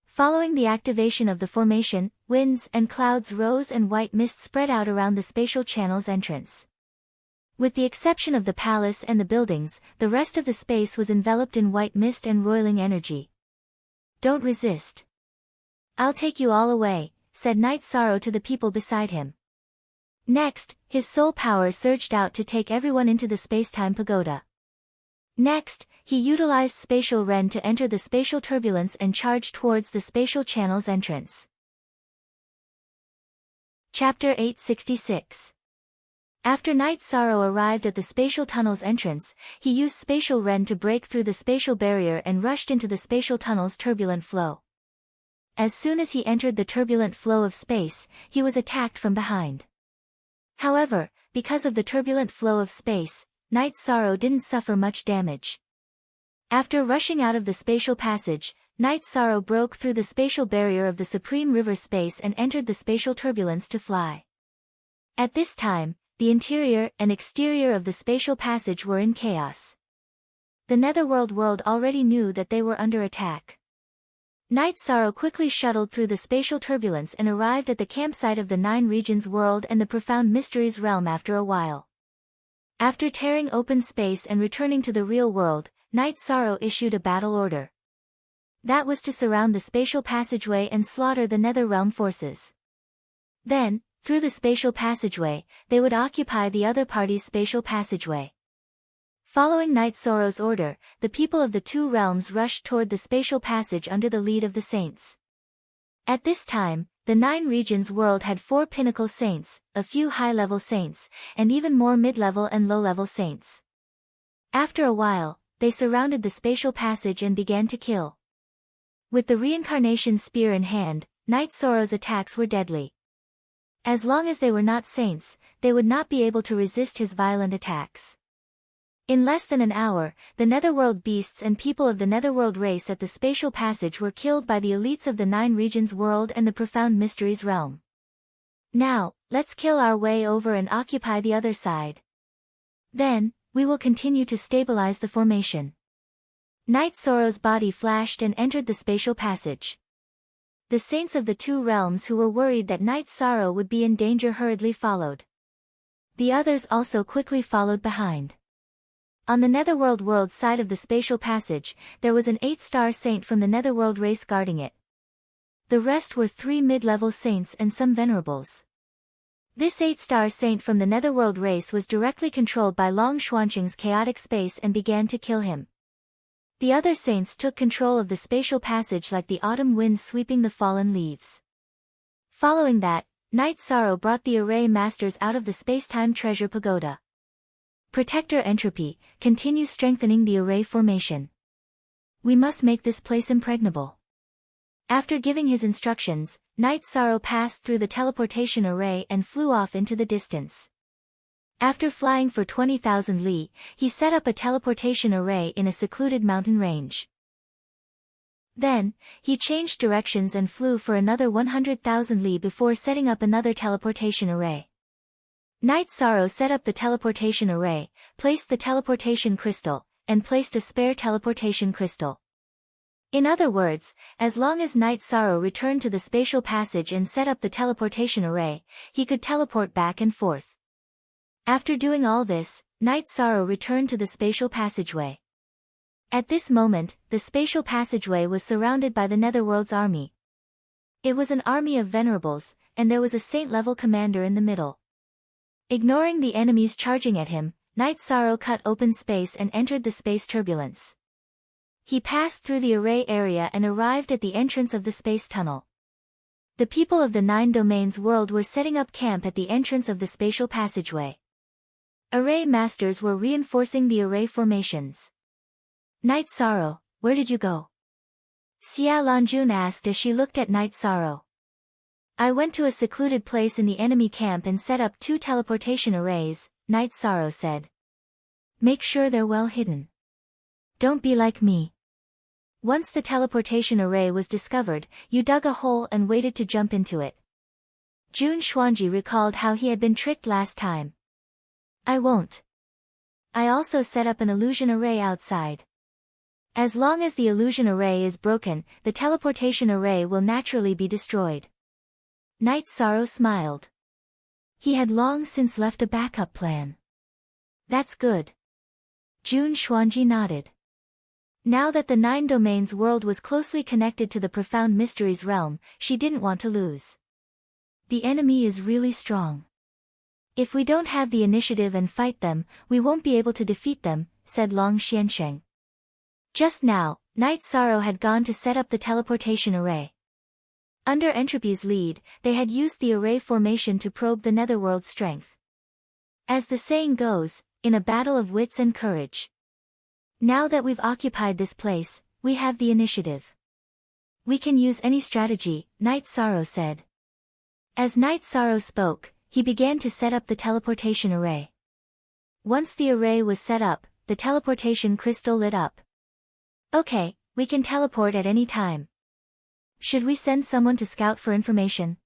Following the activation of the formation, winds and clouds rose and white mist spread out around the spatial channel's entrance. With the exception of the palace and the buildings, the rest of the space was enveloped in white mist and roiling energy. Don't resist. I'll take you all away, said Night Sorrow to the people beside him. Next, his soul power surged out to take everyone into the space-time pagoda. Next, he utilized Spatial Ren to enter the spatial turbulence and charge towards the spatial channel's entrance. Chapter 866. After Night Sorrow arrived at the spatial tunnel's entrance, he used Spatial Ren to break through the spatial barrier and rushed into the spatial tunnel's turbulent flow. As soon as he entered the turbulent flow of space, he was attacked from behind. However, because of the turbulent flow of space, Night Sorrow didn't suffer much damage. After rushing out of the spatial passage, Night Sorrow broke through the spatial barrier of the Supreme River Space and entered the spatial turbulence to fly. At this time, the interior and exterior of the spatial passage were in chaos. The Netherworld world already knew that they were under attack. Night Sorrow quickly shuttled through the spatial turbulence and arrived at the campsite of the Nine Regions world and the Profound Mysteries realm after a while. After tearing open space and returning to the real world, Night Sorrow issued a battle order. That was to surround the spatial passageway and slaughter the Netherrealm forces. Then, through the spatial passageway, they would occupy the other party's spatial passageway. Following Night Sorrow's order, the people of the two realms rushed toward the spatial passage under the lead of the saints. At this time, the Nine Regions world had 4 pinnacle saints, a few high-level saints, and even more mid-level and low-level saints. After a while, they surrounded the spatial passage and began to kill. With the reincarnation spear in hand, Night Sorrow's attacks were deadly. As long as they were not saints, they would not be able to resist his violent attacks. In less than an hour, the Netherworld beasts and people of the Netherworld race at the spatial passage were killed by the elites of the Nine Regions world and the Profound Mysteries realm. Now, let's kill our way over and occupy the other side. Then, we will continue to stabilize the formation. Night Sorrow's body flashed and entered the spatial passage. The saints of the two realms who were worried that Night Sorrow would be in danger hurriedly followed. The others also quickly followed behind. On the Netherworld world side of the spatial passage, there was an 8-star saint from the Netherworld race guarding it. The rest were 3 mid-level saints and some venerables. This 8-star saint from the Netherworld race was directly controlled by Long Xuanqing's chaotic space and began to kill him. The other saints took control of the spatial passage like the autumn wind sweeping the fallen leaves. Following that, Night Sorrow brought the Array Masters out of the space-time treasure pagoda. Protector Entropy, continue strengthening the array formation. We must make this place impregnable. After giving his instructions, Night Sorrow passed through the teleportation array and flew off into the distance. After flying for 20,000 li, he set up a teleportation array in a secluded mountain range. Then, he changed directions and flew for another 100,000 li before setting up another teleportation array. Night Sorrow set up the teleportation array, placed the teleportation crystal, and placed a spare teleportation crystal. In other words, as long as Night Sorrow returned to the spatial passage and set up the teleportation array, he could teleport back and forth. After doing all this, Night Sorrow returned to the spatial passageway. At this moment, the spatial passageway was surrounded by the Netherworld's army. It was an army of venerables, and there was a saint-level commander in the middle. Ignoring the enemies charging at him, Night Sorrow cut open space and entered the space turbulence. He passed through the array area and arrived at the entrance of the space tunnel. The people of the Nine Domains world were setting up camp at the entrance of the spatial passageway. Array Masters were reinforcing the array formations. Night Sorrow, where did you go? Xia Lanjun asked as she looked at Night Sorrow. I went to a secluded place in the enemy camp and set up 2 teleportation arrays, Night Sorrow said. Make sure they're well hidden. Don't be like me. Once the teleportation array was discovered, you dug a hole and waited to jump into it. Jun Xuanji recalled how he had been tricked last time. I won't. I also set up an illusion array outside. As long as the illusion array is broken, the teleportation array will naturally be destroyed. Night Sorrow smiled. He had long since left a backup plan. That's good. Jun Xuanji nodded. Now that the 9 Domains world was closely connected to the Profound Mysteries realm, she didn't want to lose. The enemy is really strong. If we don't have the initiative and fight them, we won't be able to defeat them, said Long Xiansheng. Just now, Night Sorrow had gone to set up the teleportation array. Under Entropy's lead, they had used the array formation to probe the netherworld's strength. As the saying goes, in a battle of wits and courage. Now that we've occupied this place, we have the initiative. We can use any strategy, Night Sorrow said. As Night Sorrow spoke, he began to set up the teleportation array. Once the array was set up, the teleportation crystal lit up. Okay, we can teleport at any time. Should we send someone to scout for information?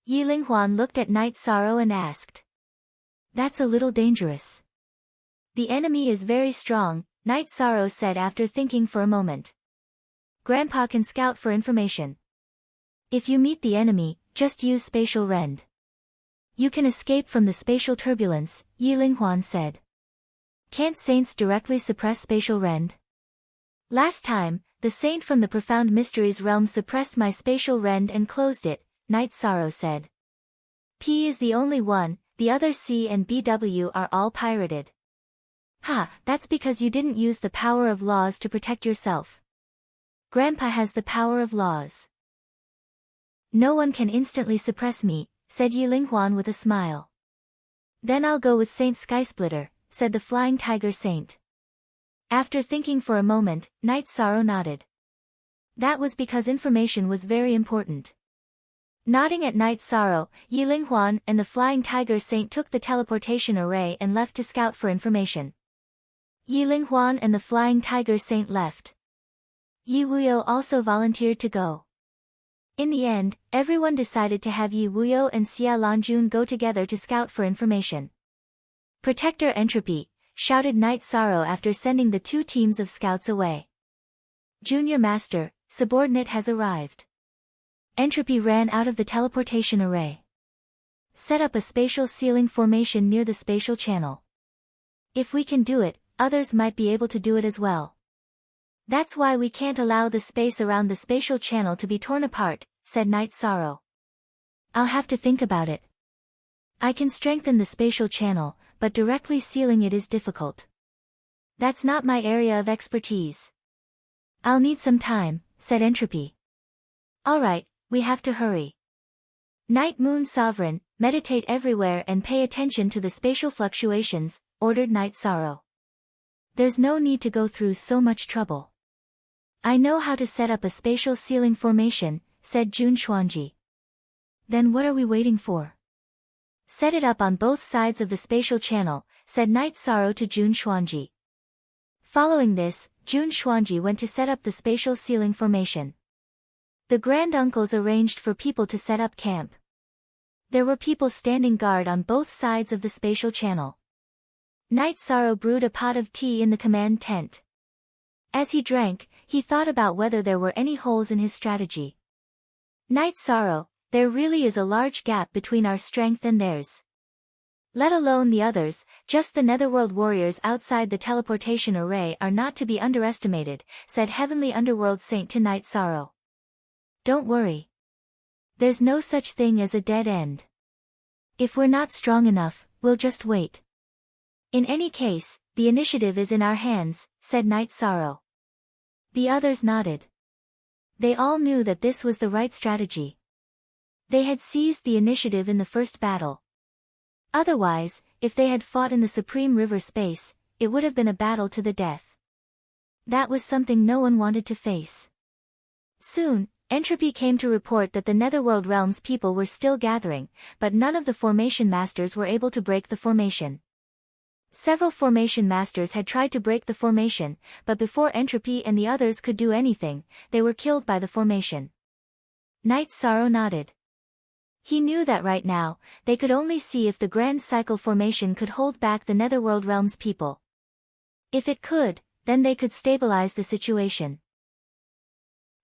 Yi Linghuan looked at Night Sorrow and asked. That's a little dangerous. The enemy is very strong, Night Sorrow said after thinking for a moment. Grandpa can scout for information. If you meet the enemy, just use spatial rend. You can escape from the spatial turbulence, Yi Linghuan said. Can't saints directly suppress spatial rend? Last time, the saint from the Profound Mysteries realm suppressed my spatial rend and closed it, Night Sorrow said. P is the only one, the other C and BW are all pirated. Ha, that's because you didn't use the power of laws to protect yourself. Grandpa has the power of laws. No one can instantly suppress me, said Yi Linghuan with a smile. Then I'll go with Saint Skysplitter, said the Flying Tiger Saint. After thinking for a moment, Night Sorrow nodded. That was because information was very important. Nodding at Night Sorrow, Yi Linghuan and the Flying Tiger Saint took the teleportation array and left to scout for information. Yi Linghuan and the Flying Tiger Saint left. Yi Wuyo also volunteered to go. In the end, everyone decided to have Yi Wuyo and Xia Lanjun go together to scout for information. Protector Entropy, shouted Night Sorrow after sending the 2 teams of scouts away. Junior Master, subordinate has arrived. Entropy ran out of the teleportation array. Set up a spatial ceiling formation near the spatial channel. If we can do it, others might be able to do it as well. That's why we can't allow the space around the spatial channel to be torn apart, said Night Sorrow. I'll have to think about it. I can strengthen the spatial channel, but directly sealing it is difficult. That's not my area of expertise. I'll need some time, said Entropy. Alright, we have to hurry. Night Moon Sovereign, meditate everywhere and pay attention to the spatial fluctuations, ordered Night Sorrow. There's no need to go through so much trouble. I know how to set up a spatial ceiling formation, said Jun Xuanji. Then what are we waiting for? Set it up on both sides of the spatial channel, said Night Sorrow to Jun Xuanji. Following this, Jun Xuanji went to set up the spatial ceiling formation. The granduncles arranged for people to set up camp. There were people standing guard on both sides of the spatial channel. Night Sorrow brewed a pot of tea in the command tent. As he drank, he thought about whether there were any holes in his strategy. Night Sorrow, there really is a large gap between our strength and theirs. Let alone the others, just the Netherworld warriors outside the teleportation array are not to be underestimated, said Heavenly Underworld Saint to Night Sorrow. Don't worry. There's no such thing as a dead end. If we're not strong enough, we'll just wait. In any case, the initiative is in our hands, said Night Sorrow. The others nodded. They all knew that this was the right strategy. They had seized the initiative in the first battle. Otherwise, if they had fought in the Supreme River space, it would have been a battle to the death. That was something no one wanted to face. Soon, Entropy came to report that the Netherworld Realm's people were still gathering, but none of the formation masters were able to break the formation. Several formation masters had tried to break the formation, but before Entropy and the others could do anything, they were killed by the formation. Night Sorrow nodded. He knew that right now, they could only see if the Grand Cycle formation could hold back the Netherworld Realm's people. If it could, then they could stabilize the situation.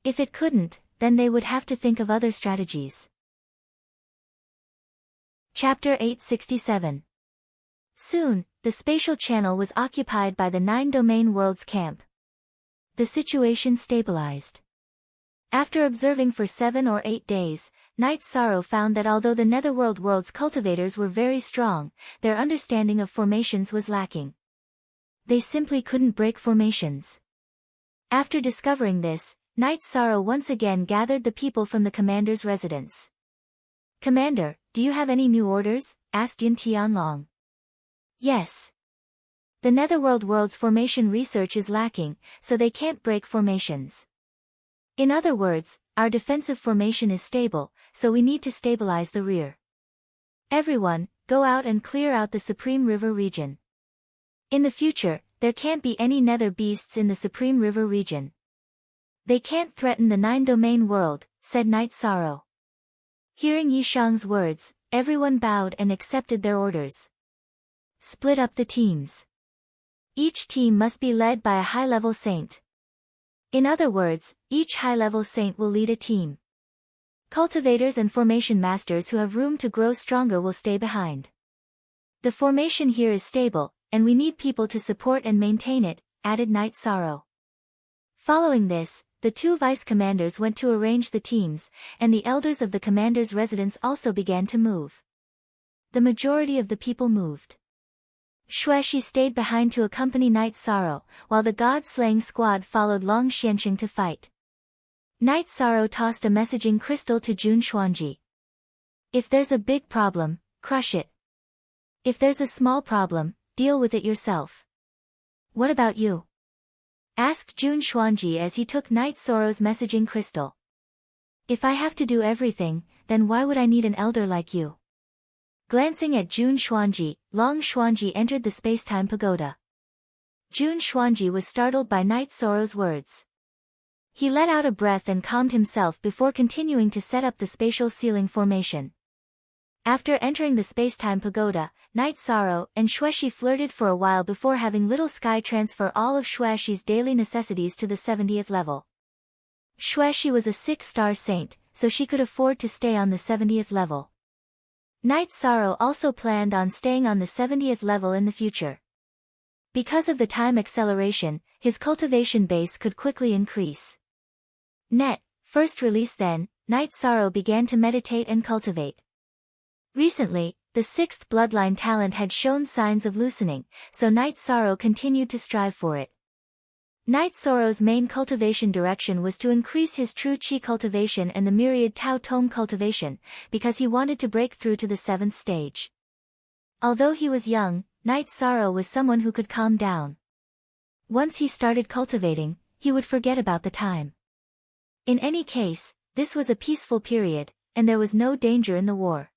If it couldn't, then they would have to think of other strategies. Chapter 867. Soon, the spatial channel was occupied by the 9 domain worlds camp. The situation stabilized. After observing for 7 or 8 days, Night Sorrow found that although the Netherworld world's cultivators were very strong, their understanding of formations was lacking. They simply couldn't break formations. After discovering this, Night Sorrow once again gathered the people from the commander's residence. "Commander, do you have any new orders?" asked Yin Tianlong. "Yes. The Netherworld world's formation research is lacking, so they can't break formations. In other words, our defensive formation is stable, so we need to stabilize the rear. Everyone, go out and clear out the Supreme River region. In the future, there can't be any nether beasts in the Supreme River region. They can't threaten the 9 domain world," said Night Sorrow. Hearing Yishang's words, everyone bowed and accepted their orders. Split up the teams. Each team must be led by a high-level saint. In other words, each high-level saint will lead a team. Cultivators and formation masters who have room to grow stronger will stay behind. The formation here is stable, and we need people to support and maintain it, added Night Sorrow. Following this, the 2 vice-commanders went to arrange the teams, and the elders of the commander's residence also began to move. The majority of the people moved. Xueshi stayed behind to accompany Night Sorrow, while the god-slaying squad followed Long Xianxing to fight. Night Sorrow tossed a messaging crystal to Jun Xuanji. "If there's a big problem, crush it. If there's a small problem, deal with it yourself." "What about you?" asked Jun Xuanji as he took Night Sorrow's messaging crystal. "If I have to do everything, then why would I need an elder like you?" Glancing at Jun Xuanji, Long Xuanji entered the space-time pagoda. Jun Xuanji was startled by Night Sorrow's words. He let out a breath and calmed himself before continuing to set up the spatial ceiling formation. After entering the space-time pagoda, Night Sorrow and Xueshi flirted for a while before having Little Sky transfer all of Xueshi's daily necessities to the 70th level. Xueshi was a 6-star saint, so she could afford to stay on the 70th level. Night Sorrow also planned on staying on the 70th level in the future. Because of the time acceleration, his cultivation base could quickly increase. First release then, Night Sorrow began to meditate and cultivate. Recently, the 6th bloodline talent had shown signs of loosening, so Night Sorrow continued to strive for it. Night Sorrow's main cultivation direction was to increase his true Qi cultivation and the myriad Tao Tome cultivation, because he wanted to break through to the 7th stage. Although he was young, Night Sorrow was someone who could calm down. Once he started cultivating, he would forget about the time. In any case, this was a peaceful period, and there was no danger in the war.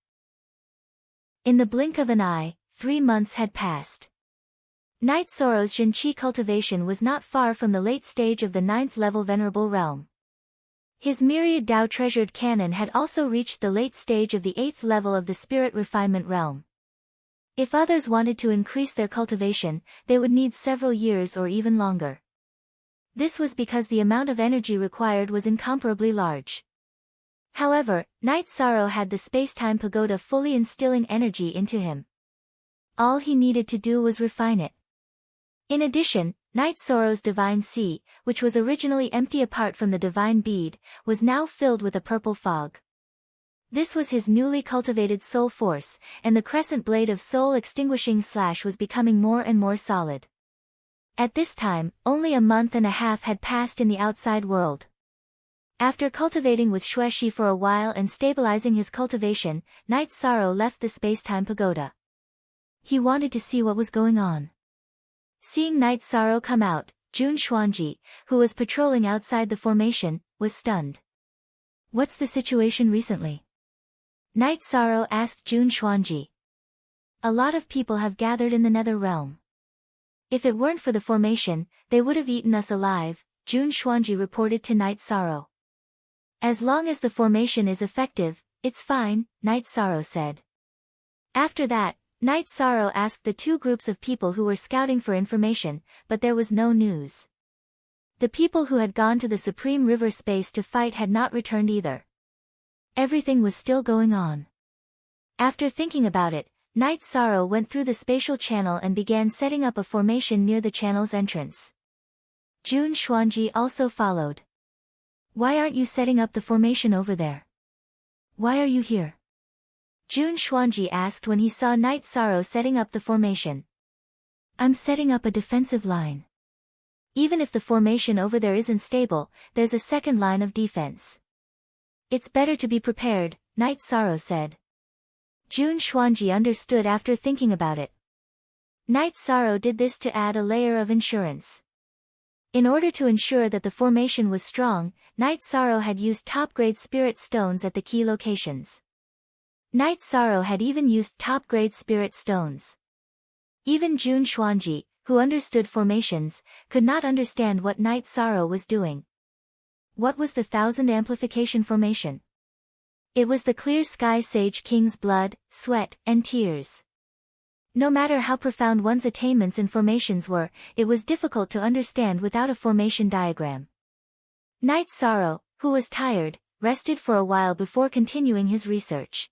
In the blink of an eye, 3 months had passed. Night Sorrow's Jinqi cultivation was not far from the late stage of the 9th level Venerable Realm. His myriad Dao treasured canon had also reached the late stage of the 8th level of the Spirit Refinement Realm. If others wanted to increase their cultivation, they would need several years or even longer. This was because the amount of energy required was incomparably large. However, Night Sorrow had the space-time pagoda fully instilling energy into him. All he needed to do was refine it. In addition, Night Sorrow's divine sea, which was originally empty apart from the divine bead, was now filled with a purple fog. This was his newly cultivated soul force, and the crescent blade of soul extinguishing slash was becoming more and more solid. At this time, only a month and a half had passed in the outside world. After cultivating with Xueshi for a while and stabilizing his cultivation, Night Sorrow left the space-time pagoda. He wanted to see what was going on. Seeing Night Sorrow come out, Jun Xuanji, who was patrolling outside the formation, was stunned. What's the situation recently? Night Sorrow asked Jun Xuanji. A lot of people have gathered in the Nether Realm. If it weren't for the formation, they would have eaten us alive, Jun Xuanji reported to Night Sorrow. As long as the formation is effective, it's fine, Night Sorrow said. After that, Night Sorrow asked the two groups of people who were scouting for information, but there was no news. The people who had gone to the Supreme River space to fight had not returned either. Everything was still going on. After thinking about it, Night Sorrow went through the spatial channel and began setting up a formation near the channel's entrance. Jun Xuanji also followed. Why aren't you setting up the formation over there? Why are you here? Jun Xuanji asked when he saw Night Sorrow setting up the formation. I'm setting up a defensive line. Even if the formation over there isn't stable, there's a second line of defense. It's better to be prepared, Night Sorrow said. Jun Xuanji understood after thinking about it. Night Sorrow did this to add a layer of insurance. In order to ensure that the formation was strong, Night Sorrow had used top-grade spirit stones at the key locations. Night Sorrow had even used top-grade spirit stones. Even Jun Xuanji, who understood formations, could not understand what Night Sorrow was doing. What was the 1000 amplification formation? It was the clear sky sage king's blood, sweat, and tears. No matter how profound one's attainments in formations were, it was difficult to understand without a formation diagram. Night Sorrow, who was tired, rested for a while before continuing his research.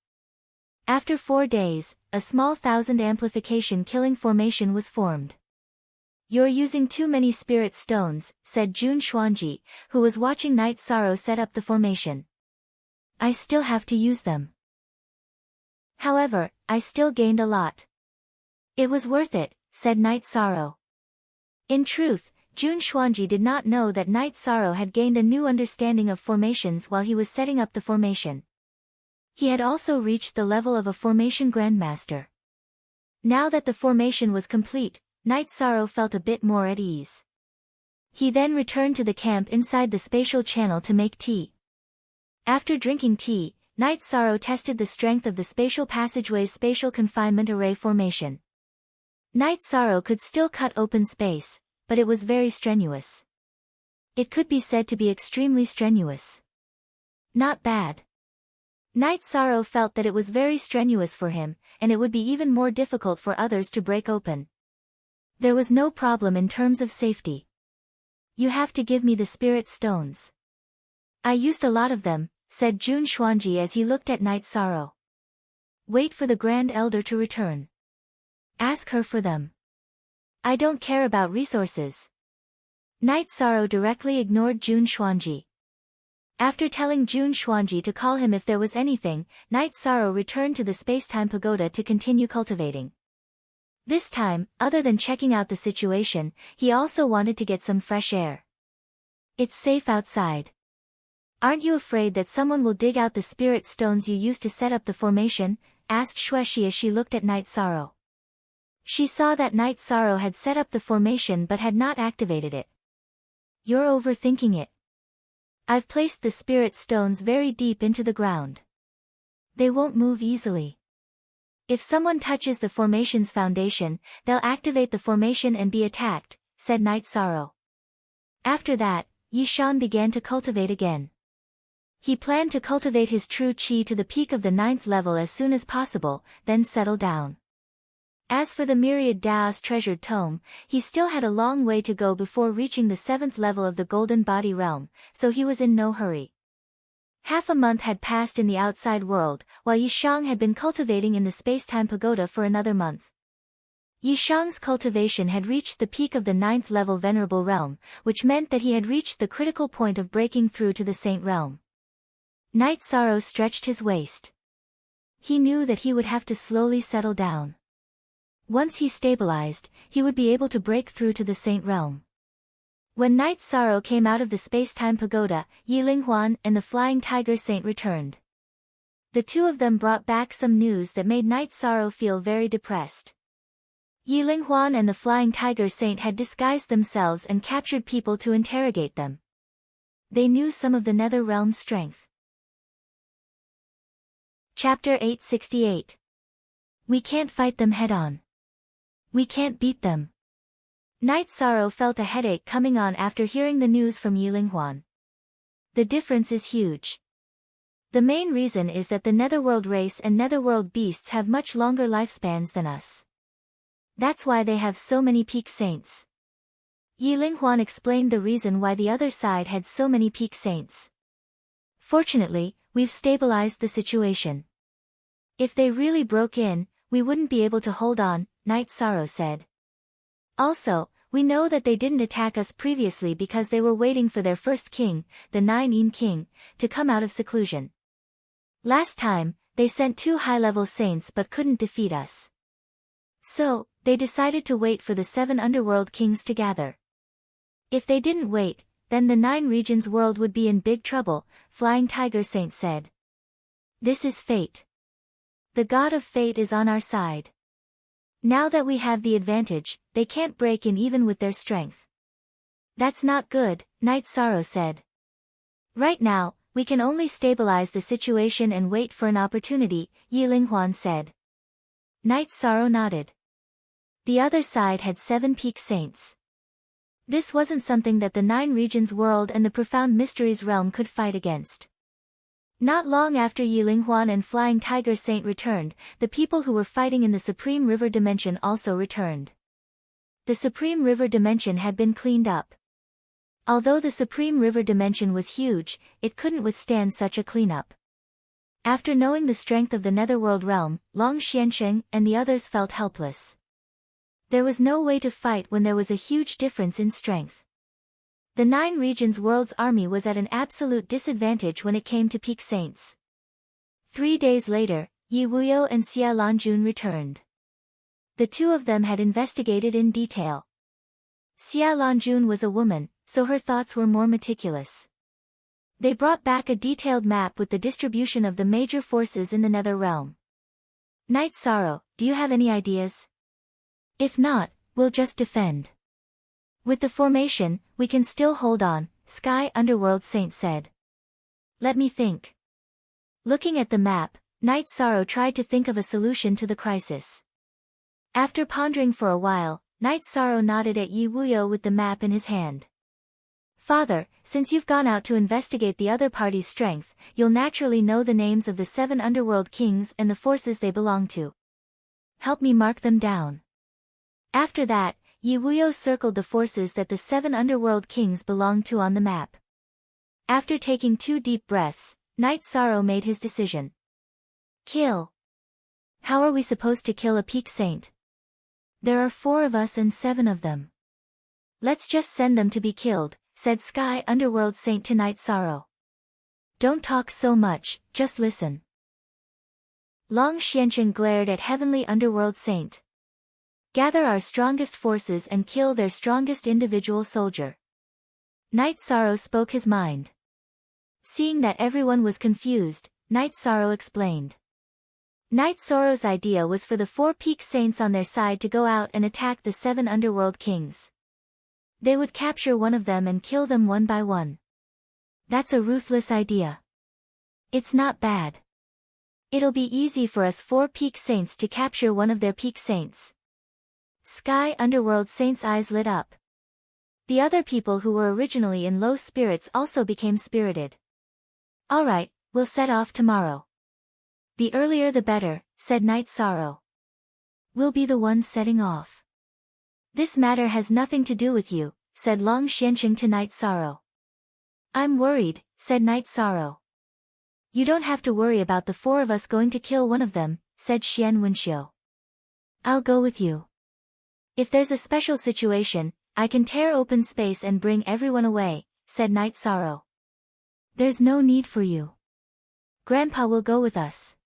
After 4 days, a small 1000 amplification killing formation was formed. You're using too many spirit stones, said Jun Xuanji, who was watching Night Sorrow set up the formation. I still have to use them. However, I still gained a lot. It was worth it, said Night Sorrow. In truth, Jun Xuanji did not know that Night Sorrow had gained a new understanding of formations while he was setting up the formation. He had also reached the level of a formation grandmaster. Now that the formation was complete, Night Sorrow felt a bit more at ease. He then returned to the camp inside the spatial channel to make tea. After drinking tea, Night Sorrow tested the strength of the spatial passageway's spatial confinement array formation. Night Sorrow could still cut open space, but it was very strenuous. It could be said to be extremely strenuous. Not bad. Night Sorrow felt that it was very strenuous for him, and it would be even more difficult for others to break open. There was no problem in terms of safety. You have to give me the spirit stones. I used a lot of them, said Jun Xuanji as he looked at Night Sorrow. Wait for the Grand Elder to return. Ask her for them. I don't care about resources. Night Sorrow directly ignored Jun Xuanji. After telling Jun Xuanji to call him if there was anything, Night Sorrow returned to the Spacetime Pagoda to continue cultivating. This time, other than checking out the situation, he also wanted to get some fresh air. It's safe outside. Aren't you afraid that someone will dig out the spirit stones you used to set up the formation? Asked Xueshi as she looked at Night Sorrow. She saw that Night Sorrow had set up the formation but had not activated it. You're overthinking it. I've placed the spirit stones very deep into the ground. They won't move easily. If someone touches the formation's foundation, they'll activate the formation and be attacked, said Night Sorrow. After that, Yishan began to cultivate again. He planned to cultivate his true qi to the peak of the 9th level as soon as possible, then settle down. As for the myriad Daos treasured tome, he still had a long way to go before reaching the 7th level of the Golden Body Realm, so he was in no hurry. Half a month had passed in the outside world, while Yishang had been cultivating in the Spacetime Pagoda for another month. Yishang's cultivation had reached the peak of the 9th level Venerable Realm, which meant that he had reached the critical point of breaking through to the Saint Realm. Night Sorrow stretched his waist. He knew that he would have to slowly settle down. Once he stabilized, he would be able to break through to the Saint Realm. When Night Sorrow came out of the Spacetime Pagoda, Yi Linghuan and the Flying Tiger Saint returned. The two of them brought back some news that made Night Sorrow feel very depressed. Yi Linghuan and the Flying Tiger Saint had disguised themselves and captured people to interrogate them. They knew some of the Nether Realm's strength. Chapter 868. We can't fight them head-on. We can't beat them. Night Sorrow felt a headache coming on after hearing the news from Yilinghuan. The difference is huge. The main reason is that the Netherworld race and Netherworld beasts have much longer lifespans than us. That's why they have so many peak saints. Yilinghuan explained the reason why the other side had so many peak saints. Fortunately, we've stabilized the situation. If they really broke in, we wouldn't be able to hold on, Night Sorrow said. Also, we know that they didn't attack us previously because they were waiting for their first king, the Nine King, to come out of seclusion. Last time, they sent 2 high-level saints but couldn't defeat us. So, they decided to wait for the 7 underworld kings to gather. If they didn't wait, then the 9 regions world would be in big trouble, Flying Tiger Saint said. This is fate. The god of fate is on our side. Now that we have the advantage, they can't break in even with their strength. That's not good, Night Sorrow said. Right now, we can only stabilize the situation and wait for an opportunity, Yilinghuan said. Night Sorrow nodded. The other side had 7 peak saints. This wasn't something that the 9 regions world and the profound mysteries realm could fight against. Not long after Yilinghuan and Flying Tiger Saint returned, the people who were fighting in the Supreme River Dimension also returned. The Supreme River Dimension had been cleaned up. Although the Supreme River Dimension was huge, it couldn't withstand such a cleanup. After knowing the strength of the Netherworld realm, Long Xiansheng and the others felt helpless. There was no way to fight when there was a huge difference in strength. The 9 regions world's army was at an absolute disadvantage when it came to peak saints. 3 days later, Yi Wuyo and Xia Lanjun returned. The 2 of them had investigated in detail. Xia Lanjun was a woman, so her thoughts were more meticulous. They brought back a detailed map with the distribution of the major forces in the Nether realm. Night Sorrow, do you have any ideas? If not, we'll just defend. With the formation, we can still hold on, Sky Underworld Saint said. Let me think. Looking at the map, Night Sorrow tried to think of a solution to the crisis. After pondering for a while, Night Sorrow nodded at Yi Wuyo with the map in his hand. Father, since you've gone out to investigate the other party's strength, you'll naturally know the names of the 7 underworld kings and the forces they belong to. Help me mark them down. After that, Yi Wuyo circled the forces that the 7 underworld kings belonged to on the map. After taking 2 deep breaths, Night Sorrow made his decision. Kill. How are we supposed to kill a peak saint? There are 4 of us and 7 of them. Let's just send them to be killed, said Sky Underworld Saint to Night Sorrow. Don't talk so much, just listen. Long Xiansheng glared at Heavenly Underworld Saint. Gather our strongest forces and kill their strongest individual soldier. Night Sorrow spoke his mind. Seeing that everyone was confused, Night Sorrow explained. Night Sorrow's idea was for the 4 peak saints on their side to go out and attack the 7 underworld kings. They would capture one of them and kill them one by one. That's a ruthless idea. It's not bad. It'll be easy for us 4 peak saints to capture one of their peak saints. Sky Underworld Saint's eyes lit up. The other people who were originally in low spirits also became spirited. Alright, we'll set off tomorrow. The earlier the better, said Night Sorrow. We'll be the ones setting off. This matter has nothing to do with you, said Long Xiansheng to Night Sorrow. I'm worried, said Night Sorrow. You don't have to worry about the 4 of us going to kill one of them, said Xian Wenxiu. I'll go with you. If there's a special situation, I can tear open space and bring everyone away, said Night Sorrow. There's no need for you. Grandpa will go with us.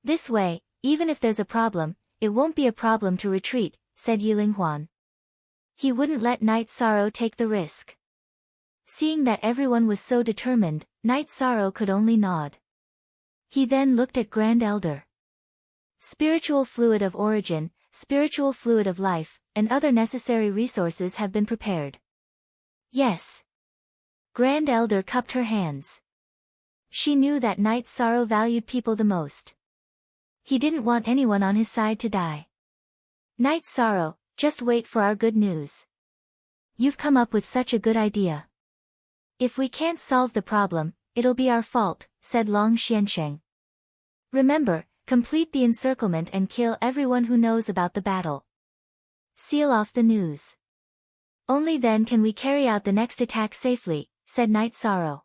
This way, even if there's a problem, it won't be a problem to retreat, said Yilinghuan. He wouldn't let Night Sorrow take the risk. Seeing that everyone was so determined, Night Sorrow could only nod. He then looked at Grand Elder. Spiritual fluid of origin, spiritual fluid of life, and other necessary resources have been prepared. Yes. Grand Elder cupped her hands. She knew that Night Sorrow valued people the most. He didn't want anyone on his side to die. Night Sorrow, just wait for our good news. You've come up with such a good idea. If we can't solve the problem, it'll be our fault, said Long Xiansheng. Remember, complete the encirclement and kill everyone who knows about the battle. Seal off the news. Only then can we carry out the next attack safely, said Night Sorrow.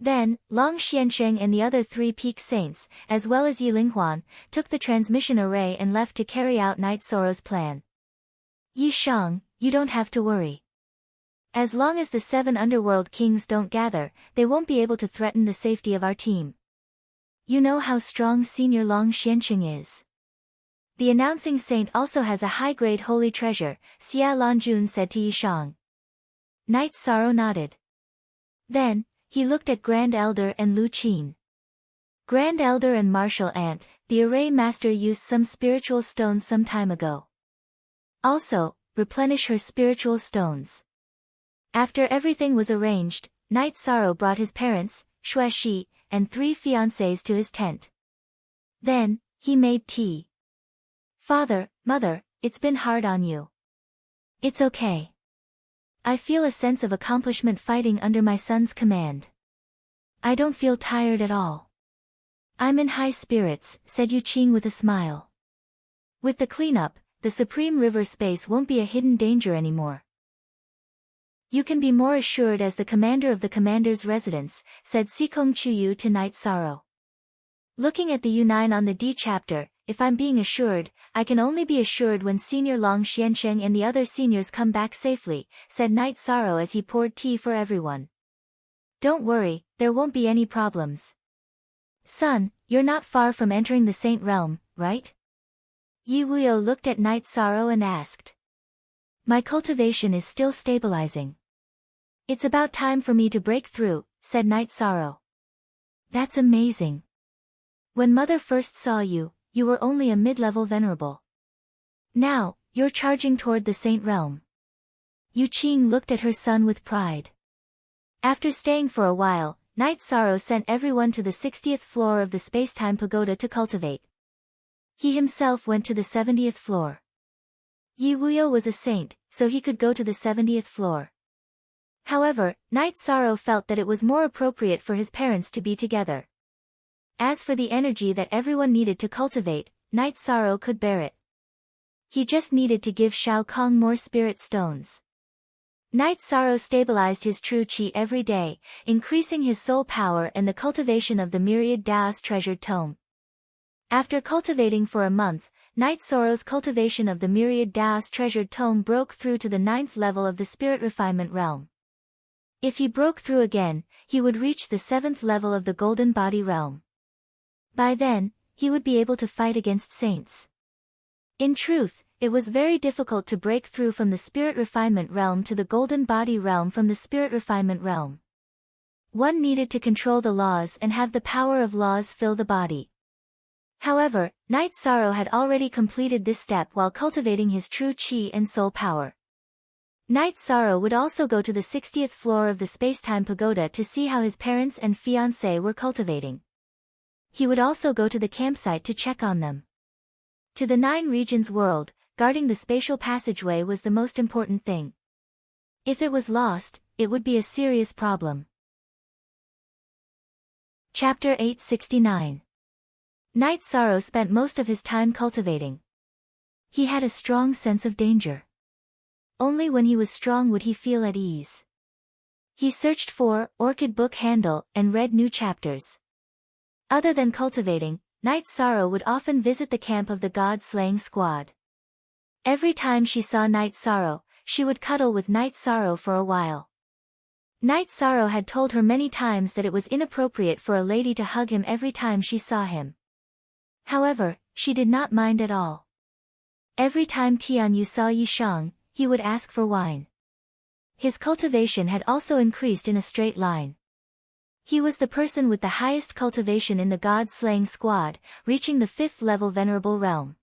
Then, Long Xiansheng and the other 3 peak saints, as well as Yi Linghuan, took the transmission array and left to carry out Night Sorrow's plan. Yi Shang, you don't have to worry. As long as the 7 underworld kings don't gather, they won't be able to threaten the safety of our team. You know how strong Senior Long Xiansheng is. The announcing saint also has a high-grade holy treasure, Xia Lanjun said to Yi Shang. Night Sorrow nodded. Then, he looked at Grand Elder and Lu Qin. Grand Elder and Martial Ant, the array master used some spiritual stones some time ago. Also, replenish her spiritual stones. After everything was arranged, Night Sorrow brought his parents, Xueshi, and 3 fiancés to his tent. Then, he made tea. Father, Mother, it's been hard on you. It's okay. I feel a sense of accomplishment fighting under my son's command. I don't feel tired at all. I'm in high spirits, said Yu Qing with a smile. With the cleanup, the Supreme River space won't be a hidden danger anymore. You can be more assured as the commander of the commander's residence, said Sikong Chuyu to Night Sorrow. Looking at the U9 on the D chapter, if I'm being assured, I can only be assured when Senior Long Xiansheng and the other seniors come back safely, said Night Sorrow as he poured tea for everyone. Don't worry, there won't be any problems. Son, you're not far from entering the Saint Realm, right? Yi Wuyo looked at Night Sorrow and asked. My cultivation is still stabilizing. It's about time for me to break through, said Night Sorrow. That's amazing. When Mother first saw you, you were only a mid-level venerable. Now, you're charging toward the Saint Realm. Yu Qing looked at her son with pride. After staying for a while, Night Sorrow sent everyone to the 60th floor of the Spacetime Pagoda to cultivate. He himself went to the 70th floor. Yi Wuyo was a saint, so he could go to the 70th floor. However, Night Sorrow felt that it was more appropriate for his parents to be together. As for the energy that everyone needed to cultivate, Night Sorrow could bear it. He just needed to give Shao Kong more spirit stones. Night Sorrow stabilized his true qi every day, increasing his soul power and the cultivation of the myriad Daos treasured tome. After cultivating for a month, Night Sorrow's cultivation of the myriad Daos treasured tome broke through to the 9th level of the spirit refinement realm. If he broke through again, he would reach the 7th level of the golden body realm. By then, he would be able to fight against saints. In truth, it was very difficult to break through from the spirit refinement realm to the golden body realm from the spirit refinement realm. One needed to control the laws and have the power of laws fill the body. However, Night Sorrow had already completed this step while cultivating his true qi and soul power. Night Sorrow would also go to the 60th floor of the Spacetime Pagoda to see how his parents and fiancé were cultivating. He would also go to the campsite to check on them. To the 9 regions world, guarding the spatial passageway was the most important thing. If it was lost, it would be a serious problem. Chapter 869. Night Sorrow spent most of his time cultivating. He had a strong sense of danger. Only when he was strong would he feel at ease. He searched for Orchid Book Handle and read new chapters. Other than cultivating, Night Sorrow would often visit the camp of the God-slaying squad. Every time she saw Night Sorrow, she would cuddle with Night Sorrow for a while. Night Sorrow had told her many times that it was inappropriate for a lady to hug him every time she saw him. However, she did not mind at all. Every time Tianyu saw Yi Shang, he would ask for wine. His cultivation had also increased in a straight line. He was the person with the highest cultivation in the God-slaying squad, reaching the 5th level venerable realm.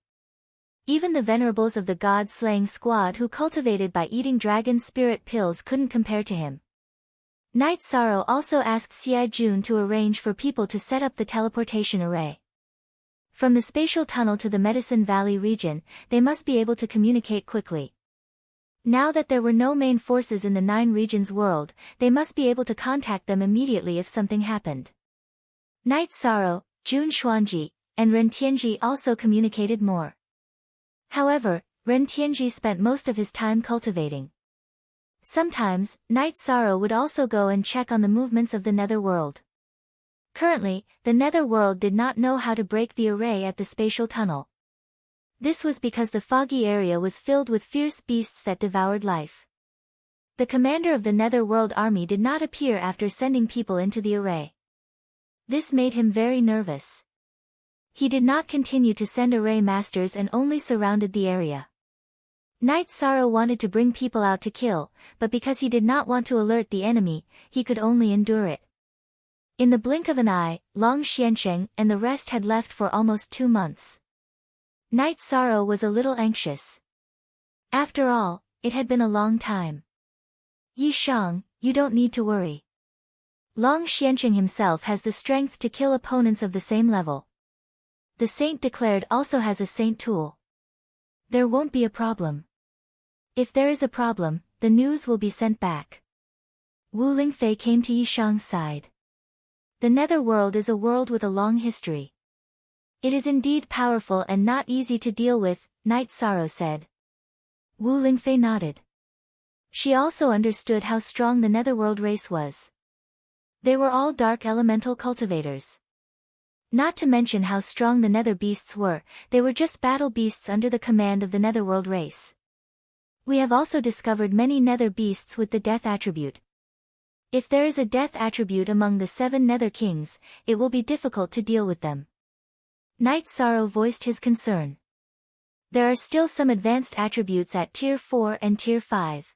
Even the venerables of the God-slaying squad who cultivated by eating dragon spirit pills couldn't compare to him. Night Sorrow also asked Xie Jun to arrange for people to set up the teleportation array. From the spatial tunnel to the Medicine Valley region, they must be able to communicate quickly. Now that there were no main forces in the 9 regions world, they must be able to contact them immediately if something happened. Night Sorrow, Jun Xuanji, and Ren Tianji also communicated more. However, Ren Tianji spent most of his time cultivating. Sometimes, Night Sorrow would also go and check on the movements of the netherworld. Currently, the netherworld did not know how to break the array at the spatial tunnel. This was because the foggy area was filled with fierce beasts that devoured life. The commander of the netherworld army did not appear after sending people into the array. This made him very nervous. He did not continue to send array masters and only surrounded the area. Night Sorrow wanted to bring people out to kill, but because he did not want to alert the enemy, he could only endure it. In the blink of an eye, Long Xiansheng and the rest had left for almost 2 months. Night Sorrow was a little anxious. After all, it had been a long time. Yi Shang, you don't need to worry. Long Xiansheng himself has the strength to kill opponents of the same level. The saint declared also has a saint tool. There won't be a problem. If there is a problem, the news will be sent back. Wu Lingfei came to Yi Shang's side. The netherworld is a world with a long history. It is indeed powerful and not easy to deal with, Night Sorrow said. Wu Lingfei nodded. She also understood how strong the netherworld race was. They were all dark elemental cultivators. Not to mention how strong the nether beasts were, they were just battle beasts under the command of the netherworld race. We have also discovered many nether beasts with the death attribute. If there is a death attribute among the 7 nether kings, it will be difficult to deal with them. Night Sorrow voiced his concern. There are still some advanced attributes at Tier 4 and Tier 5.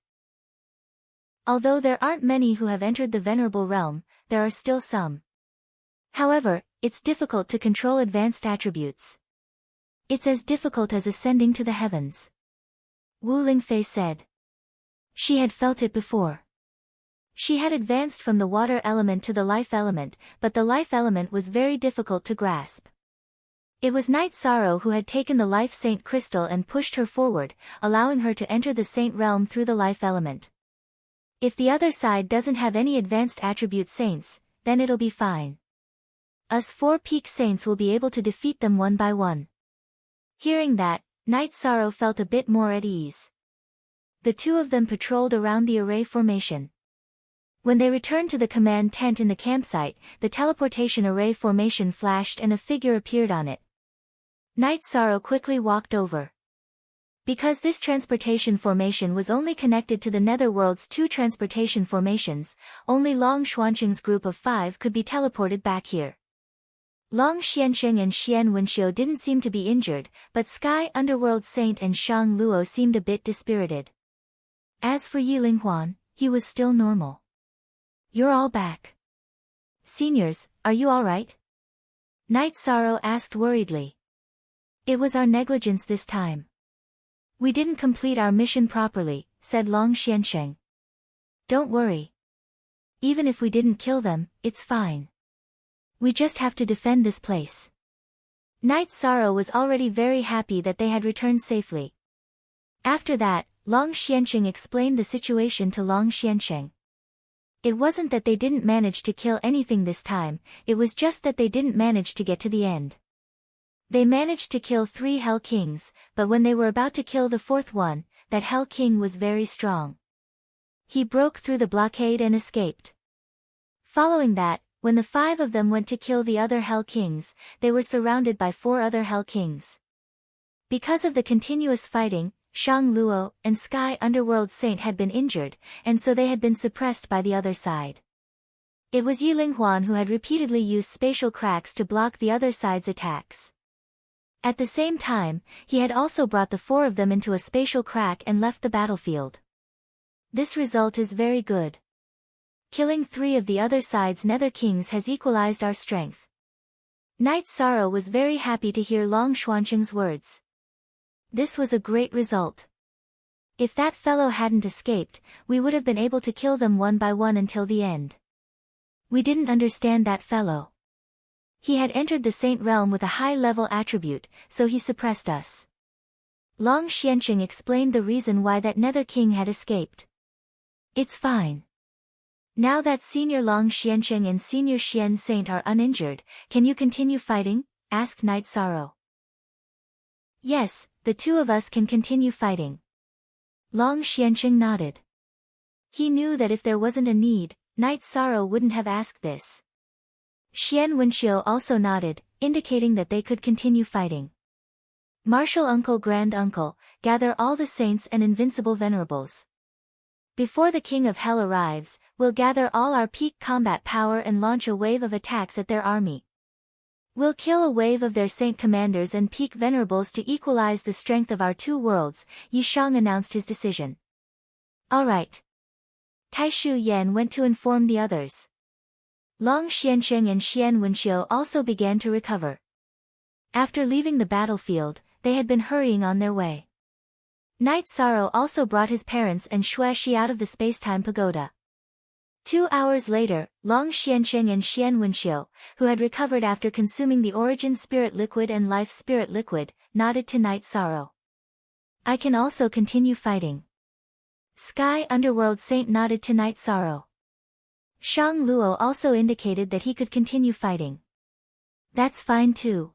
Although there aren't many who have entered the Venerable Realm, there are still some. However, it's difficult to control advanced attributes. It's as difficult as ascending to the heavens. Wu Lingfei said. She had felt it before. She had advanced from the water element to the life element, but the life element was very difficult to grasp. It was Night Sorrow who had taken the life saint crystal and pushed her forward, allowing her to enter the saint realm through the life element. If the other side doesn't have any advanced attribute saints, then it'll be fine. Us 4 peak saints will be able to defeat them one by one. Hearing that, Night Sorrow felt a bit more at ease. The 2 of them patrolled around the array formation. When they returned to the command tent in the campsite, the teleportation array formation flashed and a figure appeared on it. Night Sorrow quickly walked over. Because this transportation formation was only connected to the netherworld's 2 transportation formations, only Long Xuanqing's group of 5 could be teleported back here. Long Xiansheng and Xian Wenxiu didn't seem to be injured, but Sky Underworld Saint and Shang Luo seemed a bit dispirited. As for Yi Linghuan, he was still normal. You're all back. Seniors, are you all right? Night Sorrow asked worriedly. It was our negligence this time. We didn't complete our mission properly, said Long Xiansheng. Don't worry. Even if we didn't kill them, it's fine. We just have to defend this place. Night Sorrow was already very happy that they had returned safely. After that, Long Xiansheng explained the situation to Long Xiansheng. It wasn't that they didn't manage to kill anything this time, it was just that they didn't manage to get to the end. They managed to kill 3 Hell Kings, but when they were about to kill the 4th one, that Hell King was very strong. He broke through the blockade and escaped. Following that, when the 5 of them went to kill the other Hell Kings, they were surrounded by 4 other Hell Kings. Because of the continuous fighting, Shang Luo and Sky Underworld Saint had been injured, and so they had been suppressed by the other side. It was Yi Linghuan who had repeatedly used spatial cracks to block the other side's attacks. At the same time, he had also brought the 4 of them into a spatial crack and left the battlefield. This result is very good. Killing 3 of the other side's Nether Kings has equalized our strength. Night Sorrow was very happy to hear Long Xuanqing's words. This was a great result. If that fellow hadn't escaped, we would have been able to kill them one by one until the end. We didn't understand that fellow. He had entered the Saint realm with a high-level attribute, so he suppressed us. Long Xianqing explained the reason why that Nether King had escaped. It's fine. Now that Senior Long Xianqing and Senior Xian Saint are uninjured, can you continue fighting? Asked Night Sorrow. Yes, the two of us can continue fighting. Long Xianqing nodded. He knew that if there wasn't a need, Night Sorrow wouldn't have asked this. Xian Wenqiu also nodded, indicating that they could continue fighting. Martial Uncle Grand Uncle, gather all the saints and invincible venerables. Before the King of Hell arrives, we'll gather all our peak combat power and launch a wave of attacks at their army. We'll kill a wave of their saint commanders and peak venerables to equalize the strength of our two worlds, Yi Shang announced his decision. Alright. Taishu Yan went to inform the others. Long Xianqing and Xian Wenqiu also began to recover. After leaving the battlefield, they had been hurrying on their way. Night Sorrow also brought his parents and Xueshi out of the space-time pagoda. 2 hours later, Long Xianqing and Xian Wenqiu, who had recovered after consuming the Origin Spirit Liquid and Life Spirit Liquid, nodded to Night Sorrow. I can also continue fighting. Sky Underworld Saint nodded to Night Sorrow. Shang Luo also indicated that he could continue fighting. That's fine too.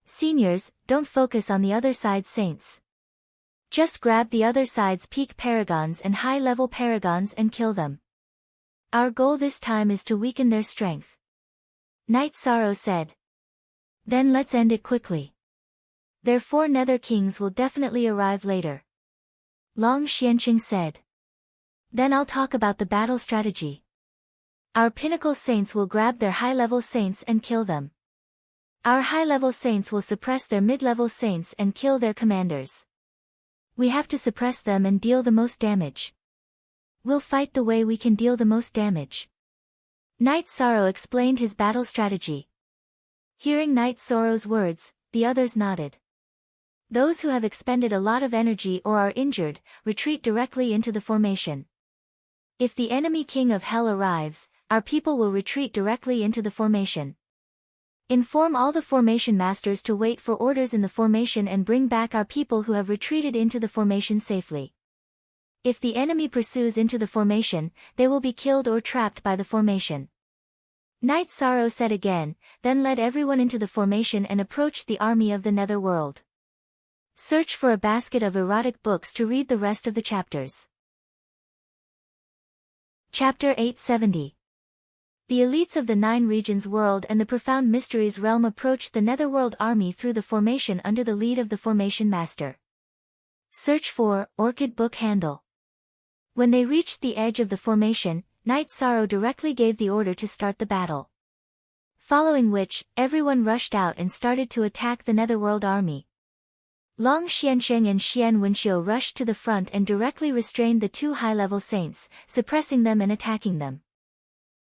Seniors, don't focus on the other side's saints. Just grab the other side's peak paragons and high-level paragons and kill them. Our goal this time is to weaken their strength. Night Sorrow said. Then let's end it quickly. Their 4 Nether Kings will definitely arrive later. Long Xianqing said. Then I'll talk about the battle strategy. Our pinnacle saints will grab their high-level saints and kill them. Our high-level saints will suppress their mid-level saints and kill their commanders. We have to suppress them and deal the most damage. We'll fight the way we can deal the most damage. Night Sorrow explained his battle strategy. Hearing Night Sorrow's words, the others nodded. Those who have expended a lot of energy or are injured, retreat directly into the formation. If the enemy King of Hell arrives, our people will retreat directly into the formation. Inform all the formation masters to wait for orders in the formation and bring back our people who have retreated into the formation safely. If the enemy pursues into the formation, they will be killed or trapped by the formation. Night Sorrow said again, then led everyone into the formation and approached the army of the Netherworld. Search for a basket of erotic books to read the rest of the chapters. Chapter 870. The elites of the 9 regions world and the profound mysteries realm approached the Netherworld army through the formation under the lead of the formation master. Search for Orchid Book Handle. When they reached the edge of the formation, Night Sorrow directly gave the order to start the battle. Following which, everyone rushed out and started to attack the Netherworld army. Long Xianqing and Xian Wenqiu rushed to the front and directly restrained the 2 high-level saints, suppressing them and attacking them.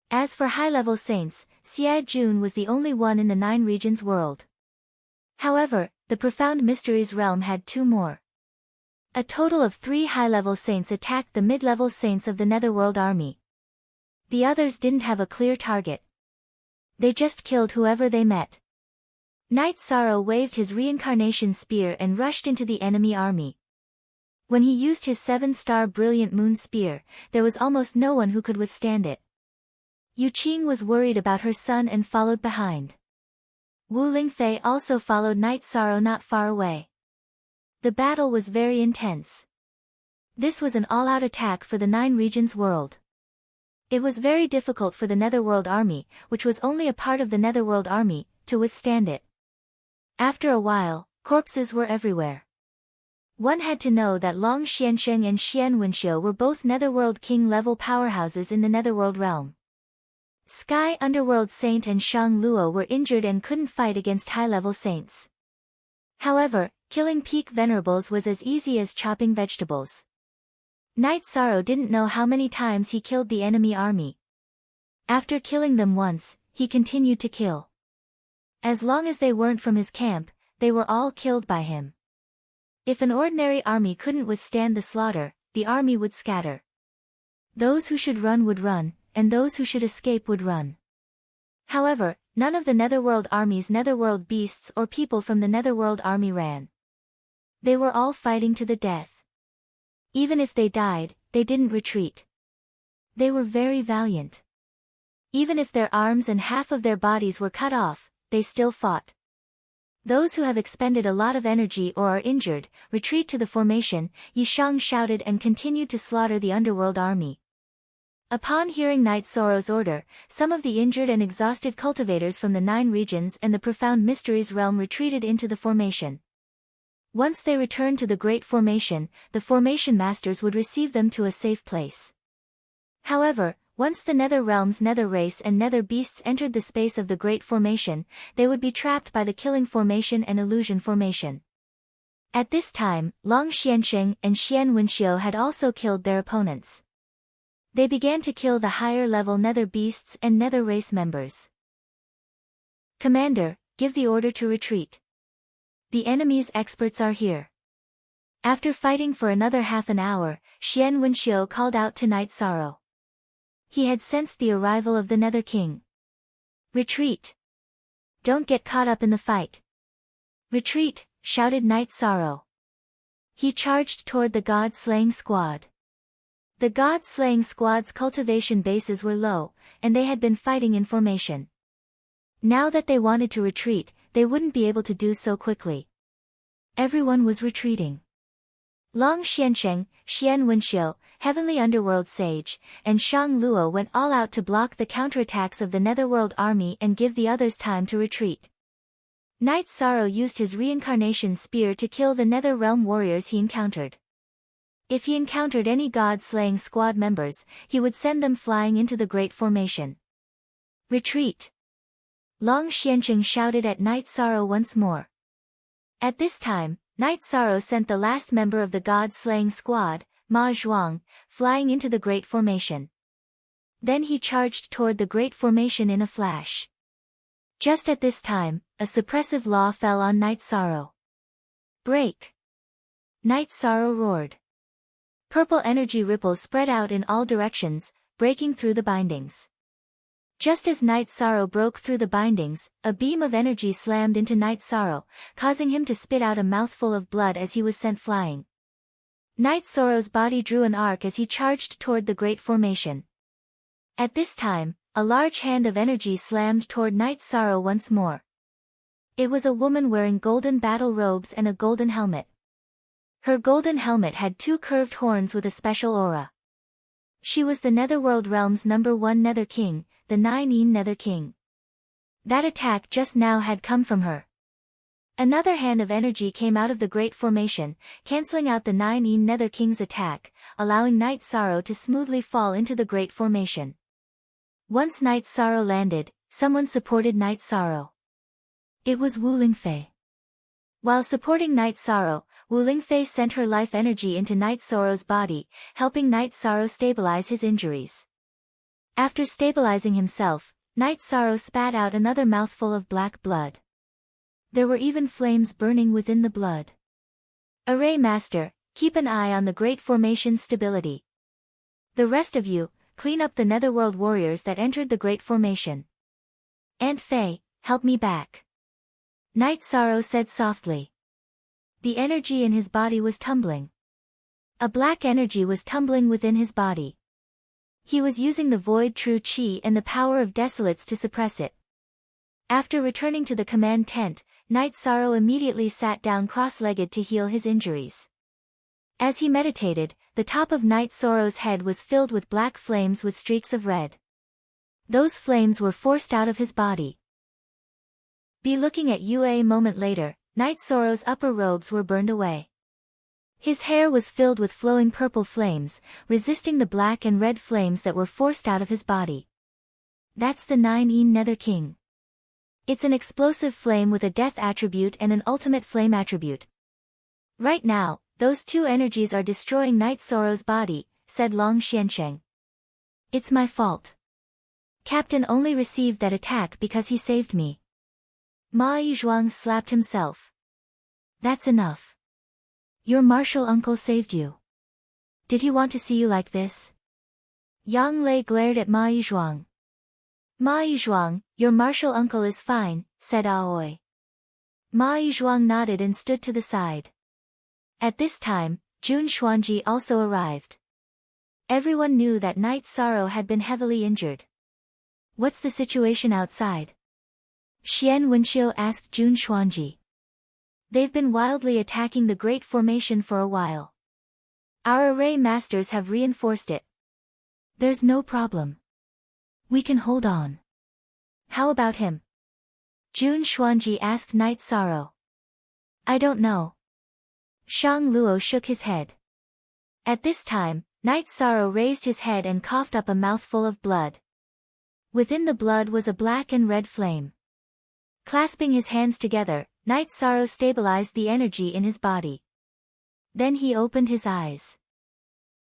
As for high-level saints, Xia Jun was the only one in the 9 regions world. However, the profound mysteries realm had 2 more. A total of 3 high-level saints attacked the mid-level saints of the Netherworld army. The others didn't have a clear target. They just killed whoever they met. Night Sorrow waved his reincarnation spear and rushed into the enemy army. When he used his 7-star brilliant moon spear, there was almost no one who could withstand it. Yu Qing was worried about her son and followed behind. Wu Lingfei also followed Night Sorrow not far away. The battle was very intense. This was an all-out attack for the 9 regions world. It was very difficult for the Netherworld army, which was only a part of the Netherworld army, to withstand it. After a while, corpses were everywhere. One had to know that Long Xianqing and Xian Wenqiu were both Netherworld King-level powerhouses in the Netherworld realm. Sky Underworld Saint and Shang Luo were injured and couldn't fight against high-level saints. However, killing peak venerables was as easy as chopping vegetables. Night Sorrow didn't know how many times he killed the enemy army. After killing them once, he continued to kill. As long as they weren't from his camp, they were all killed by him. If an ordinary army couldn't withstand the slaughter, the army would scatter. Those who should run would run, and those who should escape would run. However, none of the Netherworld army's Netherworld beasts or people from the Netherworld army ran. They were all fighting to the death. Even if they died, they didn't retreat. They were very valiant. Even if their arms and half of their bodies were cut off, they still fought. Those who have expended a lot of energy or are injured, retreat to the formation, Yi Shang shouted and continued to slaughter the underworld army. Upon hearing Knight Sorrow's order, some of the injured and exhausted cultivators from the 9 regions and the profound mysteries realm retreated into the formation. Once they returned to the Great Formation, the Formation Masters would receive them to a safe place. However, once the Nether Realm's Nether Race and Nether Beasts entered the space of the Great Formation, they would be trapped by the Killing Formation and Illusion Formation. At this time, Long Xiansheng and Xian Wenxiu had also killed their opponents. They began to kill the higher-level Nether Beasts and Nether Race members. Commander, give the order to retreat. The enemy's experts are here. After fighting for another half an hour, Xian Wenxiu called out to Knight Sorrow. He had sensed the arrival of the Nether King. Retreat. Don't get caught up in the fight. Retreat, shouted Knight Sorrow. He charged toward the god-slaying squad. The god-slaying squad's cultivation bases were low, and they had been fighting in formation. Now that they wanted to retreat, they wouldn't be able to do so quickly. Everyone was retreating. Long Xiansheng, Xian Wenxiu, Heavenly Underworld Sage, and Shang Luo went all out to block the counterattacks of the Netherworld army and give the others time to retreat. Knight Sorrow used his reincarnation spear to kill the Nether Realm warriors he encountered. If he encountered any god-slaying squad members, he would send them flying into the Great Formation. Retreat! Long Xiansheng shouted at Knight Sorrow once more. At this time, Knight Sorrow sent the last member of the god-slaying squad, Ma Zhuang, flying into the Great Formation. Then he charged toward the Great Formation in a flash. Just at this time, a suppressive law fell on Knight Sorrow. Break! Knight Sorrow roared. Purple energy ripples spread out in all directions, breaking through the bindings. Just as Knight Sorrow broke through the bindings, a beam of energy slammed into Knight Sorrow, causing him to spit out a mouthful of blood as he was sent flying. Knight Sorrow's body drew an arc as he charged toward the Great Formation. At this time, a large hand of energy slammed toward Knight Sorrow once more. It was a woman wearing golden battle robes and a golden helmet. Her golden helmet had 2 curved horns with a special aura. She was the Netherworld Realm's #1 Nether King, the 9-Yin Nether King. That attack just now had come from her. Another hand of energy came out of the Great Formation, cancelling out the 9-Yin Nether King's attack, allowing Knight Sorrow to smoothly fall into the Great Formation. Once Knight Sorrow landed, someone supported Knight Sorrow. It was Wu Lingfei. While supporting Knight Sorrow, Wu Lingfei sent her life energy into Knight Sorrow's body, helping Knight Sorrow stabilize his injuries. After stabilizing himself, Knight Sorrow spat out another mouthful of black blood. There were even flames burning within the blood. Array Master, keep an eye on the Great Formation's stability. The rest of you, clean up the Netherworld warriors that entered the Great Formation. Aunt Fei, help me back. Knight Sorrow said softly. The energy in his body was tumbling. A black energy was tumbling within his body. He was using the Void True Qi and the power of Desolates to suppress it. After returning to the command tent, Knight Sorrow immediately sat down cross-legged to heal his injuries. As he meditated, the top of Knight Sorrow's head was filled with black flames with streaks of red. Those flames were forced out of his body. Be looking at you a moment later, Knight Sorrow's upper robes were burned away. His hair was filled with flowing purple flames, resisting the black and red flames that were forced out of his body. That's the 9-Yin Nether King. It's an explosive flame with a death attribute and an ultimate flame attribute. Right now, those 2 energies are destroying Knight Sorrow's body, said Long Xiansheng. It's my fault. Captain only received that attack because he saved me. Ma Yizhuang slapped himself. That's enough. Your martial uncle saved you. Did he want to see you like this? Yang Lei glared at Ma Yizhuang. Ma Yizhuang, your martial uncle is fine, said Aoi. Ma Yizhuang nodded and stood to the side. At this time, Jun Xuanji also arrived. Everyone knew that Knight Sorrow had been heavily injured. What's the situation outside? Xian Wenxiu asked Jun Xuanji. They've been wildly attacking the Great Formation for a while. Our array masters have reinforced it. There's no problem. We can hold on. How about him? Jun Xuanji asked Knight Sorrow. I don't know. Shang Luo shook his head. At this time, Knight Sorrow raised his head and coughed up a mouthful of blood. Within the blood was a black and red flame. Clasping his hands together, Knight Sorrow stabilized the energy in his body. Then he opened his eyes.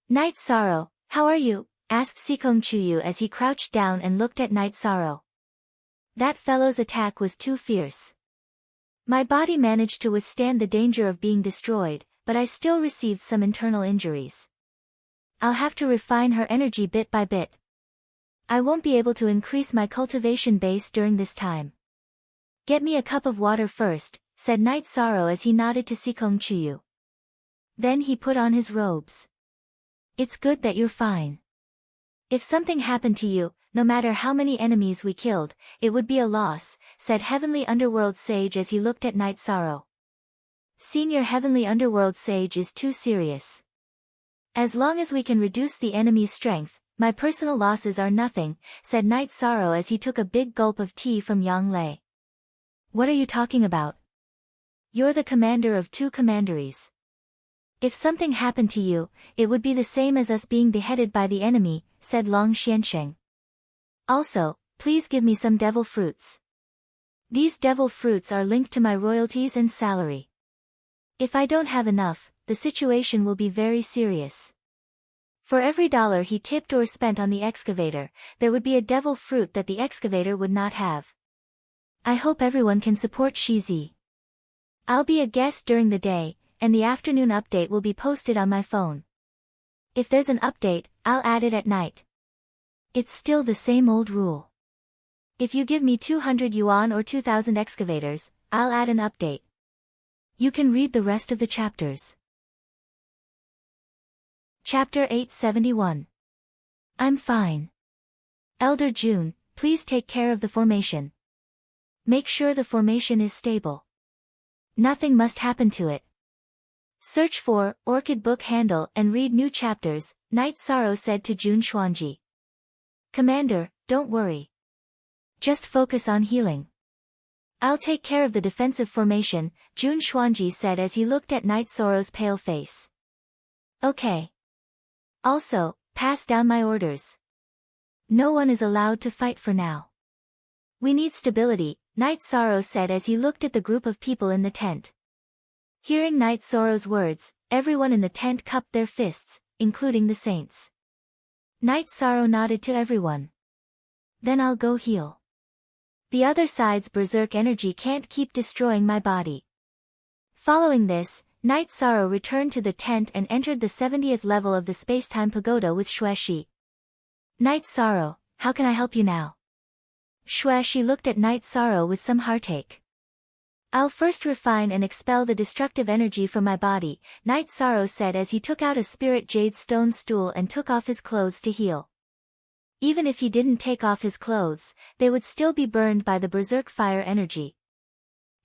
Knight Sorrow, how are you? Asked Sikong Chuyu as he crouched down and looked at Knight Sorrow. That fellow's attack was too fierce. My body managed to withstand the danger of being destroyed, but I still received some internal injuries. I'll have to refine her energy bit by bit. I won't be able to increase my cultivation base during this time. Get me a cup of water first, said Knight Sorrow as he nodded to Sikong Chuyu. Then he put on his robes. It's good that you're fine. If something happened to you, no matter how many enemies we killed, it would be a loss, said Heavenly Underworld Sage as he looked at Knight Sorrow. Senior Heavenly Underworld Sage is too serious. As long as we can reduce the enemy's strength, my personal losses are nothing, said Knight Sorrow as he took a big gulp of tea from Yang Lei. What are you talking about? You're the commander of 2 commanderies. If something happened to you, it would be the same as us being beheaded by the enemy, said Long Xiansheng. Also, please give me some devil fruits. These devil fruits are linked to my royalties and salary. If I don't have enough, the situation will be very serious. For every dollar he tipped or spent on the excavator, there would be a devil fruit that the excavator would not have. I hope everyone can support Shizi. I'll be a guest during the day, and the afternoon update will be posted on my phone. If there's an update, I'll add it at night. It's still the same old rule. If you give me 200 yuan or 2,000 excavators, I'll add an update. You can read the rest of the chapters. Chapter 871. I'm fine. Elder June, please take care of the formation. Make sure the formation is stable. Nothing must happen to it. Search for Orchid Book Handle and read new chapters, Knight Sorrow said to Jun Xuanji. Commander, don't worry. Just focus on healing. I'll take care of the defensive formation, Jun Xuanji said as he looked at Knight Sorrow's pale face. Okay. Also, pass down my orders. No one is allowed to fight for now. We need stability, Knight Sorrow said as he looked at the group of people in the tent. Hearing Knight Sorrow's words, everyone in the tent cupped their fists, including the saints. Knight Sorrow nodded to everyone. Then I'll go heal. The other side's berserk energy can't keep destroying my body. Following this, Knight Sorrow returned to the tent and entered the 70th level of the Spacetime Pagoda with Xueshi. Knight Sorrow, how can I help you now? Xueshi looked at Knight Sorrow with some heartache. I'll first refine and expel the destructive energy from my body, Knight Sorrow said as he took out a spirit jade stone stool and took off his clothes to heal. Even if he didn't take off his clothes, they would still be burned by the berserk fire energy.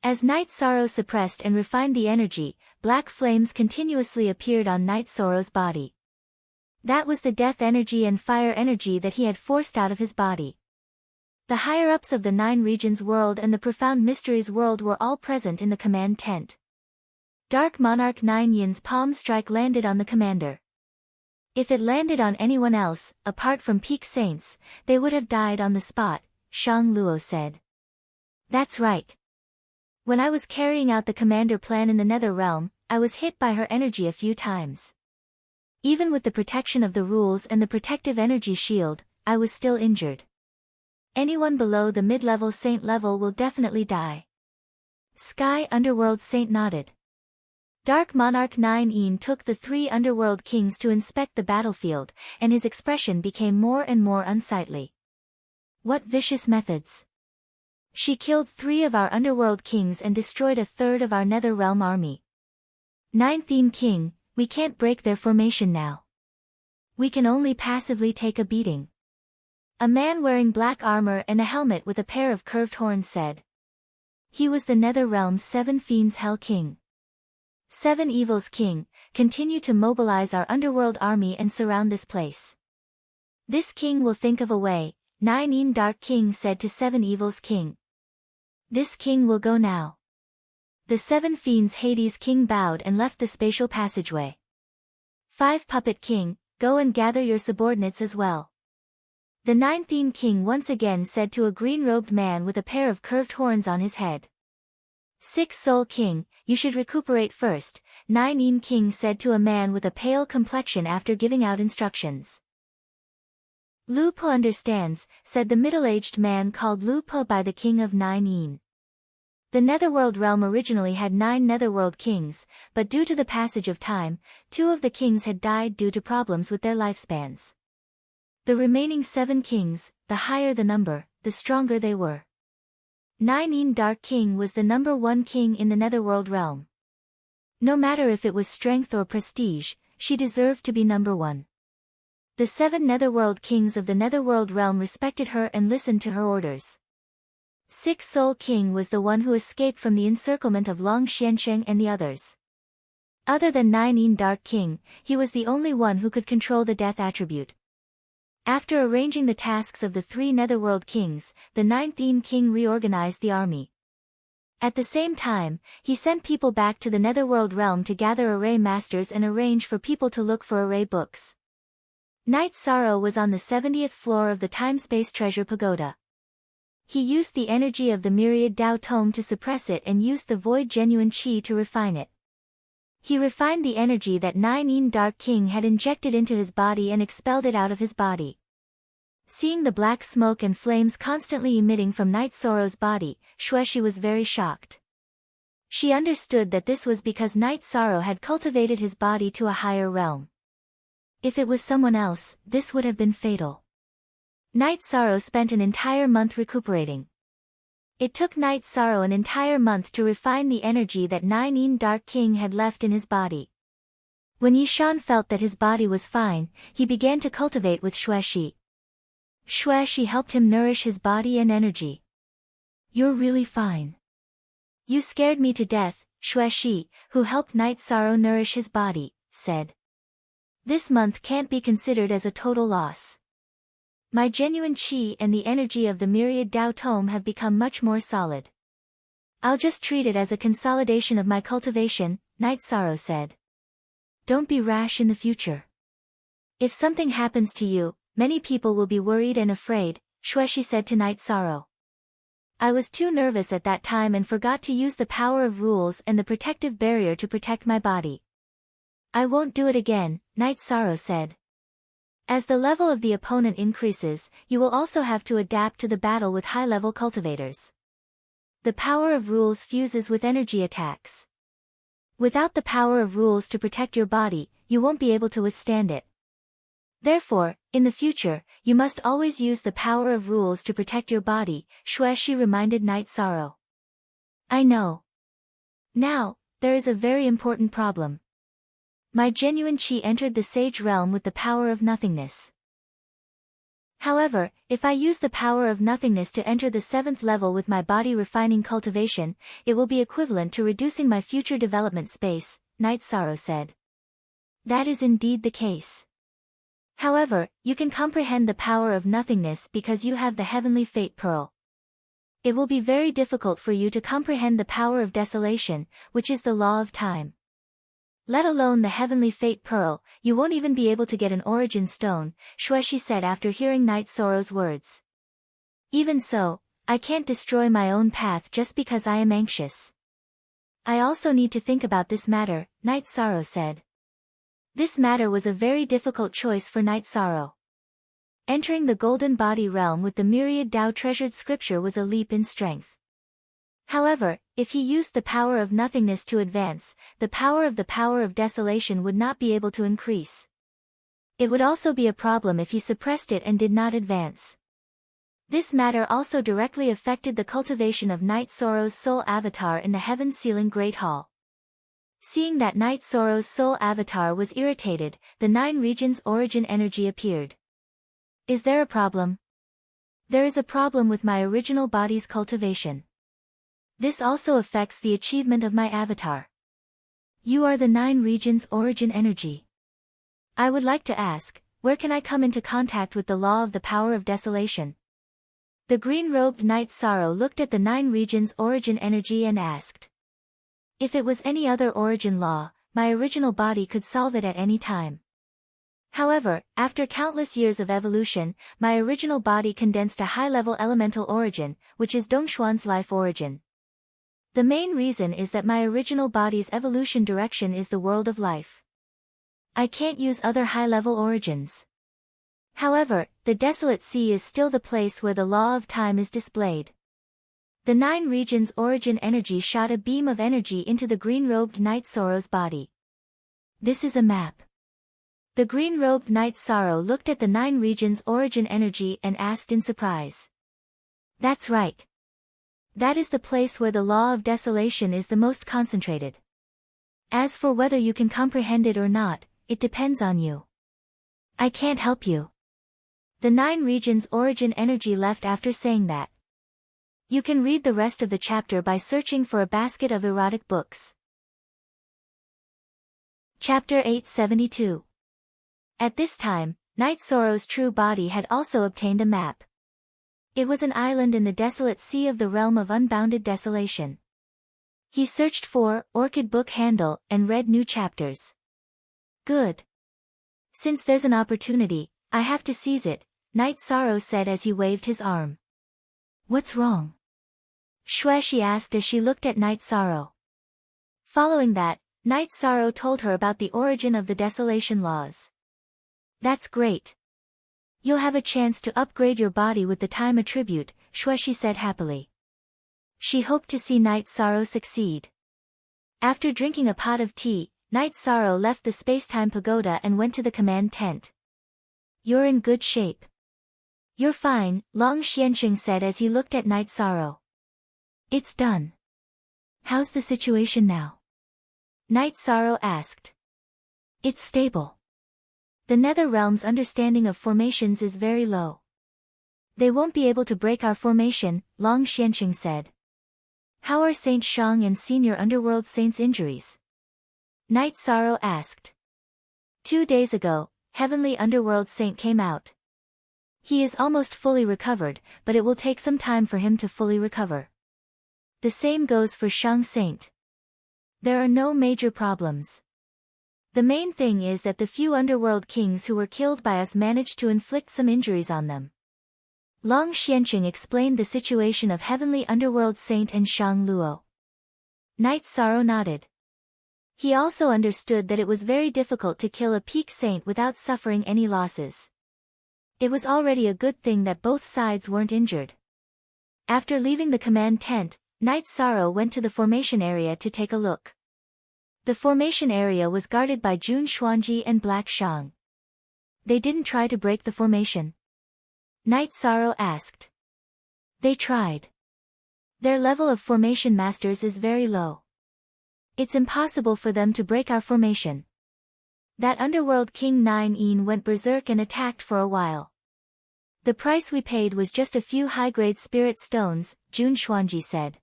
As Knight Sorrow suppressed and refined the energy, black flames continuously appeared on Knight Sorrow's body. That was the death energy and fire energy that he had forced out of his body. The higher-ups of the 9 regions world and the profound mysteries world were all present in the command tent. Dark Monarch 9 Yin's palm strike landed on the commander. If it landed on anyone else, apart from Peak Saints, they would have died on the spot, Shang Luo said. That's right. When I was carrying out the commander plan in the Nether Realm, I was hit by her energy a few times. Even with the protection of the rules and the protective energy shield, I was still injured. Anyone below the mid-level saint level will definitely die. Sky Underworld Saint nodded. Dark Monarch 9 took the 3 underworld kings to inspect the battlefield, and his expression became more and more unsightly. What vicious methods! She killed 3 of our underworld kings and destroyed a third of our nether realm army. 9th king, we can't break their formation now. We can only passively take a beating. A man wearing black armor and a helmet with a pair of curved horns said. He was the nether realm's 7 fiends Hell King. 7 evils king, continue to mobilize our underworld army and surround this place. This king will think of a way, 9 Dark King said to 7 evils king. This king will go now. The 7 fiends Hades king bowed and left the spatial passageway. 5 Puppet King, go and gather your subordinates as well. The 9th king once again said to a green-robed man with a pair of curved horns on his head. 6 Soul King, you should recuperate first, 9 king said to a man with a pale complexion after giving out instructions. Lu Po understands, said the middle-aged man called Lu Po by the king of 9. The Netherworld realm originally had 9 Netherworld kings, but due to the passage of time, 2 of the kings had died due to problems with their lifespans. The remaining 7 kings, the higher the number, the stronger they were. 9 Dark King was the number 1 king in the Netherworld realm. No matter if it was strength or prestige, she deserved to be number 1. The 7 Netherworld kings of the Netherworld realm respected her and listened to her orders. 6 Soul King was the one who escaped from the encirclement of Long Xiansheng and the others. Other than 9 Dark King, he was the only one who could control the death attribute. After arranging the tasks of the 3 Netherworld kings, the 9th king reorganized the army. At the same time, he sent people back to the Netherworld realm to gather array masters and arrange for people to look for array books. Night Sorrow was on the 70th floor of the Time-Space Treasure Pagoda. He used the energy of the Myriad Tao Tome to suppress it and used the Void Genuine Qi to refine it. He refined the energy that 9 Dark King had injected into his body and expelled it out of his body. Seeing the black smoke and flames constantly emitting from Night Sorrow's body, Xueshi was very shocked. She understood that this was because Night Sorrow had cultivated his body to a higher realm. If it was someone else, this would have been fatal. Night Sorrow spent an entire month recuperating. It took Night Sorrow an entire month to refine the energy that 9 Dark King had left in his body. When Yishan felt that his body was fine, he began to cultivate with Xueshi. Xueshi helped him nourish his body and energy. You're really fine. You scared me to death, Xueshi, who helped Night Sorrow nourish his body, said. This month can't be considered as a total loss. My genuine qi and the energy of the Myriad Tao Tome have become much more solid. I'll just treat it as a consolidation of my cultivation, Night Sorrow said. Don't be rash in the future. If something happens to you, many people will be worried and afraid, Xueshi said to Night Sorrow. I was too nervous at that time and forgot to use the power of rules and the protective barrier to protect my body. I won't do it again, Night Sorrow said. As the level of the opponent increases, you will also have to adapt to the battle with high-level cultivators. The power of rules fuses with energy attacks. Without the power of rules to protect your body, you won't be able to withstand it. Therefore, in the future, you must always use the power of rules to protect your body, Xueshi reminded Night Sorrow. I know. Now, there is a very important problem. My genuine qi entered the sage realm with the power of nothingness. However, if I use the power of nothingness to enter the 7th level with my body refining cultivation, it will be equivalent to reducing my future development space, Night Sorrow said. That is indeed the case. However, you can comprehend the power of nothingness because you have the Heavenly Fate Pearl. It will be very difficult for you to comprehend the power of desolation, which is the law of time. Let alone the Heavenly Fate Pearl, you won't even be able to get an origin stone, Xueshi said after hearing Night Sorrow's words. Even so, I can't destroy my own path just because I am anxious. I also need to think about this matter, Night Sorrow said. This matter was a very difficult choice for Night Sorrow. Entering the Golden Body realm with the Myriad Tao treasured scripture was a leap in strength. However, if he used the power of nothingness to advance, the power of desolation would not be able to increase. It would also be a problem if he suppressed it and did not advance. This matter also directly affected the cultivation of Night Sorrow's soul avatar in the heaven-sealing Great Hall. Seeing that Night Sorrow's soul avatar was irritated, the 9 regions' origin energy appeared. Is there a problem? There is a problem with my original body's cultivation. This also affects the achievement of my avatar. You are the 9 regions' origin energy. I would like to ask, where can I come into contact with the law of the power of desolation? The green-robed Night Sorrow looked at the 9 regions' origin energy and asked. If it was any other origin law, my original body could solve it at any time. However, after countless years of evolution, my original body condensed a high-level elemental origin, which is Dongxuan's life origin. The main reason is that my original body's evolution direction is the world of life. I can't use other high-level origins. However, the desolate sea is still the place where the law of time is displayed. The 9 regions' origin energy shot a beam of energy into the green-robed Night Sorrow's body. This is a map. The green-robed Night Sorrow looked at the 9 regions' origin energy and asked in surprise. That's right. That is the place where the law of desolation is the most concentrated. As for whether you can comprehend it or not, it depends on you. I can't help you. The 9 regions' origin energy left after saying that. You can read the rest of the chapter by searching for a basket of erotic books. Chapter 872. At this time, Night Sorrow's true body had also obtained a map. It was an island in the desolate sea of the realm of unbounded desolation. He searched for Orchid Book Handle and read new chapters. Good. Since there's an opportunity, I have to seize it, Night Sorrow said as he waved his arm. What's wrong? Shui, she asked as she looked at Night Sorrow. Following that, Night Sorrow told her about the origin of the desolation laws. That's great. You'll have a chance to upgrade your body with the time attribute, Shui, she said happily. She hoped to see Night Sorrow succeed. After drinking a pot of tea, Night Sorrow left the space-time pagoda and went to the command tent. You're in good shape. You're fine, Long Xianxing said as he looked at Night Sorrow. It's done. How's the situation now? Night Sorrow asked. It's stable. The Nether Realm's understanding of formations is very low. They won't be able to break our formation, Long Xianxing said. How are Saint Shang and Senior Underworld Saint's injuries? Night Sorrow asked. 2 days ago, Heavenly Underworld Saint came out. He is almost fully recovered, but it will take some time for him to fully recover. The same goes for Shang Saint. There are no major problems. The main thing is that the few underworld kings who were killed by us managed to inflict some injuries on them. Long Xianxing explained the situation of Heavenly Underworld Saint and Shang Luo. Night Sorrow nodded. He also understood that it was very difficult to kill a peak saint without suffering any losses. It was already a good thing that both sides weren't injured. After leaving the command tent, Night Sorrow went to the formation area to take a look. The formation area was guarded by Jun Xuanji and Black Shang. They didn't try to break the formation? Night Sorrow asked. They tried. Their level of formation masters is very low. It's impossible for them to break our formation. That underworld king 9 went berserk and attacked for a while. The price we paid was just a few high-grade spirit stones, Jun Xuanji said.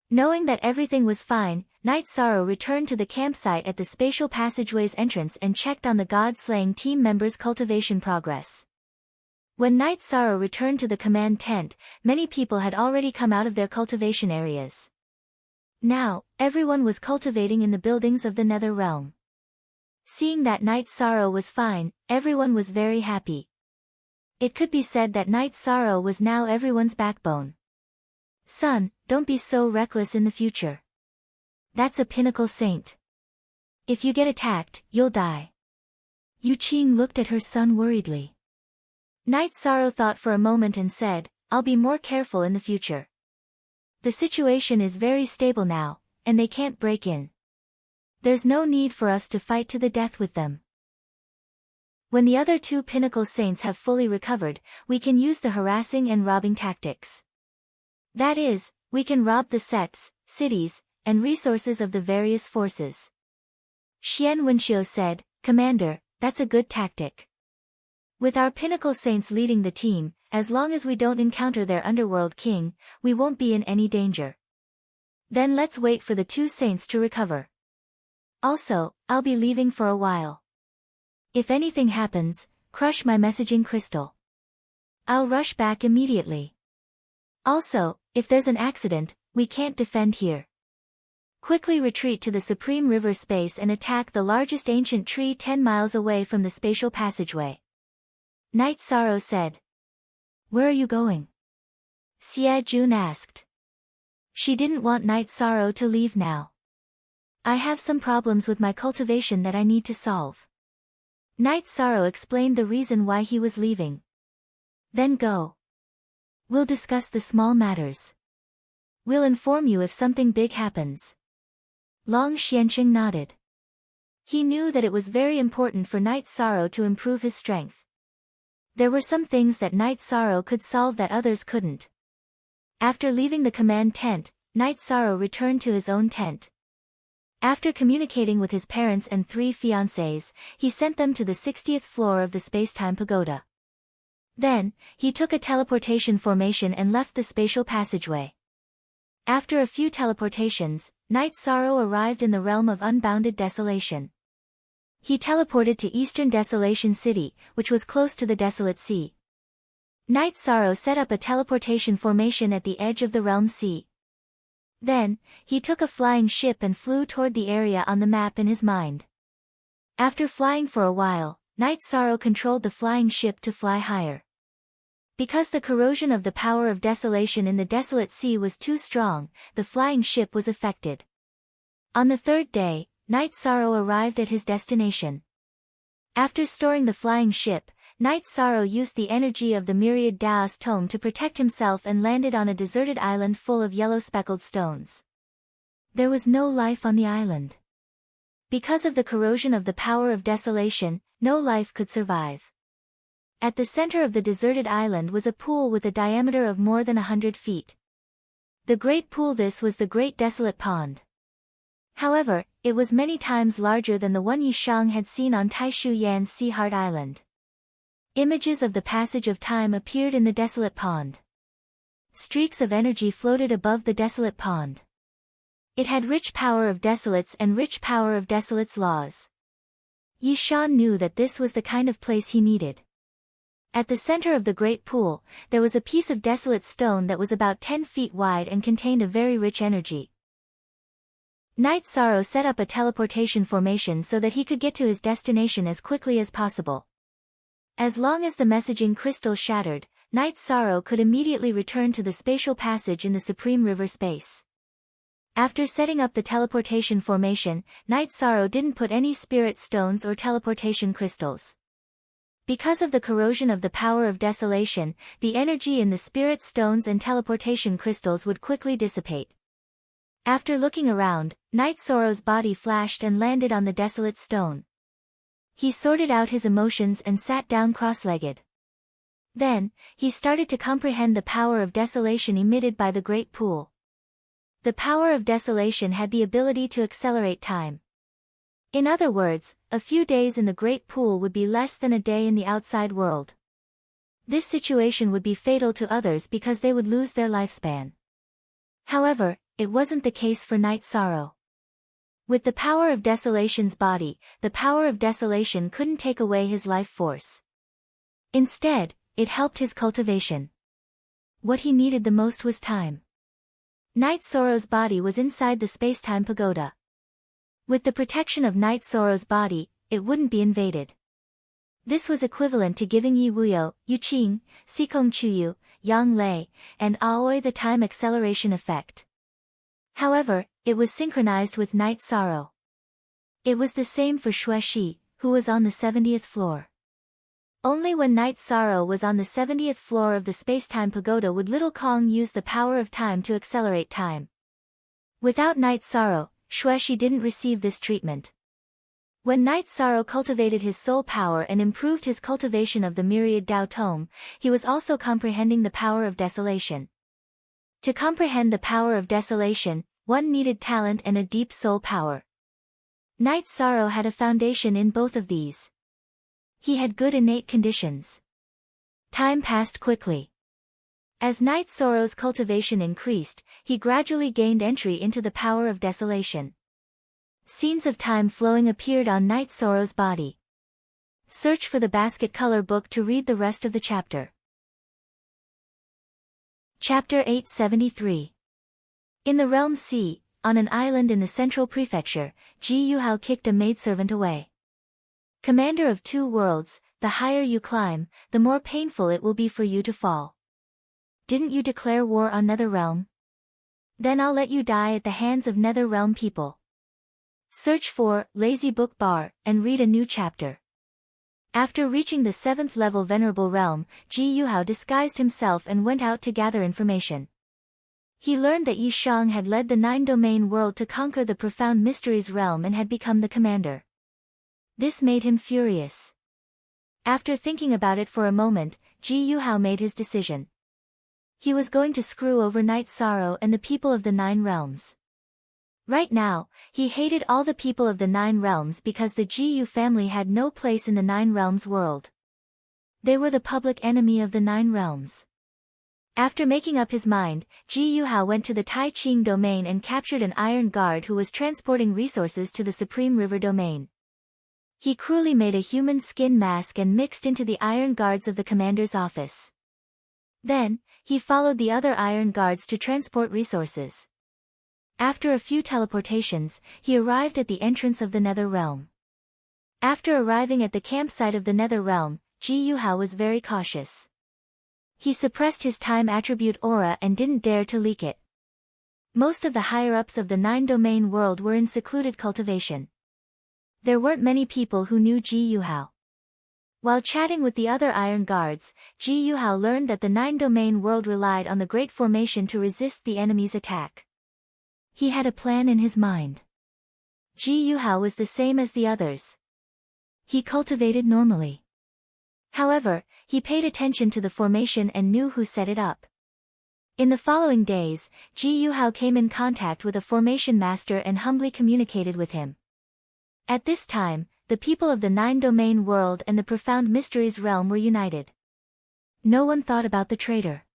Knowing that everything was fine, Night Sorrow returned to the campsite at the spatial passageway's entrance and checked on the god-slaying team members' cultivation progress. When Night Sorrow returned to the command tent, many people had already come out of their cultivation areas. Now, everyone was cultivating in the buildings of the Nether Realm. Seeing that Night Sorrow was fine, everyone was very happy. It could be said that Night Sorrow was now everyone's backbone. Son, don't be so reckless in the future. That's a pinnacle saint. If you get attacked, you'll die. Yu Qing looked at her son worriedly. Night Sorrow thought for a moment and said, I'll be more careful in the future. The situation is very stable now, and they can't break in. There's no need for us to fight to the death with them. When the other two pinnacle saints have fully recovered, we can use the harassing and robbing tactics. That is, we can rob the sets, cities, and resources of the various forces. Xian Wenxiu said, Commander, that's a good tactic. With our pinnacle saints leading the team, as long as we don't encounter their underworld king, we won't be in any danger. Then let's wait for the two saints to recover. Also, I'll be leaving for a while. If anything happens, crush my messaging crystal. I'll rush back immediately. Also, if there's an accident, we can't defend here. Quickly retreat to the Supreme River space and attack the largest ancient tree 10 miles away from the spatial passageway. Night Sorrow said. Where are you going? Xie Jun asked. She didn't want Night Sorrow to leave now. I have some problems with my cultivation that I need to solve. Night Sorrow explained the reason why he was leaving. Then go. We'll discuss the small matters. We'll inform you if something big happens. Long Xianqing nodded. He knew that it was very important for Night Sorrow to improve his strength. There were some things that Night Sorrow could solve that others couldn't. After leaving the command tent, Night Sorrow returned to his own tent. After communicating with his parents and 3 fiancés, he sent them to the 60th floor of the space-time pagoda. Then, he took a teleportation formation and left the spatial passageway. After a few teleportations, Night Sorrow arrived in the realm of unbounded desolation. He teleported to Eastern Desolation City, which was close to the Desolate Sea. Night Sorrow set up a teleportation formation at the edge of the realm sea. Then, he took a flying ship and flew toward the area on the map in his mind. After flying for a while, Night Sorrow controlled the flying ship to fly higher. Because the corrosion of the power of desolation in the desolate sea was too strong, the flying ship was affected. On the 3rd day, Night Sorrow arrived at his destination. After storing the flying ship, Night Sorrow used the energy of the myriad Daos tome to protect himself and landed on a deserted island full of yellow speckled stones. There was no life on the island. Because of the corrosion of the power of desolation, no life could survive. At the center of the deserted island was a pool with a diameter of more than 100 feet. The Great Pool. This was the Great Desolate Pond. However, it was many times larger than the one Yishang had seen on Taishu Yan's Sea Heart Island. Images of the passage of time appeared in the desolate pond. Streaks of energy floated above the desolate pond. It had rich power of desolates and rich power of desolates laws. Yishan knew that this was the kind of place he needed. At the center of the great pool, there was a piece of desolate stone that was about 10 feet wide and contained a very rich energy. Night Sorrow set up a teleportation formation so that he could get to his destination as quickly as possible. As long as the messaging crystal shattered, Night Sorrow could immediately return to the spatial passage in the Supreme River space. After setting up the teleportation formation, Night Sorrow didn't put any spirit stones or teleportation crystals. Because of the corrosion of the power of desolation, the energy in the spirit stones and teleportation crystals would quickly dissipate. After looking around, Night Sorrow's body flashed and landed on the desolate stone. He sorted out his emotions and sat down cross-legged. Then, he started to comprehend the power of desolation emitted by the great pool. The power of desolation had the ability to accelerate time. In other words, a few days in the great pool would be less than a day in the outside world. This situation would be fatal to others because they would lose their lifespan. However, it wasn't the case for Night Sorrow. With the power of desolation's body, the power of desolation couldn't take away his life force. Instead, it helped his cultivation. What he needed the most was time. Night Sorrow's body was inside the space-time pagoda. With the protection of Night Sorrow's body, it wouldn't be invaded. This was equivalent to giving Yi Wuyo, Yu Qing, Sikong Chuyu, Yang Lei, and Aoi the time acceleration effect. However, it was synchronized with Night Sorrow. It was the same for Xue Shi, who was on the 70th floor. Only when Night Sorrow was on the 70th floor of the Spacetime Pagoda would Little Kong use the power of time to accelerate time. Without Night Sorrow, Xueshi didn't receive this treatment. When Night Sorrow cultivated his soul power and improved his cultivation of the myriad Dao Tome, he was also comprehending the power of desolation. To comprehend the power of desolation, one needed talent and a deep soul power. Night Sorrow had a foundation in both of these. He had good innate conditions. Time passed quickly. As Night Sorrow's cultivation increased, he gradually gained entry into the power of desolation. Scenes of time flowing appeared on Night Sorrow's body. Search for the basket color book to read the rest of the chapter. Chapter 873. In the Realm C, on an island in the central prefecture, Ji Yuhao kicked a maidservant away. Commander of 2 worlds, the higher you climb, the more painful it will be for you to fall. Didn't you declare war on Netherrealm? Then I'll let you die at the hands of Netherrealm people. Search for Lazy Book Bar and read a new chapter. After reaching the 7th level Venerable Realm, Ji Yuhao disguised himself and went out to gather information. He learned that Yi Shang had led the 9-domain world to conquer the Profound Mysteries realm and had become the commander. This made him furious. After thinking about it for a moment, Ji Yuhao made his decision. He was going to screw over Night Sorrow and the people of the 9 realms. Right now, he hated all the people of the 9 realms because the Ji Yu family had no place in the 9 realms world. They were the public enemy of the 9 realms. After making up his mind, Ji Yuhao went to the Tai Ching domain and captured an iron guard who was transporting resources to the Supreme River domain. He cruelly made a human skin mask and mixed into the iron guards of the commander's office. Then, he followed the other iron guards to transport resources. After a few teleportations, he arrived at the entrance of the Nether Realm. After arriving at the campsite of the Nether Realm, Ji Yuhao was very cautious. He suppressed his time attribute aura and didn't dare to leak it. Most of the higher-ups of the 9-domain world were in secluded cultivation. There weren't many people who knew Ji Yuhao. While chatting with the other iron guards, Ji Yuhao learned that the 9-domain world relied on the Great Formation to resist the enemy's attack. He had a plan in his mind. Ji Yuhao was the same as the others. He cultivated normally. However, he paid attention to the formation and knew who set it up. In the following days, Ji Yuhao came in contact with a formation master and humbly communicated with him. At this time, the people of the 9-domain world and the Profound Mysteries realm were united. No one thought about the traitor.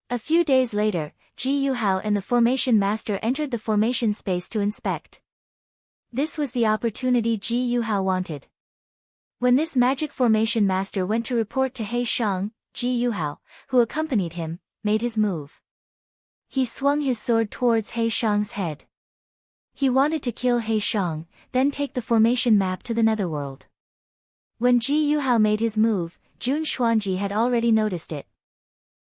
A few days later, Ji Yuhao and the formation master entered the formation space to inspect. This was the opportunity Ji Yuhao wanted. When this magic formation master went to report to He Shang, Ji Yuhao, who accompanied him, made his move. He swung his sword towards He Shang's head. He wanted to kill He Shang, then take the formation map to the Netherworld. When Ji Yuhao made his move, Jun Xuanji had already noticed it.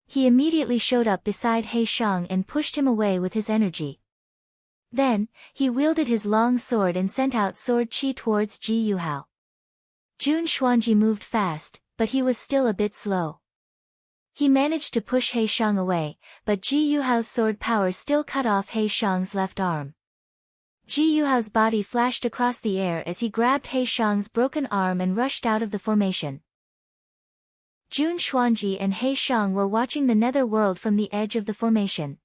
He immediately showed up beside He Shang and pushed him away with his energy. Then, he wielded his long sword and sent out sword chi towards Ji Yuhao. Jun Xuanji moved fast, but he was still a bit slow. He managed to push He Shang away, but Ji Yuhao's sword power still cut off He Shang's left arm. Ji Yuhao's body flashed across the air as he grabbed He Shang's broken arm and rushed out of the formation. Jun Xuanji and He Shang were watching the nether world from the edge of the formation.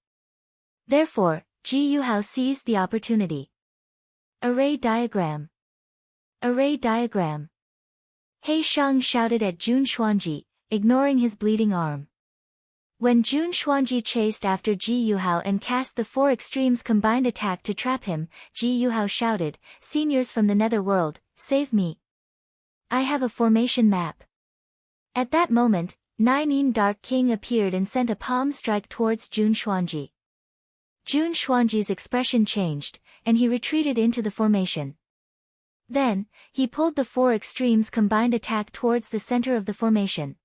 Therefore, Ji Yuhao seized the opportunity. Array diagram. Array diagram. He Shang shouted at Jun Xuanji, ignoring his bleeding arm. When Jun Xuanji chased after Ji Yuhao and cast the 4 extremes combined attack to trap him, Ji Yuhao shouted, "Seniors from the Netherworld, save me. I have a formation map." At that moment, 9 Dark King appeared and sent a palm strike towards Jun Xuanji. Jun Xuanji's expression changed, and he retreated into the formation. Then, he pulled the 4 extremes combined attack towards the center of the formation.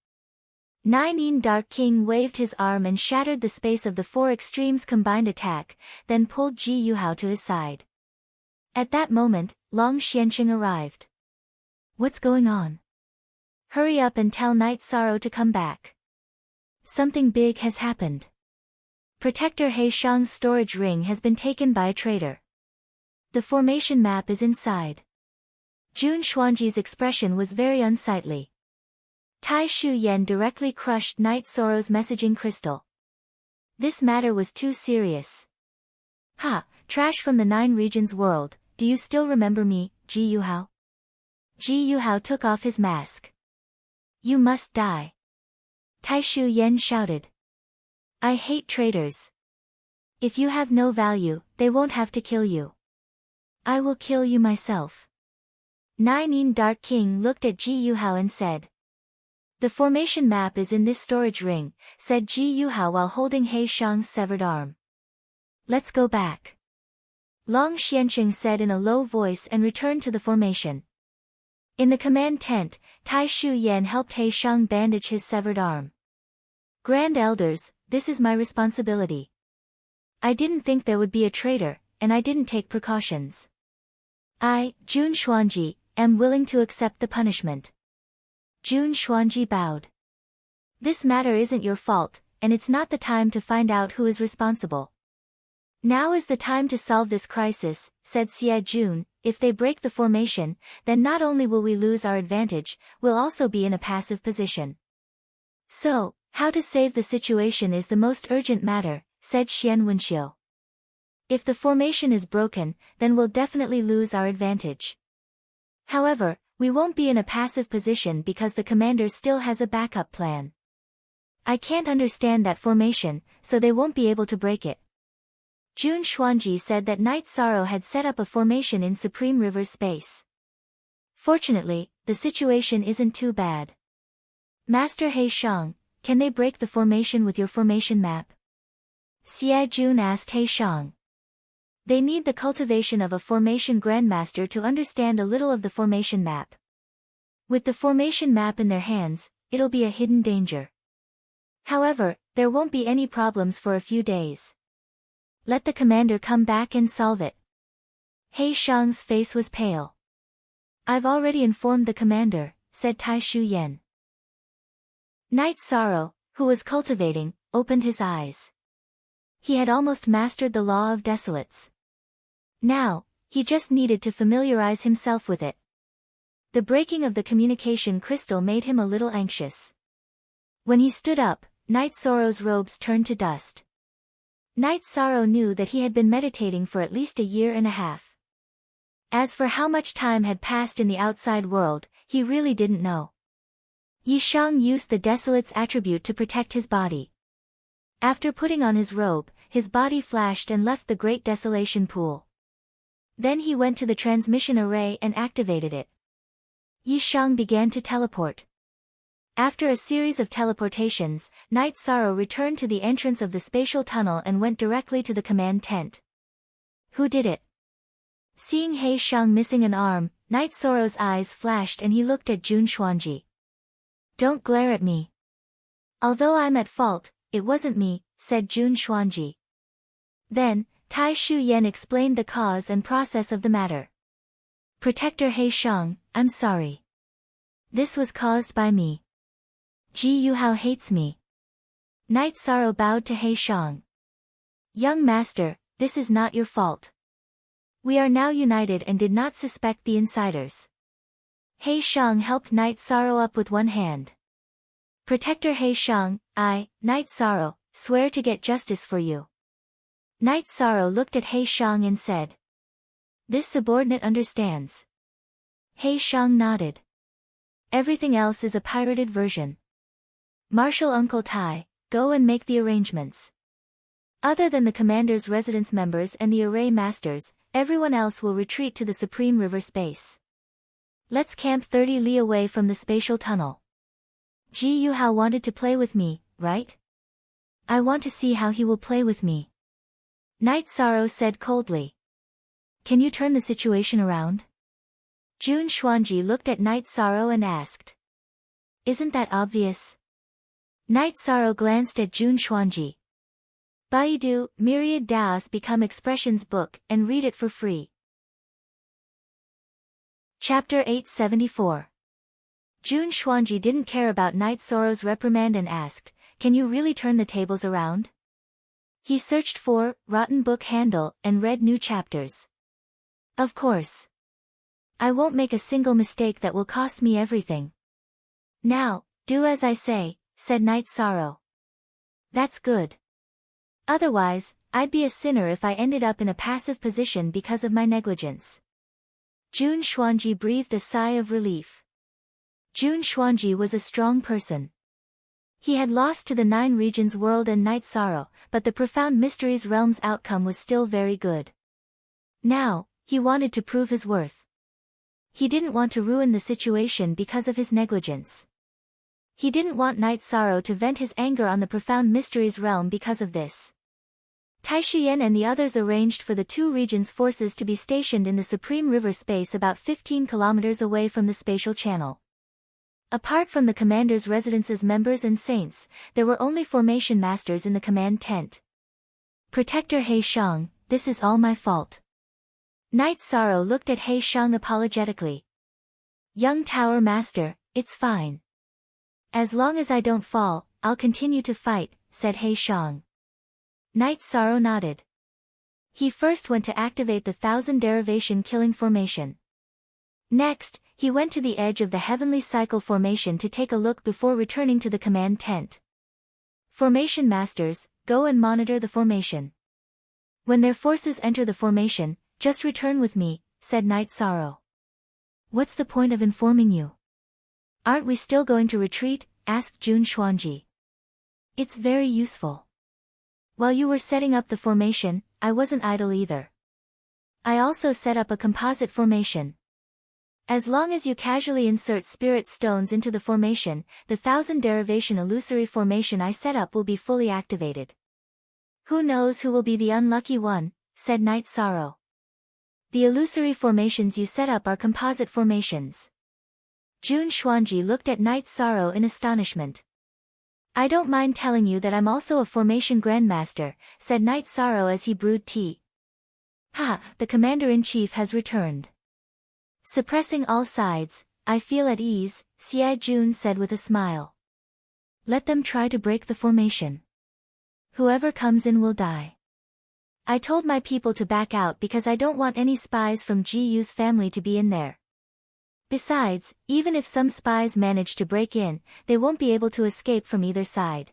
9 Dark King waved his arm and shattered the space of the 4 extremes combined attack, then pulled Ji Yuhao to his side. At that moment, Long Xianqing arrived. "What's going on? hurry up and tell Night Sorrow to come back. Something big has happened. Protector He Shang's storage ring has been taken by a traitor. The formation map is inside. Jun Xuanji's expression was very unsightly. Tai Shu Yen directly crushed Night Sorrow's messaging crystal. This matter was too serious. Ha, trash from the 9 regions world, do you still remember me, Ji Yuhao? Ji Yuhao took off his mask. You must die. Tai Shu Yen shouted. I hate traitors. If you have no value, they won't have to kill you. I will kill you myself. Nine Dark King looked at Ji Yuhao and said. The formation map is in this storage ring, said Ji Yuhao while holding He Shang's severed arm. Let's go back. Long Xianqing said in a low voice and returned to the formation. In the command tent, Tai Shu Yen helped He Shang bandage his severed arm. Grand Elders, this is my responsibility. I didn't think there would be a traitor, and I didn't take precautions. I, Jun Xuanji, am willing to accept the punishment. Jun Xuanji bowed. This matter isn't your fault, and it's not the time to find out who is responsible. Now is the time to solve this crisis, said Xie Jun. If they break the formation, then not only will we lose our advantage, we'll also be in a passive position. So, how to save the situation is the most urgent matter, said Xian Wenxiu. If the formation is broken, then we'll definitely lose our advantage. However, we won't be in a passive position because the commander still has a backup plan. I can't understand that formation, so they won't be able to break it. Jun Xuanji said that Night Sorrow had set up a formation in Supreme River's space. Fortunately, the situation isn't too bad. Master He Shang, can they break the formation with your formation map? Xie Jun asked He Shang. They need the cultivation of a formation grandmaster to understand a little of the formation map. With the formation map in their hands, it'll be a hidden danger. However, there won't be any problems for a few days. Let the commander come back and solve it. He Shang's face was pale. I've already informed the commander, said Tai Shu Yen. Night Sorrow, who was cultivating, opened his eyes. He had almost mastered the law of desolates. Now, he just needed to familiarize himself with it. The breaking of the communication crystal made him a little anxious. When he stood up, Night Sorrow's robes turned to dust. Night Sorrow knew that he had been meditating for at least a year and a half. As for how much time had passed in the outside world, he really didn't know. Yi Shang used the Desolate's attribute to protect his body. After putting on his robe, his body flashed and left the Great Desolation Pool. Then he went to the transmission array and activated it. Yi Shang began to teleport. After a series of teleportations, Night Sorrow returned to the entrance of the spatial tunnel and went directly to the command tent. Who did it? Seeing He Shang missing an arm, Night Sorrow's eyes flashed and he looked at Jun Xuanji. Don't glare at me. Although I'm at fault, it wasn't me, said Jun Xuanji. Then, Tai Shu Yen explained the cause and process of the matter. Protector He Shang, I'm sorry. This was caused by me. Ji Yuhao hates me. Night Sorrow bowed to He Shang. Young master, this is not your fault. We are now united and did not suspect the insiders. He Shang helped Night Sorrow up with one hand. Protector He Shang, I, Night Sorrow, swear to get justice for you. Night Sorrow looked at He Shang and said. This subordinate understands. He Shang nodded. Everything else is a pirated version. Marshal Uncle Tai, go and make the arrangements. Other than the commander's residence members and the array masters, everyone else will retreat to the Supreme River space. Let's camp 30 li away from the spatial tunnel. Ji Yuhao wanted to play with me, right? I want to see how he will play with me. Night Sorrow said coldly. Can you turn the situation around? Jun Xuanji looked at Night Sorrow and asked. Isn't that obvious? Night Sorrow glanced at Jun Xuanji. Baidu, Myriad Daos become Expressions book and read it for free. Chapter 874. Jun Xuanji didn't care about Night Sorrow's reprimand and asked, "Can you really turn the tables around?" He searched for rotten book handle and read new chapters. "Of course. I won't make a single mistake that will cost me everything." "Now, do as I say," said Night Sorrow. "That's good. Otherwise, I'd be a sinner if I ended up in a passive position because of my negligence." Jun Xuanji breathed a sigh of relief. Jun Xuanji was a strong person. He had lost to the Nine Regions world and Night Sorrow, but the Profound Mysteries realm's outcome was still very good. Now, he wanted to prove his worth. He didn't want to ruin the situation because of his negligence. He didn't want Night Sorrow to vent his anger on the Profound Mysteries realm because of this. Taishiyan and the others arranged for the two regions' forces to be stationed in the Supreme River space about 15 kilometers away from the spatial channel. Apart from the commander's residence's members and saints, there were only formation masters in the command tent. "Protector He Shang, this is all my fault." Night Sorrow looked at He Shang apologetically. "Young Tower Master, it's fine. As long as I don't fall, I'll continue to fight," said He Shang. Night Sorrow nodded. He first went to activate the 1000 derivation killing formation. Next, he went to the edge of the Heavenly Cycle formation to take a look before returning to the command tent. "Formation Masters, go and monitor the formation. When their forces enter the formation, just return with me," said Night Sorrow. "What's the point of informing you? Aren't we still going to retreat?" asked Jun Xuanji. "It's very useful. While you were setting up the formation, I wasn't idle either. I also set up a composite formation. As long as you casually insert spirit stones into the formation, the 1000 derivation illusory formation I set up will be fully activated. Who knows who will be the unlucky one," said Night Sorrow. "The illusory formations you set up are composite formations." Jun Xuanji looked at Night Sorrow in astonishment. "I don't mind telling you that I'm also a formation grandmaster," said Night Sorrow as he brewed tea. "Ha, the commander-in-chief has returned." Suppressing all sides, "I feel at ease," Xie Jun said with a smile. "Let them try to break the formation. Whoever comes in will die. I told my people to back out because I don't want any spies from Ji Yu's family to be in there. Besides, even if some spies manage to break in, they won't be able to escape from either side."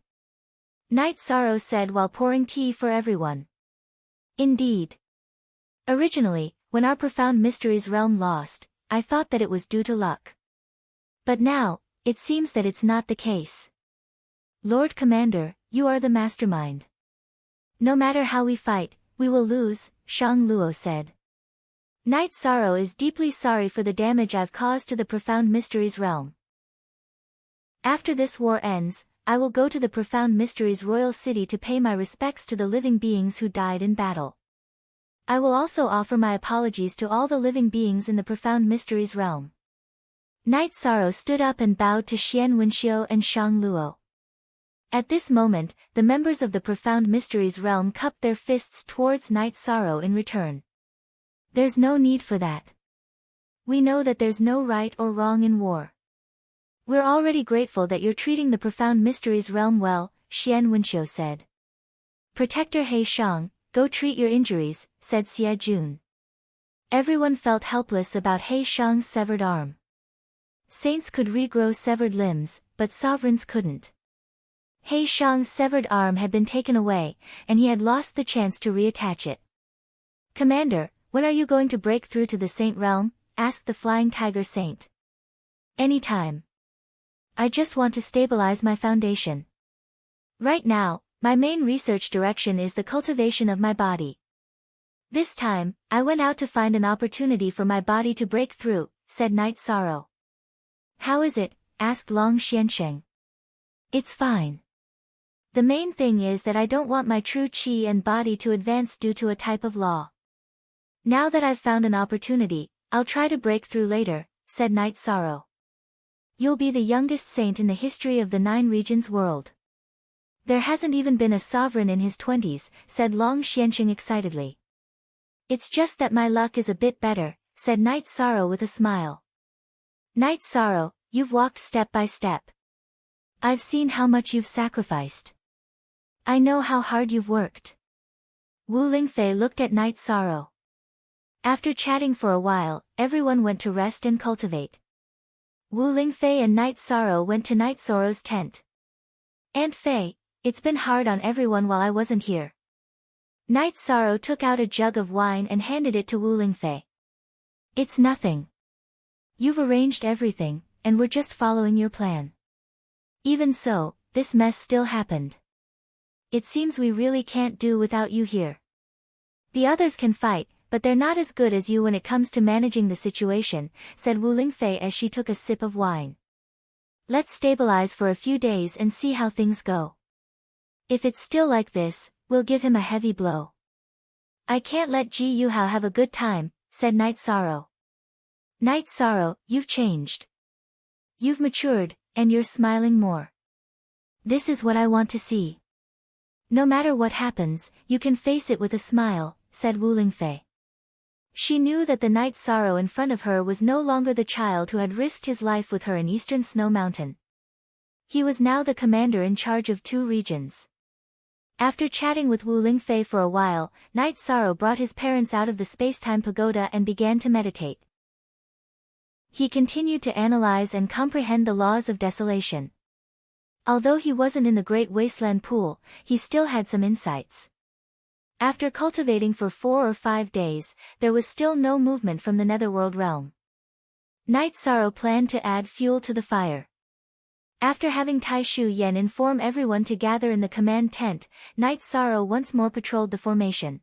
Night Sorrow said while pouring tea for everyone. "Indeed. Originally, when our Profound Mysteries realm lost, I thought that it was due to luck. But now, it seems that it's not the case. Lord Commander, you are the mastermind. No matter how we fight, we will lose," Shang Luo said. "Night Sorrow is deeply sorry for the damage I've caused to the Profound Mysteries realm. After this war ends, I will go to the Profound Mysteries royal city to pay my respects to the living beings who died in battle. I will also offer my apologies to all the living beings in the Profound Mysteries realm." Night Sorrow stood up and bowed to Xian Wenxiu and Shang Luo. At this moment, the members of the Profound Mysteries realm cupped their fists towards Night Sorrow in return. "There's no need for that. We know that there's no right or wrong in war. We're already grateful that you're treating the Profound Mysteries realm well," Xian Wenxiu said. "Protector He Shang, go treat your injuries," said Xie Jun. Everyone felt helpless about He Shang's severed arm. Saints could regrow severed limbs, but sovereigns couldn't. He Shang's severed arm had been taken away, and he had lost the chance to reattach it. "Commander, when are you going to break through to the Saint realm?" asked the Flying Tiger Saint. "Anytime. I just want to stabilize my foundation. Right now, my main research direction is the cultivation of my body. This time, I went out to find an opportunity for my body to break through," said Night Sorrow. "How is it?" asked Long Xiansheng. "It's fine. The main thing is that I don't want my true qi and body to advance due to a type of law. Now that I've found an opportunity, I'll try to break through later," said Night Sorrow. "You'll be the youngest saint in the history of the Nine Regions world. There hasn't even been a sovereign in his 20s, said Long Xianqing excitedly. "It's just that my luck is a bit better," said Night Sorrow with a smile. "Night Sorrow, you've walked step by step. I've seen how much you've sacrificed. I know how hard you've worked. Wu Lingfei looked at Night Sorrow. After chatting for a while, everyone went to rest and cultivate. Wu Lingfei and Night Sorrow went to Night Sorrow's tent. Aunt Fei, it's been hard on everyone while I wasn't here. Night Sorrow took out a jug of wine and handed it to Wu Lingfei. It's nothing. You've arranged everything, and we're just following your plan. Even so, this mess still happened. It seems we really can't do without you here. The others can fight, but they're not as good as you when it comes to managing the situation, said Wu Lingfei as she took a sip of wine. Let's stabilize for a few days and see how things go. If it's still like this, we'll give him a heavy blow. I can't let Ji Yuhao have a good time, said Night Sorrow. Night Sorrow, you've changed. You've matured, and you're smiling more. This is what I want to see. No matter what happens, you can face it with a smile, said Wu Lingfei. She knew that the Night Sorrow in front of her was no longer the child who had risked his life with her in Eastern Snow Mountain. He was now the commander in charge of 2 regions. After chatting with Wu Lingfei for a while, Night Sorrow brought his parents out of the space-time pagoda and began to meditate. He continued to analyze and comprehend the laws of desolation. Although he wasn't in the Great Wasteland Pool, he still had some insights. After cultivating for 4 or 5 days, there was still no movement from the Netherworld realm. Night Sorrow planned to add fuel to the fire. After having Tai Shu Yen inform everyone to gather in the command tent, Night Sorrow once more patrolled the formation.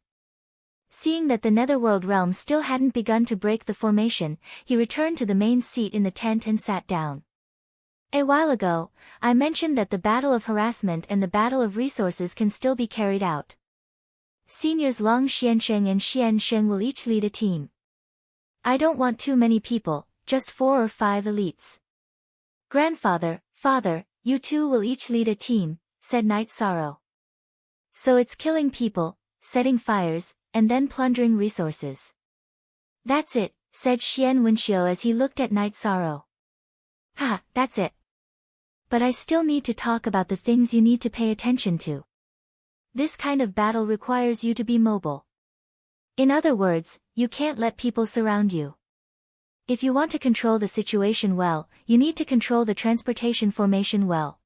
Seeing that the Netherworld realm still hadn't begun to break the formation, he returned to the main seat in the tent and sat down. A while ago, I mentioned that the battle of harassment and the battle of resources can still be carried out. Seniors Long Xiansheng and Xian Sheng will each lead a team. I don't want too many people, just 4 or 5 elites. Grandfather, father, you 2 will each lead a team, said Night Sorrow. So it's killing people, setting fires, and then plundering resources. That's it, said Xian Wenxiu as he looked at Night Sorrow. Ha, that's it. But I still need to talk about the things you need to pay attention to. This kind of battle requires you to be mobile. In other words, you can't let people surround you. If you want to control the situation well, you need to control the transportation formation well.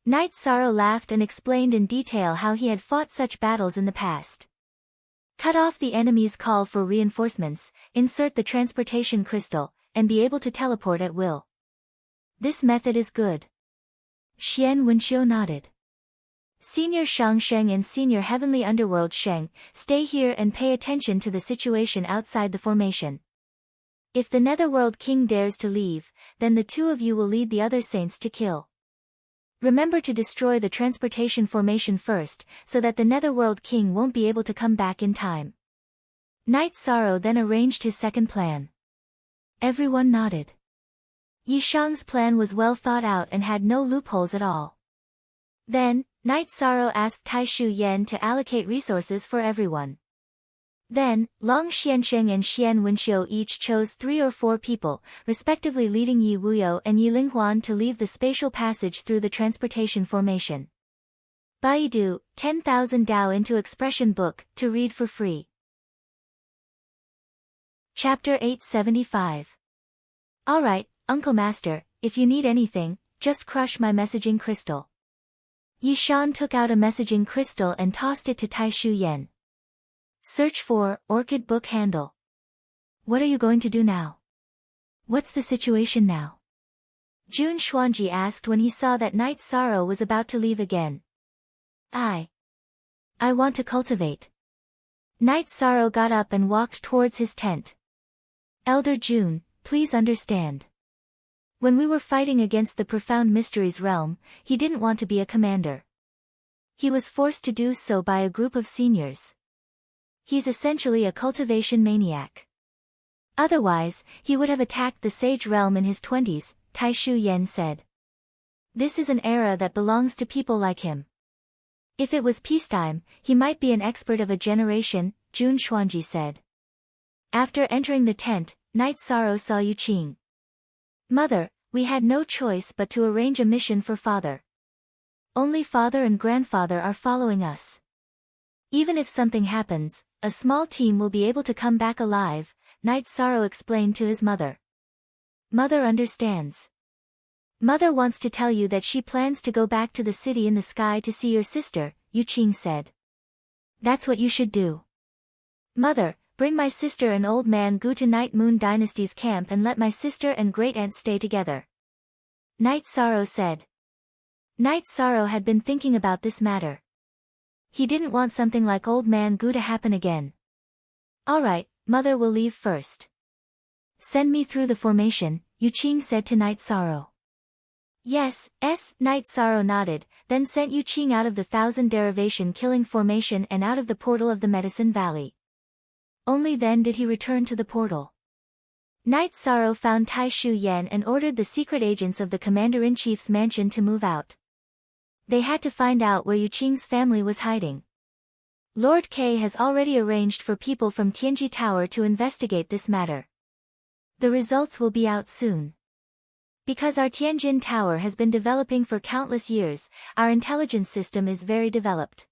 Night Sorrow laughed and explained in detail how he had fought such battles in the past. Cut off the enemy's call for reinforcements, insert the transportation crystal, and be able to teleport at will. This method is good. Xian Wenxiu nodded. Senior Shang Sheng and Senior Heavenly Underworld Sheng, stay here and pay attention to the situation outside the formation. If the Netherworld King dares to leave, then the 2 of you will lead the other saints to kill. Remember to destroy the transportation formation first, so that the Netherworld King won't be able to come back in time. Night Sorrow then arranged his second plan. Everyone nodded. Yi Shang's plan was well thought out and had no loopholes at all. Then, Night Sorrow asked Tai Shu Yen to allocate resources for everyone. Then, Long Xiansheng and Xian Wenxiu each chose 3 or 4 people, respectively leading Yi Wuyo and Yi Linghuan to leave the spatial passage through the transportation formation. Baidu, 10,000 Dao into Expression Book, to read for free. Chapter 875. Alright, Uncle Master, if you need anything, just crush my messaging crystal. Yi Shan took out a messaging crystal and tossed it to Tai Shu Yen. Search for Orchid Book Handle. What are you going to do now? What's the situation now? Jun Xuanji asked when he saw that Night Sorrow was about to leave again. I want to cultivate. Night Sorrow got up and walked towards his tent. Elder Jun, please understand. When we were fighting against the Profound Mysteries realm, he didn't want to be a commander. He was forced to do so by a group of seniors. He's essentially a cultivation maniac. Otherwise, he would have attacked the Sage realm in his 20s, Tai Shu Yen said. This is an era that belongs to people like him. If it was peacetime, he might be an expert of a generation, Jun Xuanji said. After entering the tent, Night Sorrow saw Yu Qing. Mother, We had no choice but to arrange a mission for father. Only father and grandfather are following us. Even if something happens, a small team will be able to come back alive, Night Sorrow explained to his mother. Mother understands. Mother wants to tell you that she plans to go back to the city in the sky to see your sister, Yu Qing said. That's what you should do. Mother, bring my sister and old man Gu to Night Moon Dynasty's camp and let my sister and great-aunt stay together. Night Sorrow said. Night Sorrow had been thinking about this matter. He didn't want something like old man Gu to happen again. Alright, mother will leave first. Send me through the formation, Yu Qing said to Night Sorrow. Yes, Night Sorrow nodded, then sent Yu Qing out of the 1000 derivation killing formation and out of the portal of the Medicine Valley. Only then did he return to the portal. Night Sorrow found Tai Shu Yan and ordered the secret agents of the Commander-in-Chief's mansion to move out. They had to find out where Yu Qing's family was hiding. Lord K has already arranged for people from Tianji Tower to investigate this matter. The results will be out soon. Because our Tianjin Tower has been developing for countless years, our intelligence system is very developed.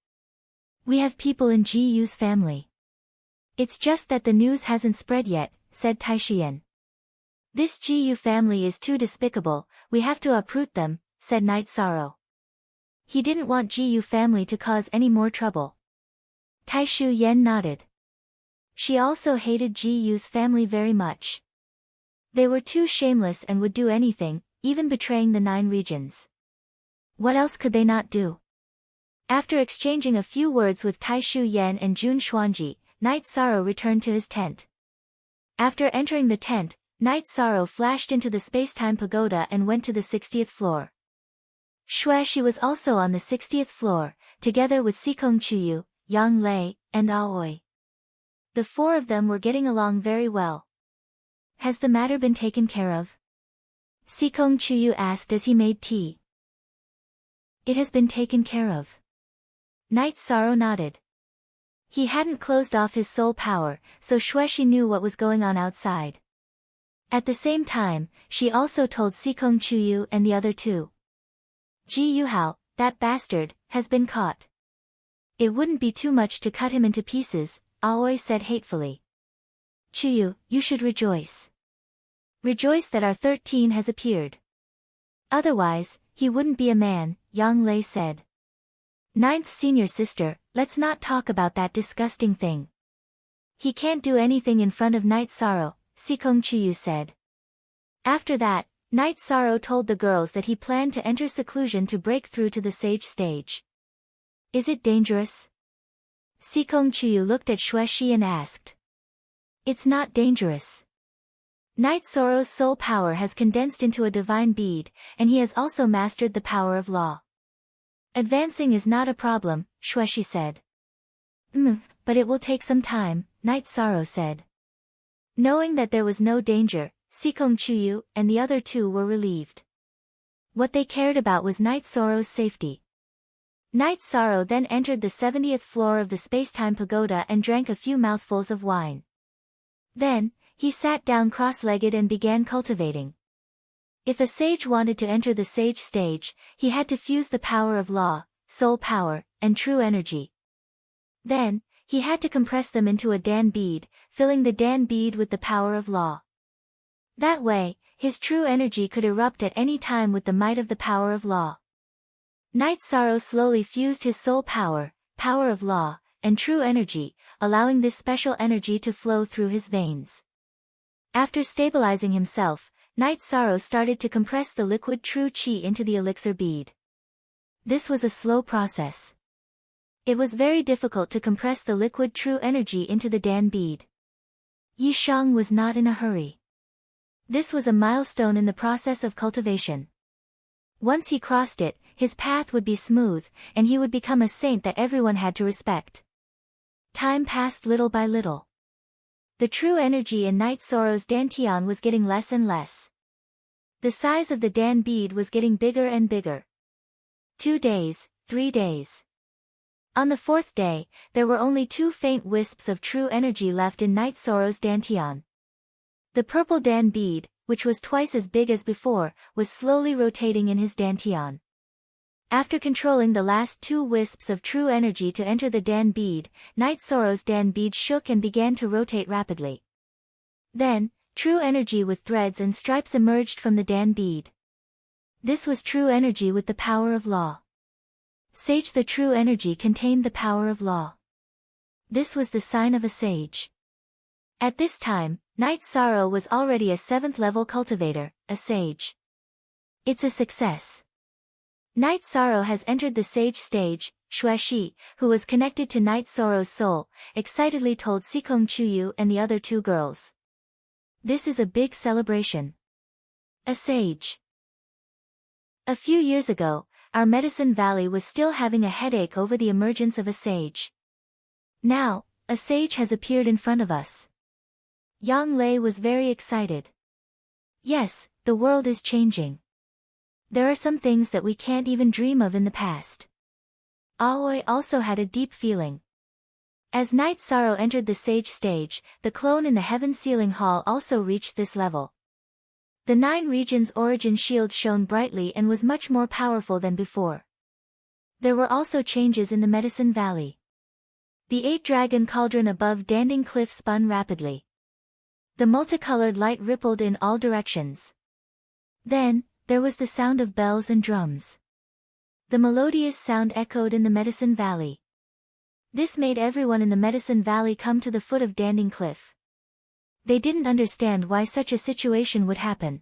We have people in Ji Yu's family. It's just that the news hasn't spread yet, said Tai Shiyan. This Ji Yu family is too despicable, we have to uproot them, said Night Sorrow. He didn't want Ji Yu family to cause any more trouble. Tai Shu Yan nodded. She also hated Ji Yu's family very much. They were too shameless and would do anything, even betraying the 9 regions. What else could they not do? After exchanging a few words with Tai Shu Yan and Jun Xuanji, Night Sorrow returned to his tent. After entering the tent, Night Sorrow flashed into the space-time pagoda and went to the 60th floor. Xueshi was also on the 60th floor, together with Sikong Chuyu, Yang Lei, and Aoi. The 4 of them were getting along very well. Has the matter been taken care of? Sikong Chuyu asked as he made tea. It has been taken care of. Night Sorrow nodded. He hadn't closed off his soul power, so Xueshi knew what was going on outside. At the same time, she also told Sikong Chuyu and the other 2. Ji Yuhao, that bastard, has been caught. It wouldn't be too much to cut him into pieces, Aoi said hatefully. Chuyu, you should rejoice. Rejoice that our 13 has appeared. Otherwise, he wouldn't be a man, Yang Lei said. 9th senior sister, let's not talk about that disgusting thing. He can't do anything in front of Night Sorrow, Sikong Chuyu said. After that, Night Sorrow told the girls that he planned to enter seclusion to break through to the sage stage. Is it dangerous? Sikong Chuyu looked at Xueshi and asked. It's not dangerous. Night Sorrow's soul power has condensed into a divine bead, and he has also mastered the power of law. Advancing is not a problem, Xueshi said. But it will take some time, Night Sorrow said. Knowing that there was no danger, Sikong Chuyu and the other 2 were relieved. What they cared about was Night Sorrow's safety. Night Sorrow then entered the 70th floor of the space-time pagoda and drank a few mouthfuls of wine. Then, he sat down cross-legged and began cultivating. If a sage wanted to enter the sage stage, he had to fuse the power of law, soul power, and true energy. Then, he had to compress them into a Dan bead, filling the Dan bead with the power of law. That way, his true energy could erupt at any time with the might of the power of law. Night Sorrow slowly fused his soul power, power of law, and true energy, allowing this special energy to flow through his veins. After stabilizing himself, Night Sorrow started to compress the liquid true qi into the elixir bead. This was a slow process. It was very difficult to compress the liquid true energy into the Dan bead. Yi Shang was not in a hurry. This was a milestone in the process of cultivation. Once he crossed it, his path would be smooth, and he would become a saint that everyone had to respect. Time passed little by little. The true energy in Night Sorrow's dantian was getting less and less. The size of the Dan bead was getting bigger and bigger. 2 days, 3 days. On the 4th day, there were only 2 faint wisps of true energy left in Night Sorrow's dantian. The purple Dan bead, which was twice as big as before, was slowly rotating in his dantian. After controlling the last 2 wisps of true energy to enter the Dan bead, Night Sorrow's Dan bead shook and began to rotate rapidly. Then, true energy with threads and stripes emerged from the Dan bead. This was true energy with the power of law. Sage. The true energy contained the power of law. This was the sign of a sage. At this time, Night Sorrow was already a 7th level cultivator, a sage. It's a success. Night Sorrow has entered the sage stage, Xueshi, who was connected to Night Sorrow's soul, excitedly told Sikong Chuyu and the other 2 girls. This is a big celebration. A sage. A few years ago, our Medicine Valley was still having a headache over the emergence of a sage. Now, a sage has appeared in front of us. Yang Lei was very excited. Yes, the world is changing. There are some things that we can't even dream of in the past. Aoi also had a deep feeling. As Night Sorrow entered the sage stage, the clone in the Heaven Sealing Hall also reached this level. The 9 regions' origin shield shone brightly and was much more powerful than before. There were also changes in the Medicine Valley. The 8-dragon cauldron above Danding Cliff spun rapidly. The multicolored light rippled in all directions. Then, there was the sound of bells and drums. The melodious sound echoed in the Medicine Valley. This made everyone in the Medicine Valley come to the foot of Danding Cliff. They didn't understand why such a situation would happen.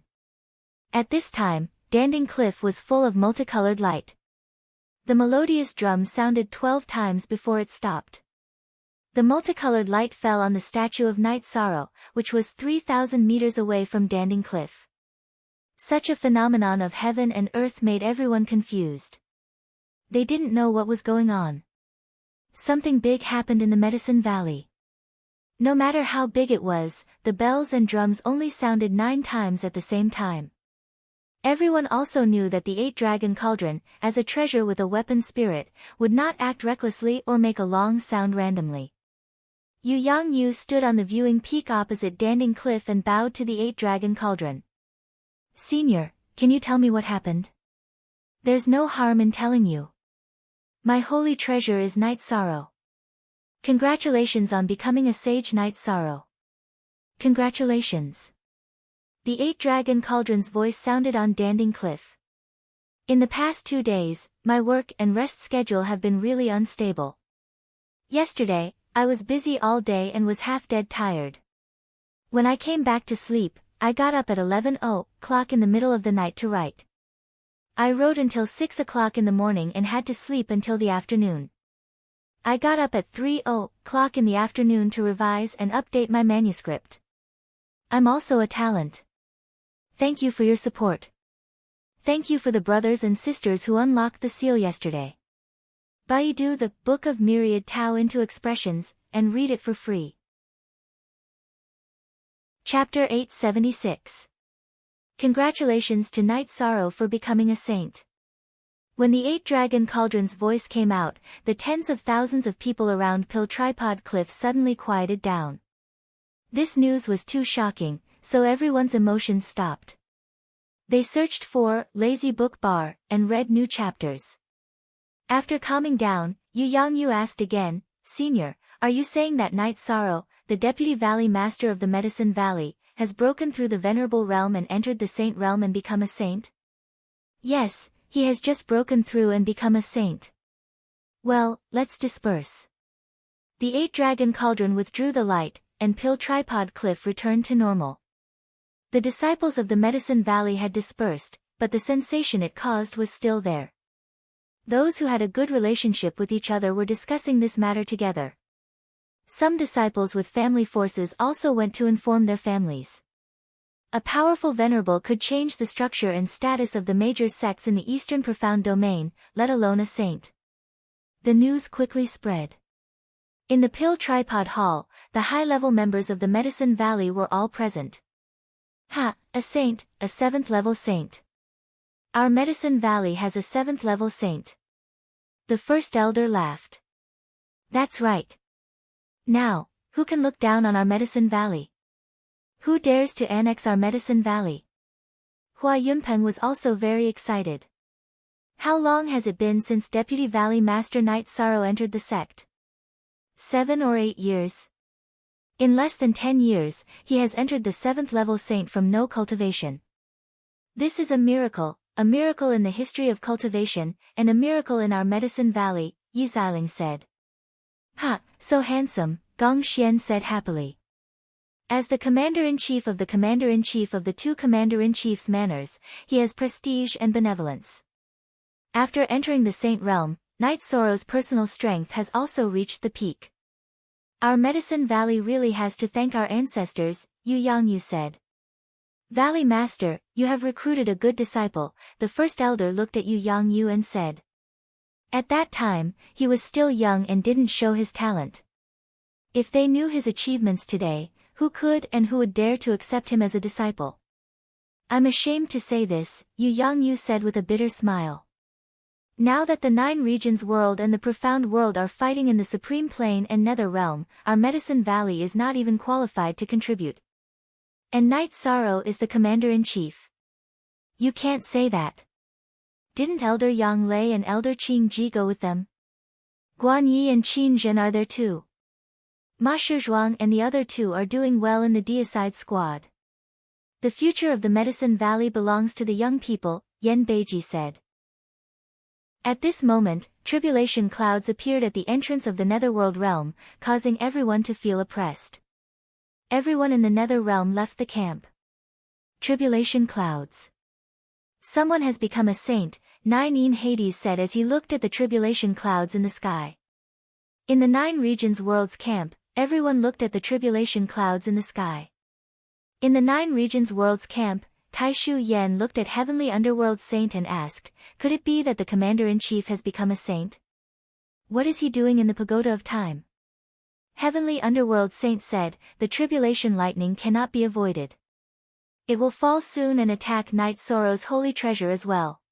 At this time, Danding Cliff was full of multicolored light. The melodious drum sounded 12 times before it stopped. The multicolored light fell on the statue of Night Sorrow, which was 3,000 meters away from Danding Cliff. Such a phenomenon of heaven and earth made everyone confused. They didn't know what was going on. Something big happened in the Medicine Valley. No matter how big it was, the bells and drums only sounded 9 times at the same time. Everyone also knew that the 8-dragon cauldron, as a treasure with a weapon spirit, would not act recklessly or make a long sound randomly. Yu Yang Yu stood on the viewing peak opposite Danding Cliff and bowed to the 8-dragon cauldron. Senior, can you tell me what happened? There's no harm in telling you. My holy treasure is Night Sorrow. Congratulations on becoming a sage, Night Sorrow. Congratulations. The 8-dragon cauldron's voice sounded on Danding Cliff. In the past 2 days, my work and rest schedule have been really unstable. Yesterday, I was busy all day and was half dead tired. When I came back to sleep, I got up at 11 o'clock in the middle of the night to write. I wrote until 6 o'clock in the morning and had to sleep until the afternoon. I got up at 3 o'clock in the afternoon to revise and update my manuscript. I'm also a talent. Thank you for your support. Thank you for the brothers and sisters who unlocked the seal yesterday. Baidu the Book of Myriad Tao into expressions, and read it for free. Chapter 876. Congratulations to Night Sorrow for becoming a saint. When the 8-dragon cauldron's voice came out, the tens of thousands of people around Pill Tripod Cliff suddenly quieted down. This news was too shocking, so everyone's emotions stopped. They searched for Lazy Book Bar and read new chapters. After calming down, Yu Yang Yu asked again, Senior, are you saying that Night Sorrow, the Deputy Valley Master of the Medicine Valley, has broken through the Venerable Realm and entered the Saint Realm and become a saint? Yes, he has just broken through and become a saint. Well, let's disperse. The 8-dragon cauldron withdrew the light, and Pill Tripod Cliff returned to normal. The disciples of the Medicine Valley had dispersed, but the sensation it caused was still there. Those who had a good relationship with each other were discussing this matter together. Some disciples with family forces also went to inform their families. A powerful venerable could change the structure and status of the major sects in the Eastern Profound Domain, let alone a saint. The news quickly spread. In the Pill Tripod Hall, the high-level members of the Medicine Valley were all present. Ha, a saint, a 7th-level saint. Our Medicine Valley has a 7th-level saint. The first elder laughed. That's right. Now, who can look down on our Medicine Valley? Who dares to annex our Medicine Valley? Hua Yunpeng was also very excited. How long has it been since Deputy Valley Master Knight Sorrow entered the sect? 7 or 8 years. In less than 10 years, he has entered the 7th level saint from no cultivation. This is a miracle in the history of cultivation, and a miracle in our Medicine Valley, Yi Xiling said. Ha, so handsome, Gong Xian said happily. As the commander-in-chief of the commander-in-chief of the 2 commander-in-chief's manors, he has prestige and benevolence. After entering the saint realm, Knight Sorrow's personal strength has also reached the peak. Our Medicine Valley really has to thank our ancestors, Yu Yangyu said. Valley Master, you have recruited a good disciple, the first elder looked at Yu Yangyu and said. At that time, he was still young and didn't show his talent. If they knew his achievements today, who could and who would dare to accept him as a disciple? I'm ashamed to say this, Yu Yangyu said with a bitter smile. Now that the 9 regions world and the profound world are fighting in the Supreme Plane and Nether Realm, our Medicine Valley is not even qualified to contribute. And Knight Sorrow is the commander-in-chief. You can't say that. Didn't Elder Yang Lei and Elder Qing Ji go with them? Guan Yi and Qin Zhen are there too. Ma Shizhuang and the other 2 are doing well in the deicide squad. The future of the Medicine Valley belongs to the young people, Yan Beiji said. At this moment, tribulation clouds appeared at the entrance of the Netherworld realm, causing everyone to feel oppressed. Everyone in the Nether realm left the camp. Tribulation clouds. Someone has become a saint, Nine Hades said as he looked at the tribulation clouds in the sky. In the 9 regions world's camp, everyone looked at the tribulation clouds in the sky. In the 9 regions world's camp, Taishu Yan looked at Heavenly Underworld Saint and asked, could it be that the Commander-in-Chief has become a saint? What is he doing in the Pagoda of Time? Heavenly Underworld Saint said, the tribulation lightning cannot be avoided. It will fall soon and attack Knight Sorrow's holy treasure as well.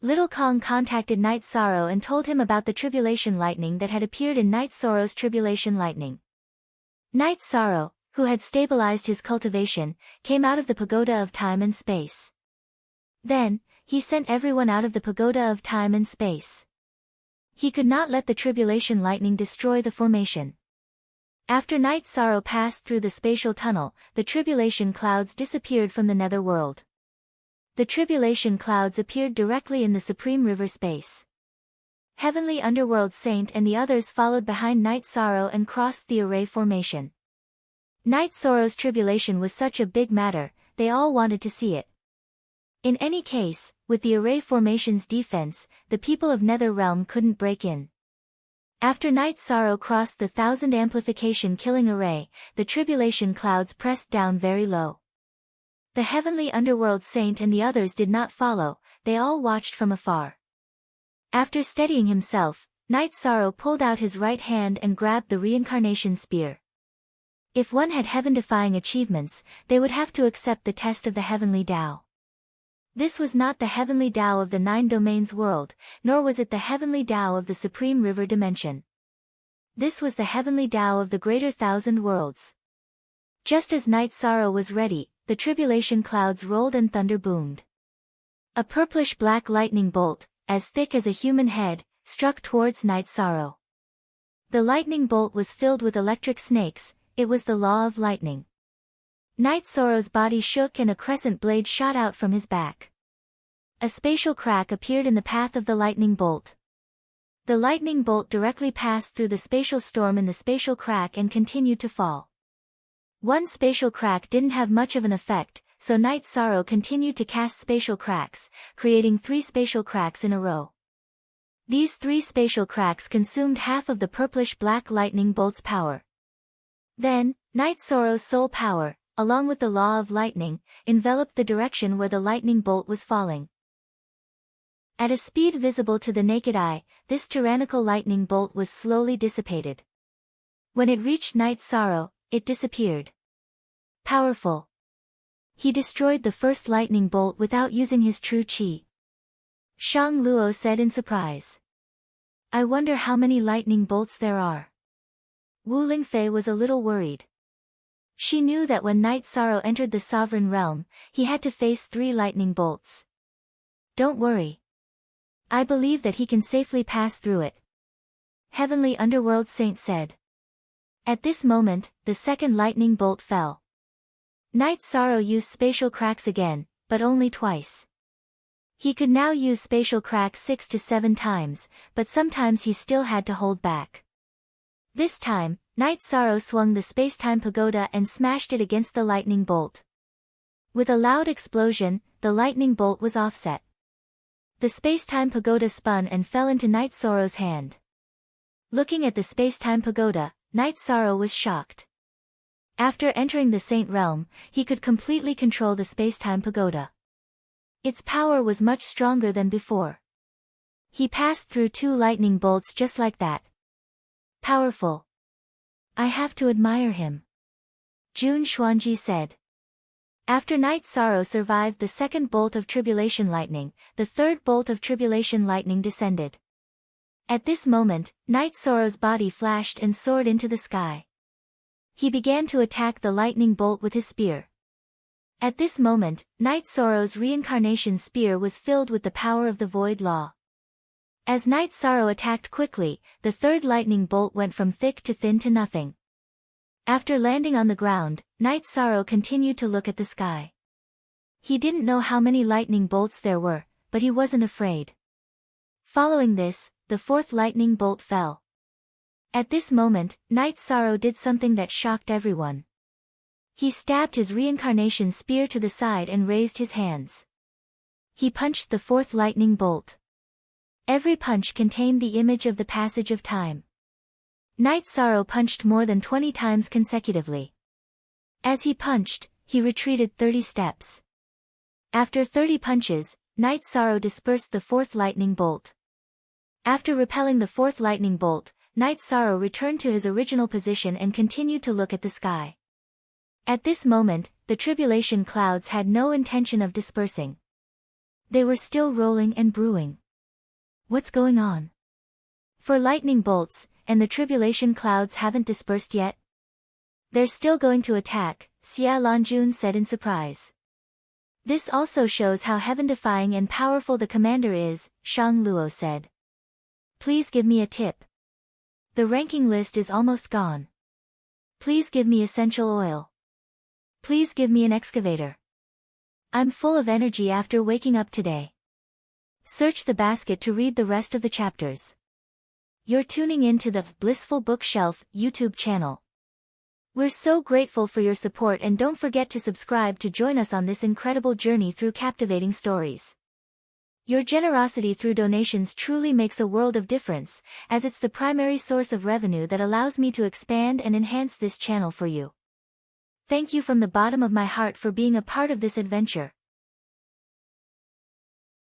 Little Kong contacted Knight Sorrow and told him about the tribulation lightning that had appeared in Knight Sorrow's tribulation lightning. Knight Sorrow, who had stabilized his cultivation, came out of the Pagoda of Time and Space. Then, he sent everyone out of the Pagoda of Time and Space. He could not let the tribulation lightning destroy the formation. After Knight Sorrow passed through the spatial tunnel, the tribulation clouds disappeared from the nether world. The tribulation clouds appeared directly in the Supreme River space. Heavenly Underworld Saint and the others followed behind Knight Sorrow and crossed the array formation. Knight Sorrow's tribulation was such a big matter, they all wanted to see it. In any case, with the array formation's defense, the people of Nether Realm couldn't break in. After Knight Sorrow crossed the 1000 amplification killing array, the tribulation clouds pressed down very low. The Heavenly Underworld Saint and the others did not follow, they all watched from afar. After steadying himself, Knight Sorrow pulled out his right hand and grabbed the reincarnation spear. If one had heaven-defying achievements, they would have to accept the test of the Heavenly Tao. This was not the Heavenly Tao of the 9 domains world, nor was it the Heavenly Tao of the Supreme River dimension. This was the Heavenly Tao of the greater 1000 worlds. Just as Knight Sorrow was ready, the tribulation clouds rolled and thunder boomed. A purplish-black lightning bolt, as thick as a human head, struck towards Knight Sorrow. The lightning bolt was filled with electric snakes. It was the law of lightning. Knight Sorrow's body shook and a crescent blade shot out from his back. A spatial crack appeared in the path of the lightning bolt. The lightning bolt directly passed through the spatial storm in the spatial crack and continued to fall. One spatial crack didn't have much of an effect, so Knight Sorrow continued to cast spatial cracks, creating 3 spatial cracks in a row. These 3 spatial cracks consumed half of the purplish-black lightning bolt's power. Then, Knight Sorrow's soul power, along with the law of lightning, enveloped the direction where the lightning bolt was falling. At a speed visible to the naked eye, this tyrannical lightning bolt was slowly dissipated. When it reached Knight Sorrow, it disappeared. Powerful. He destroyed the first lightning bolt without using his true qi. Shang Luo said in surprise. I wonder how many lightning bolts there are. Wu Lingfei was a little worried. She knew that when Night Sorrow entered the Sovereign Realm, he had to face 3 lightning bolts. Don't worry. I believe that he can safely pass through it, Heavenly Underworld Saint said. At this moment, the second lightning bolt fell. Night Sorrow used spatial cracks again, but only twice. He could now use spatial cracks 6 to 7 times, but sometimes he still had to hold back. This time, Night Sorrow swung the spacetime pagoda and smashed it against the lightning bolt. With a loud explosion, the lightning bolt was offset. The spacetime pagoda spun and fell into Night Sorrow's hand. Looking at the spacetime pagoda, Night Sorrow was shocked. After entering the Saint Realm, he could completely control the spacetime pagoda. Its power was much stronger than before. He passed through 2 lightning bolts just like that. Powerful. I have to admire him, Jun Xuanji said. After Night Sorrow survived the second bolt of tribulation lightning, the third bolt of tribulation lightning descended. At this moment, Night Sorrow's body flashed and soared into the sky. He began to attack the lightning bolt with his spear. At this moment, Night Sorrow's reincarnation spear was filled with the power of the Void Law. As Night Sorrow attacked quickly, the third lightning bolt went from thick to thin to nothing. After landing on the ground, Night Sorrow continued to look at the sky. He didn't know how many lightning bolts there were, but he wasn't afraid. Following this, the fourth lightning bolt fell. At this moment, Night Sorrow did something that shocked everyone. He stabbed his reincarnation spear to the side and raised his hands. He punched the fourth lightning bolt. Every punch contained the image of the passage of time. Night Sorrow punched more than 20 times consecutively. As he punched, he retreated 30 steps. After 30 punches, Night Sorrow dispersed the fourth lightning bolt. After repelling the fourth lightning bolt, Night Sorrow returned to his original position and continued to look at the sky. At this moment, the tribulation clouds had no intention of dispersing. They were still rolling and brewing. What's going on? 4 lightning bolts, and the tribulation clouds haven't dispersed yet? They're still going to attack, Xia Lanjun said in surprise. This also shows how heaven-defying and powerful the commander is, Shang Luo said. Please give me a tip. The ranking list is almost gone. Please give me essential oil. Please give me an excavator. I'm full of energy after waking up today. Search the basket to read the rest of the chapters. You're tuning in to the Blissful Bookshelf YouTube channel. We're so grateful for your support, and don't forget to subscribe to join us on this incredible journey through captivating stories. Your generosity through donations truly makes a world of difference, as it's the primary source of revenue that allows me to expand and enhance this channel for you. Thank you from the bottom of my heart for being a part of this adventure.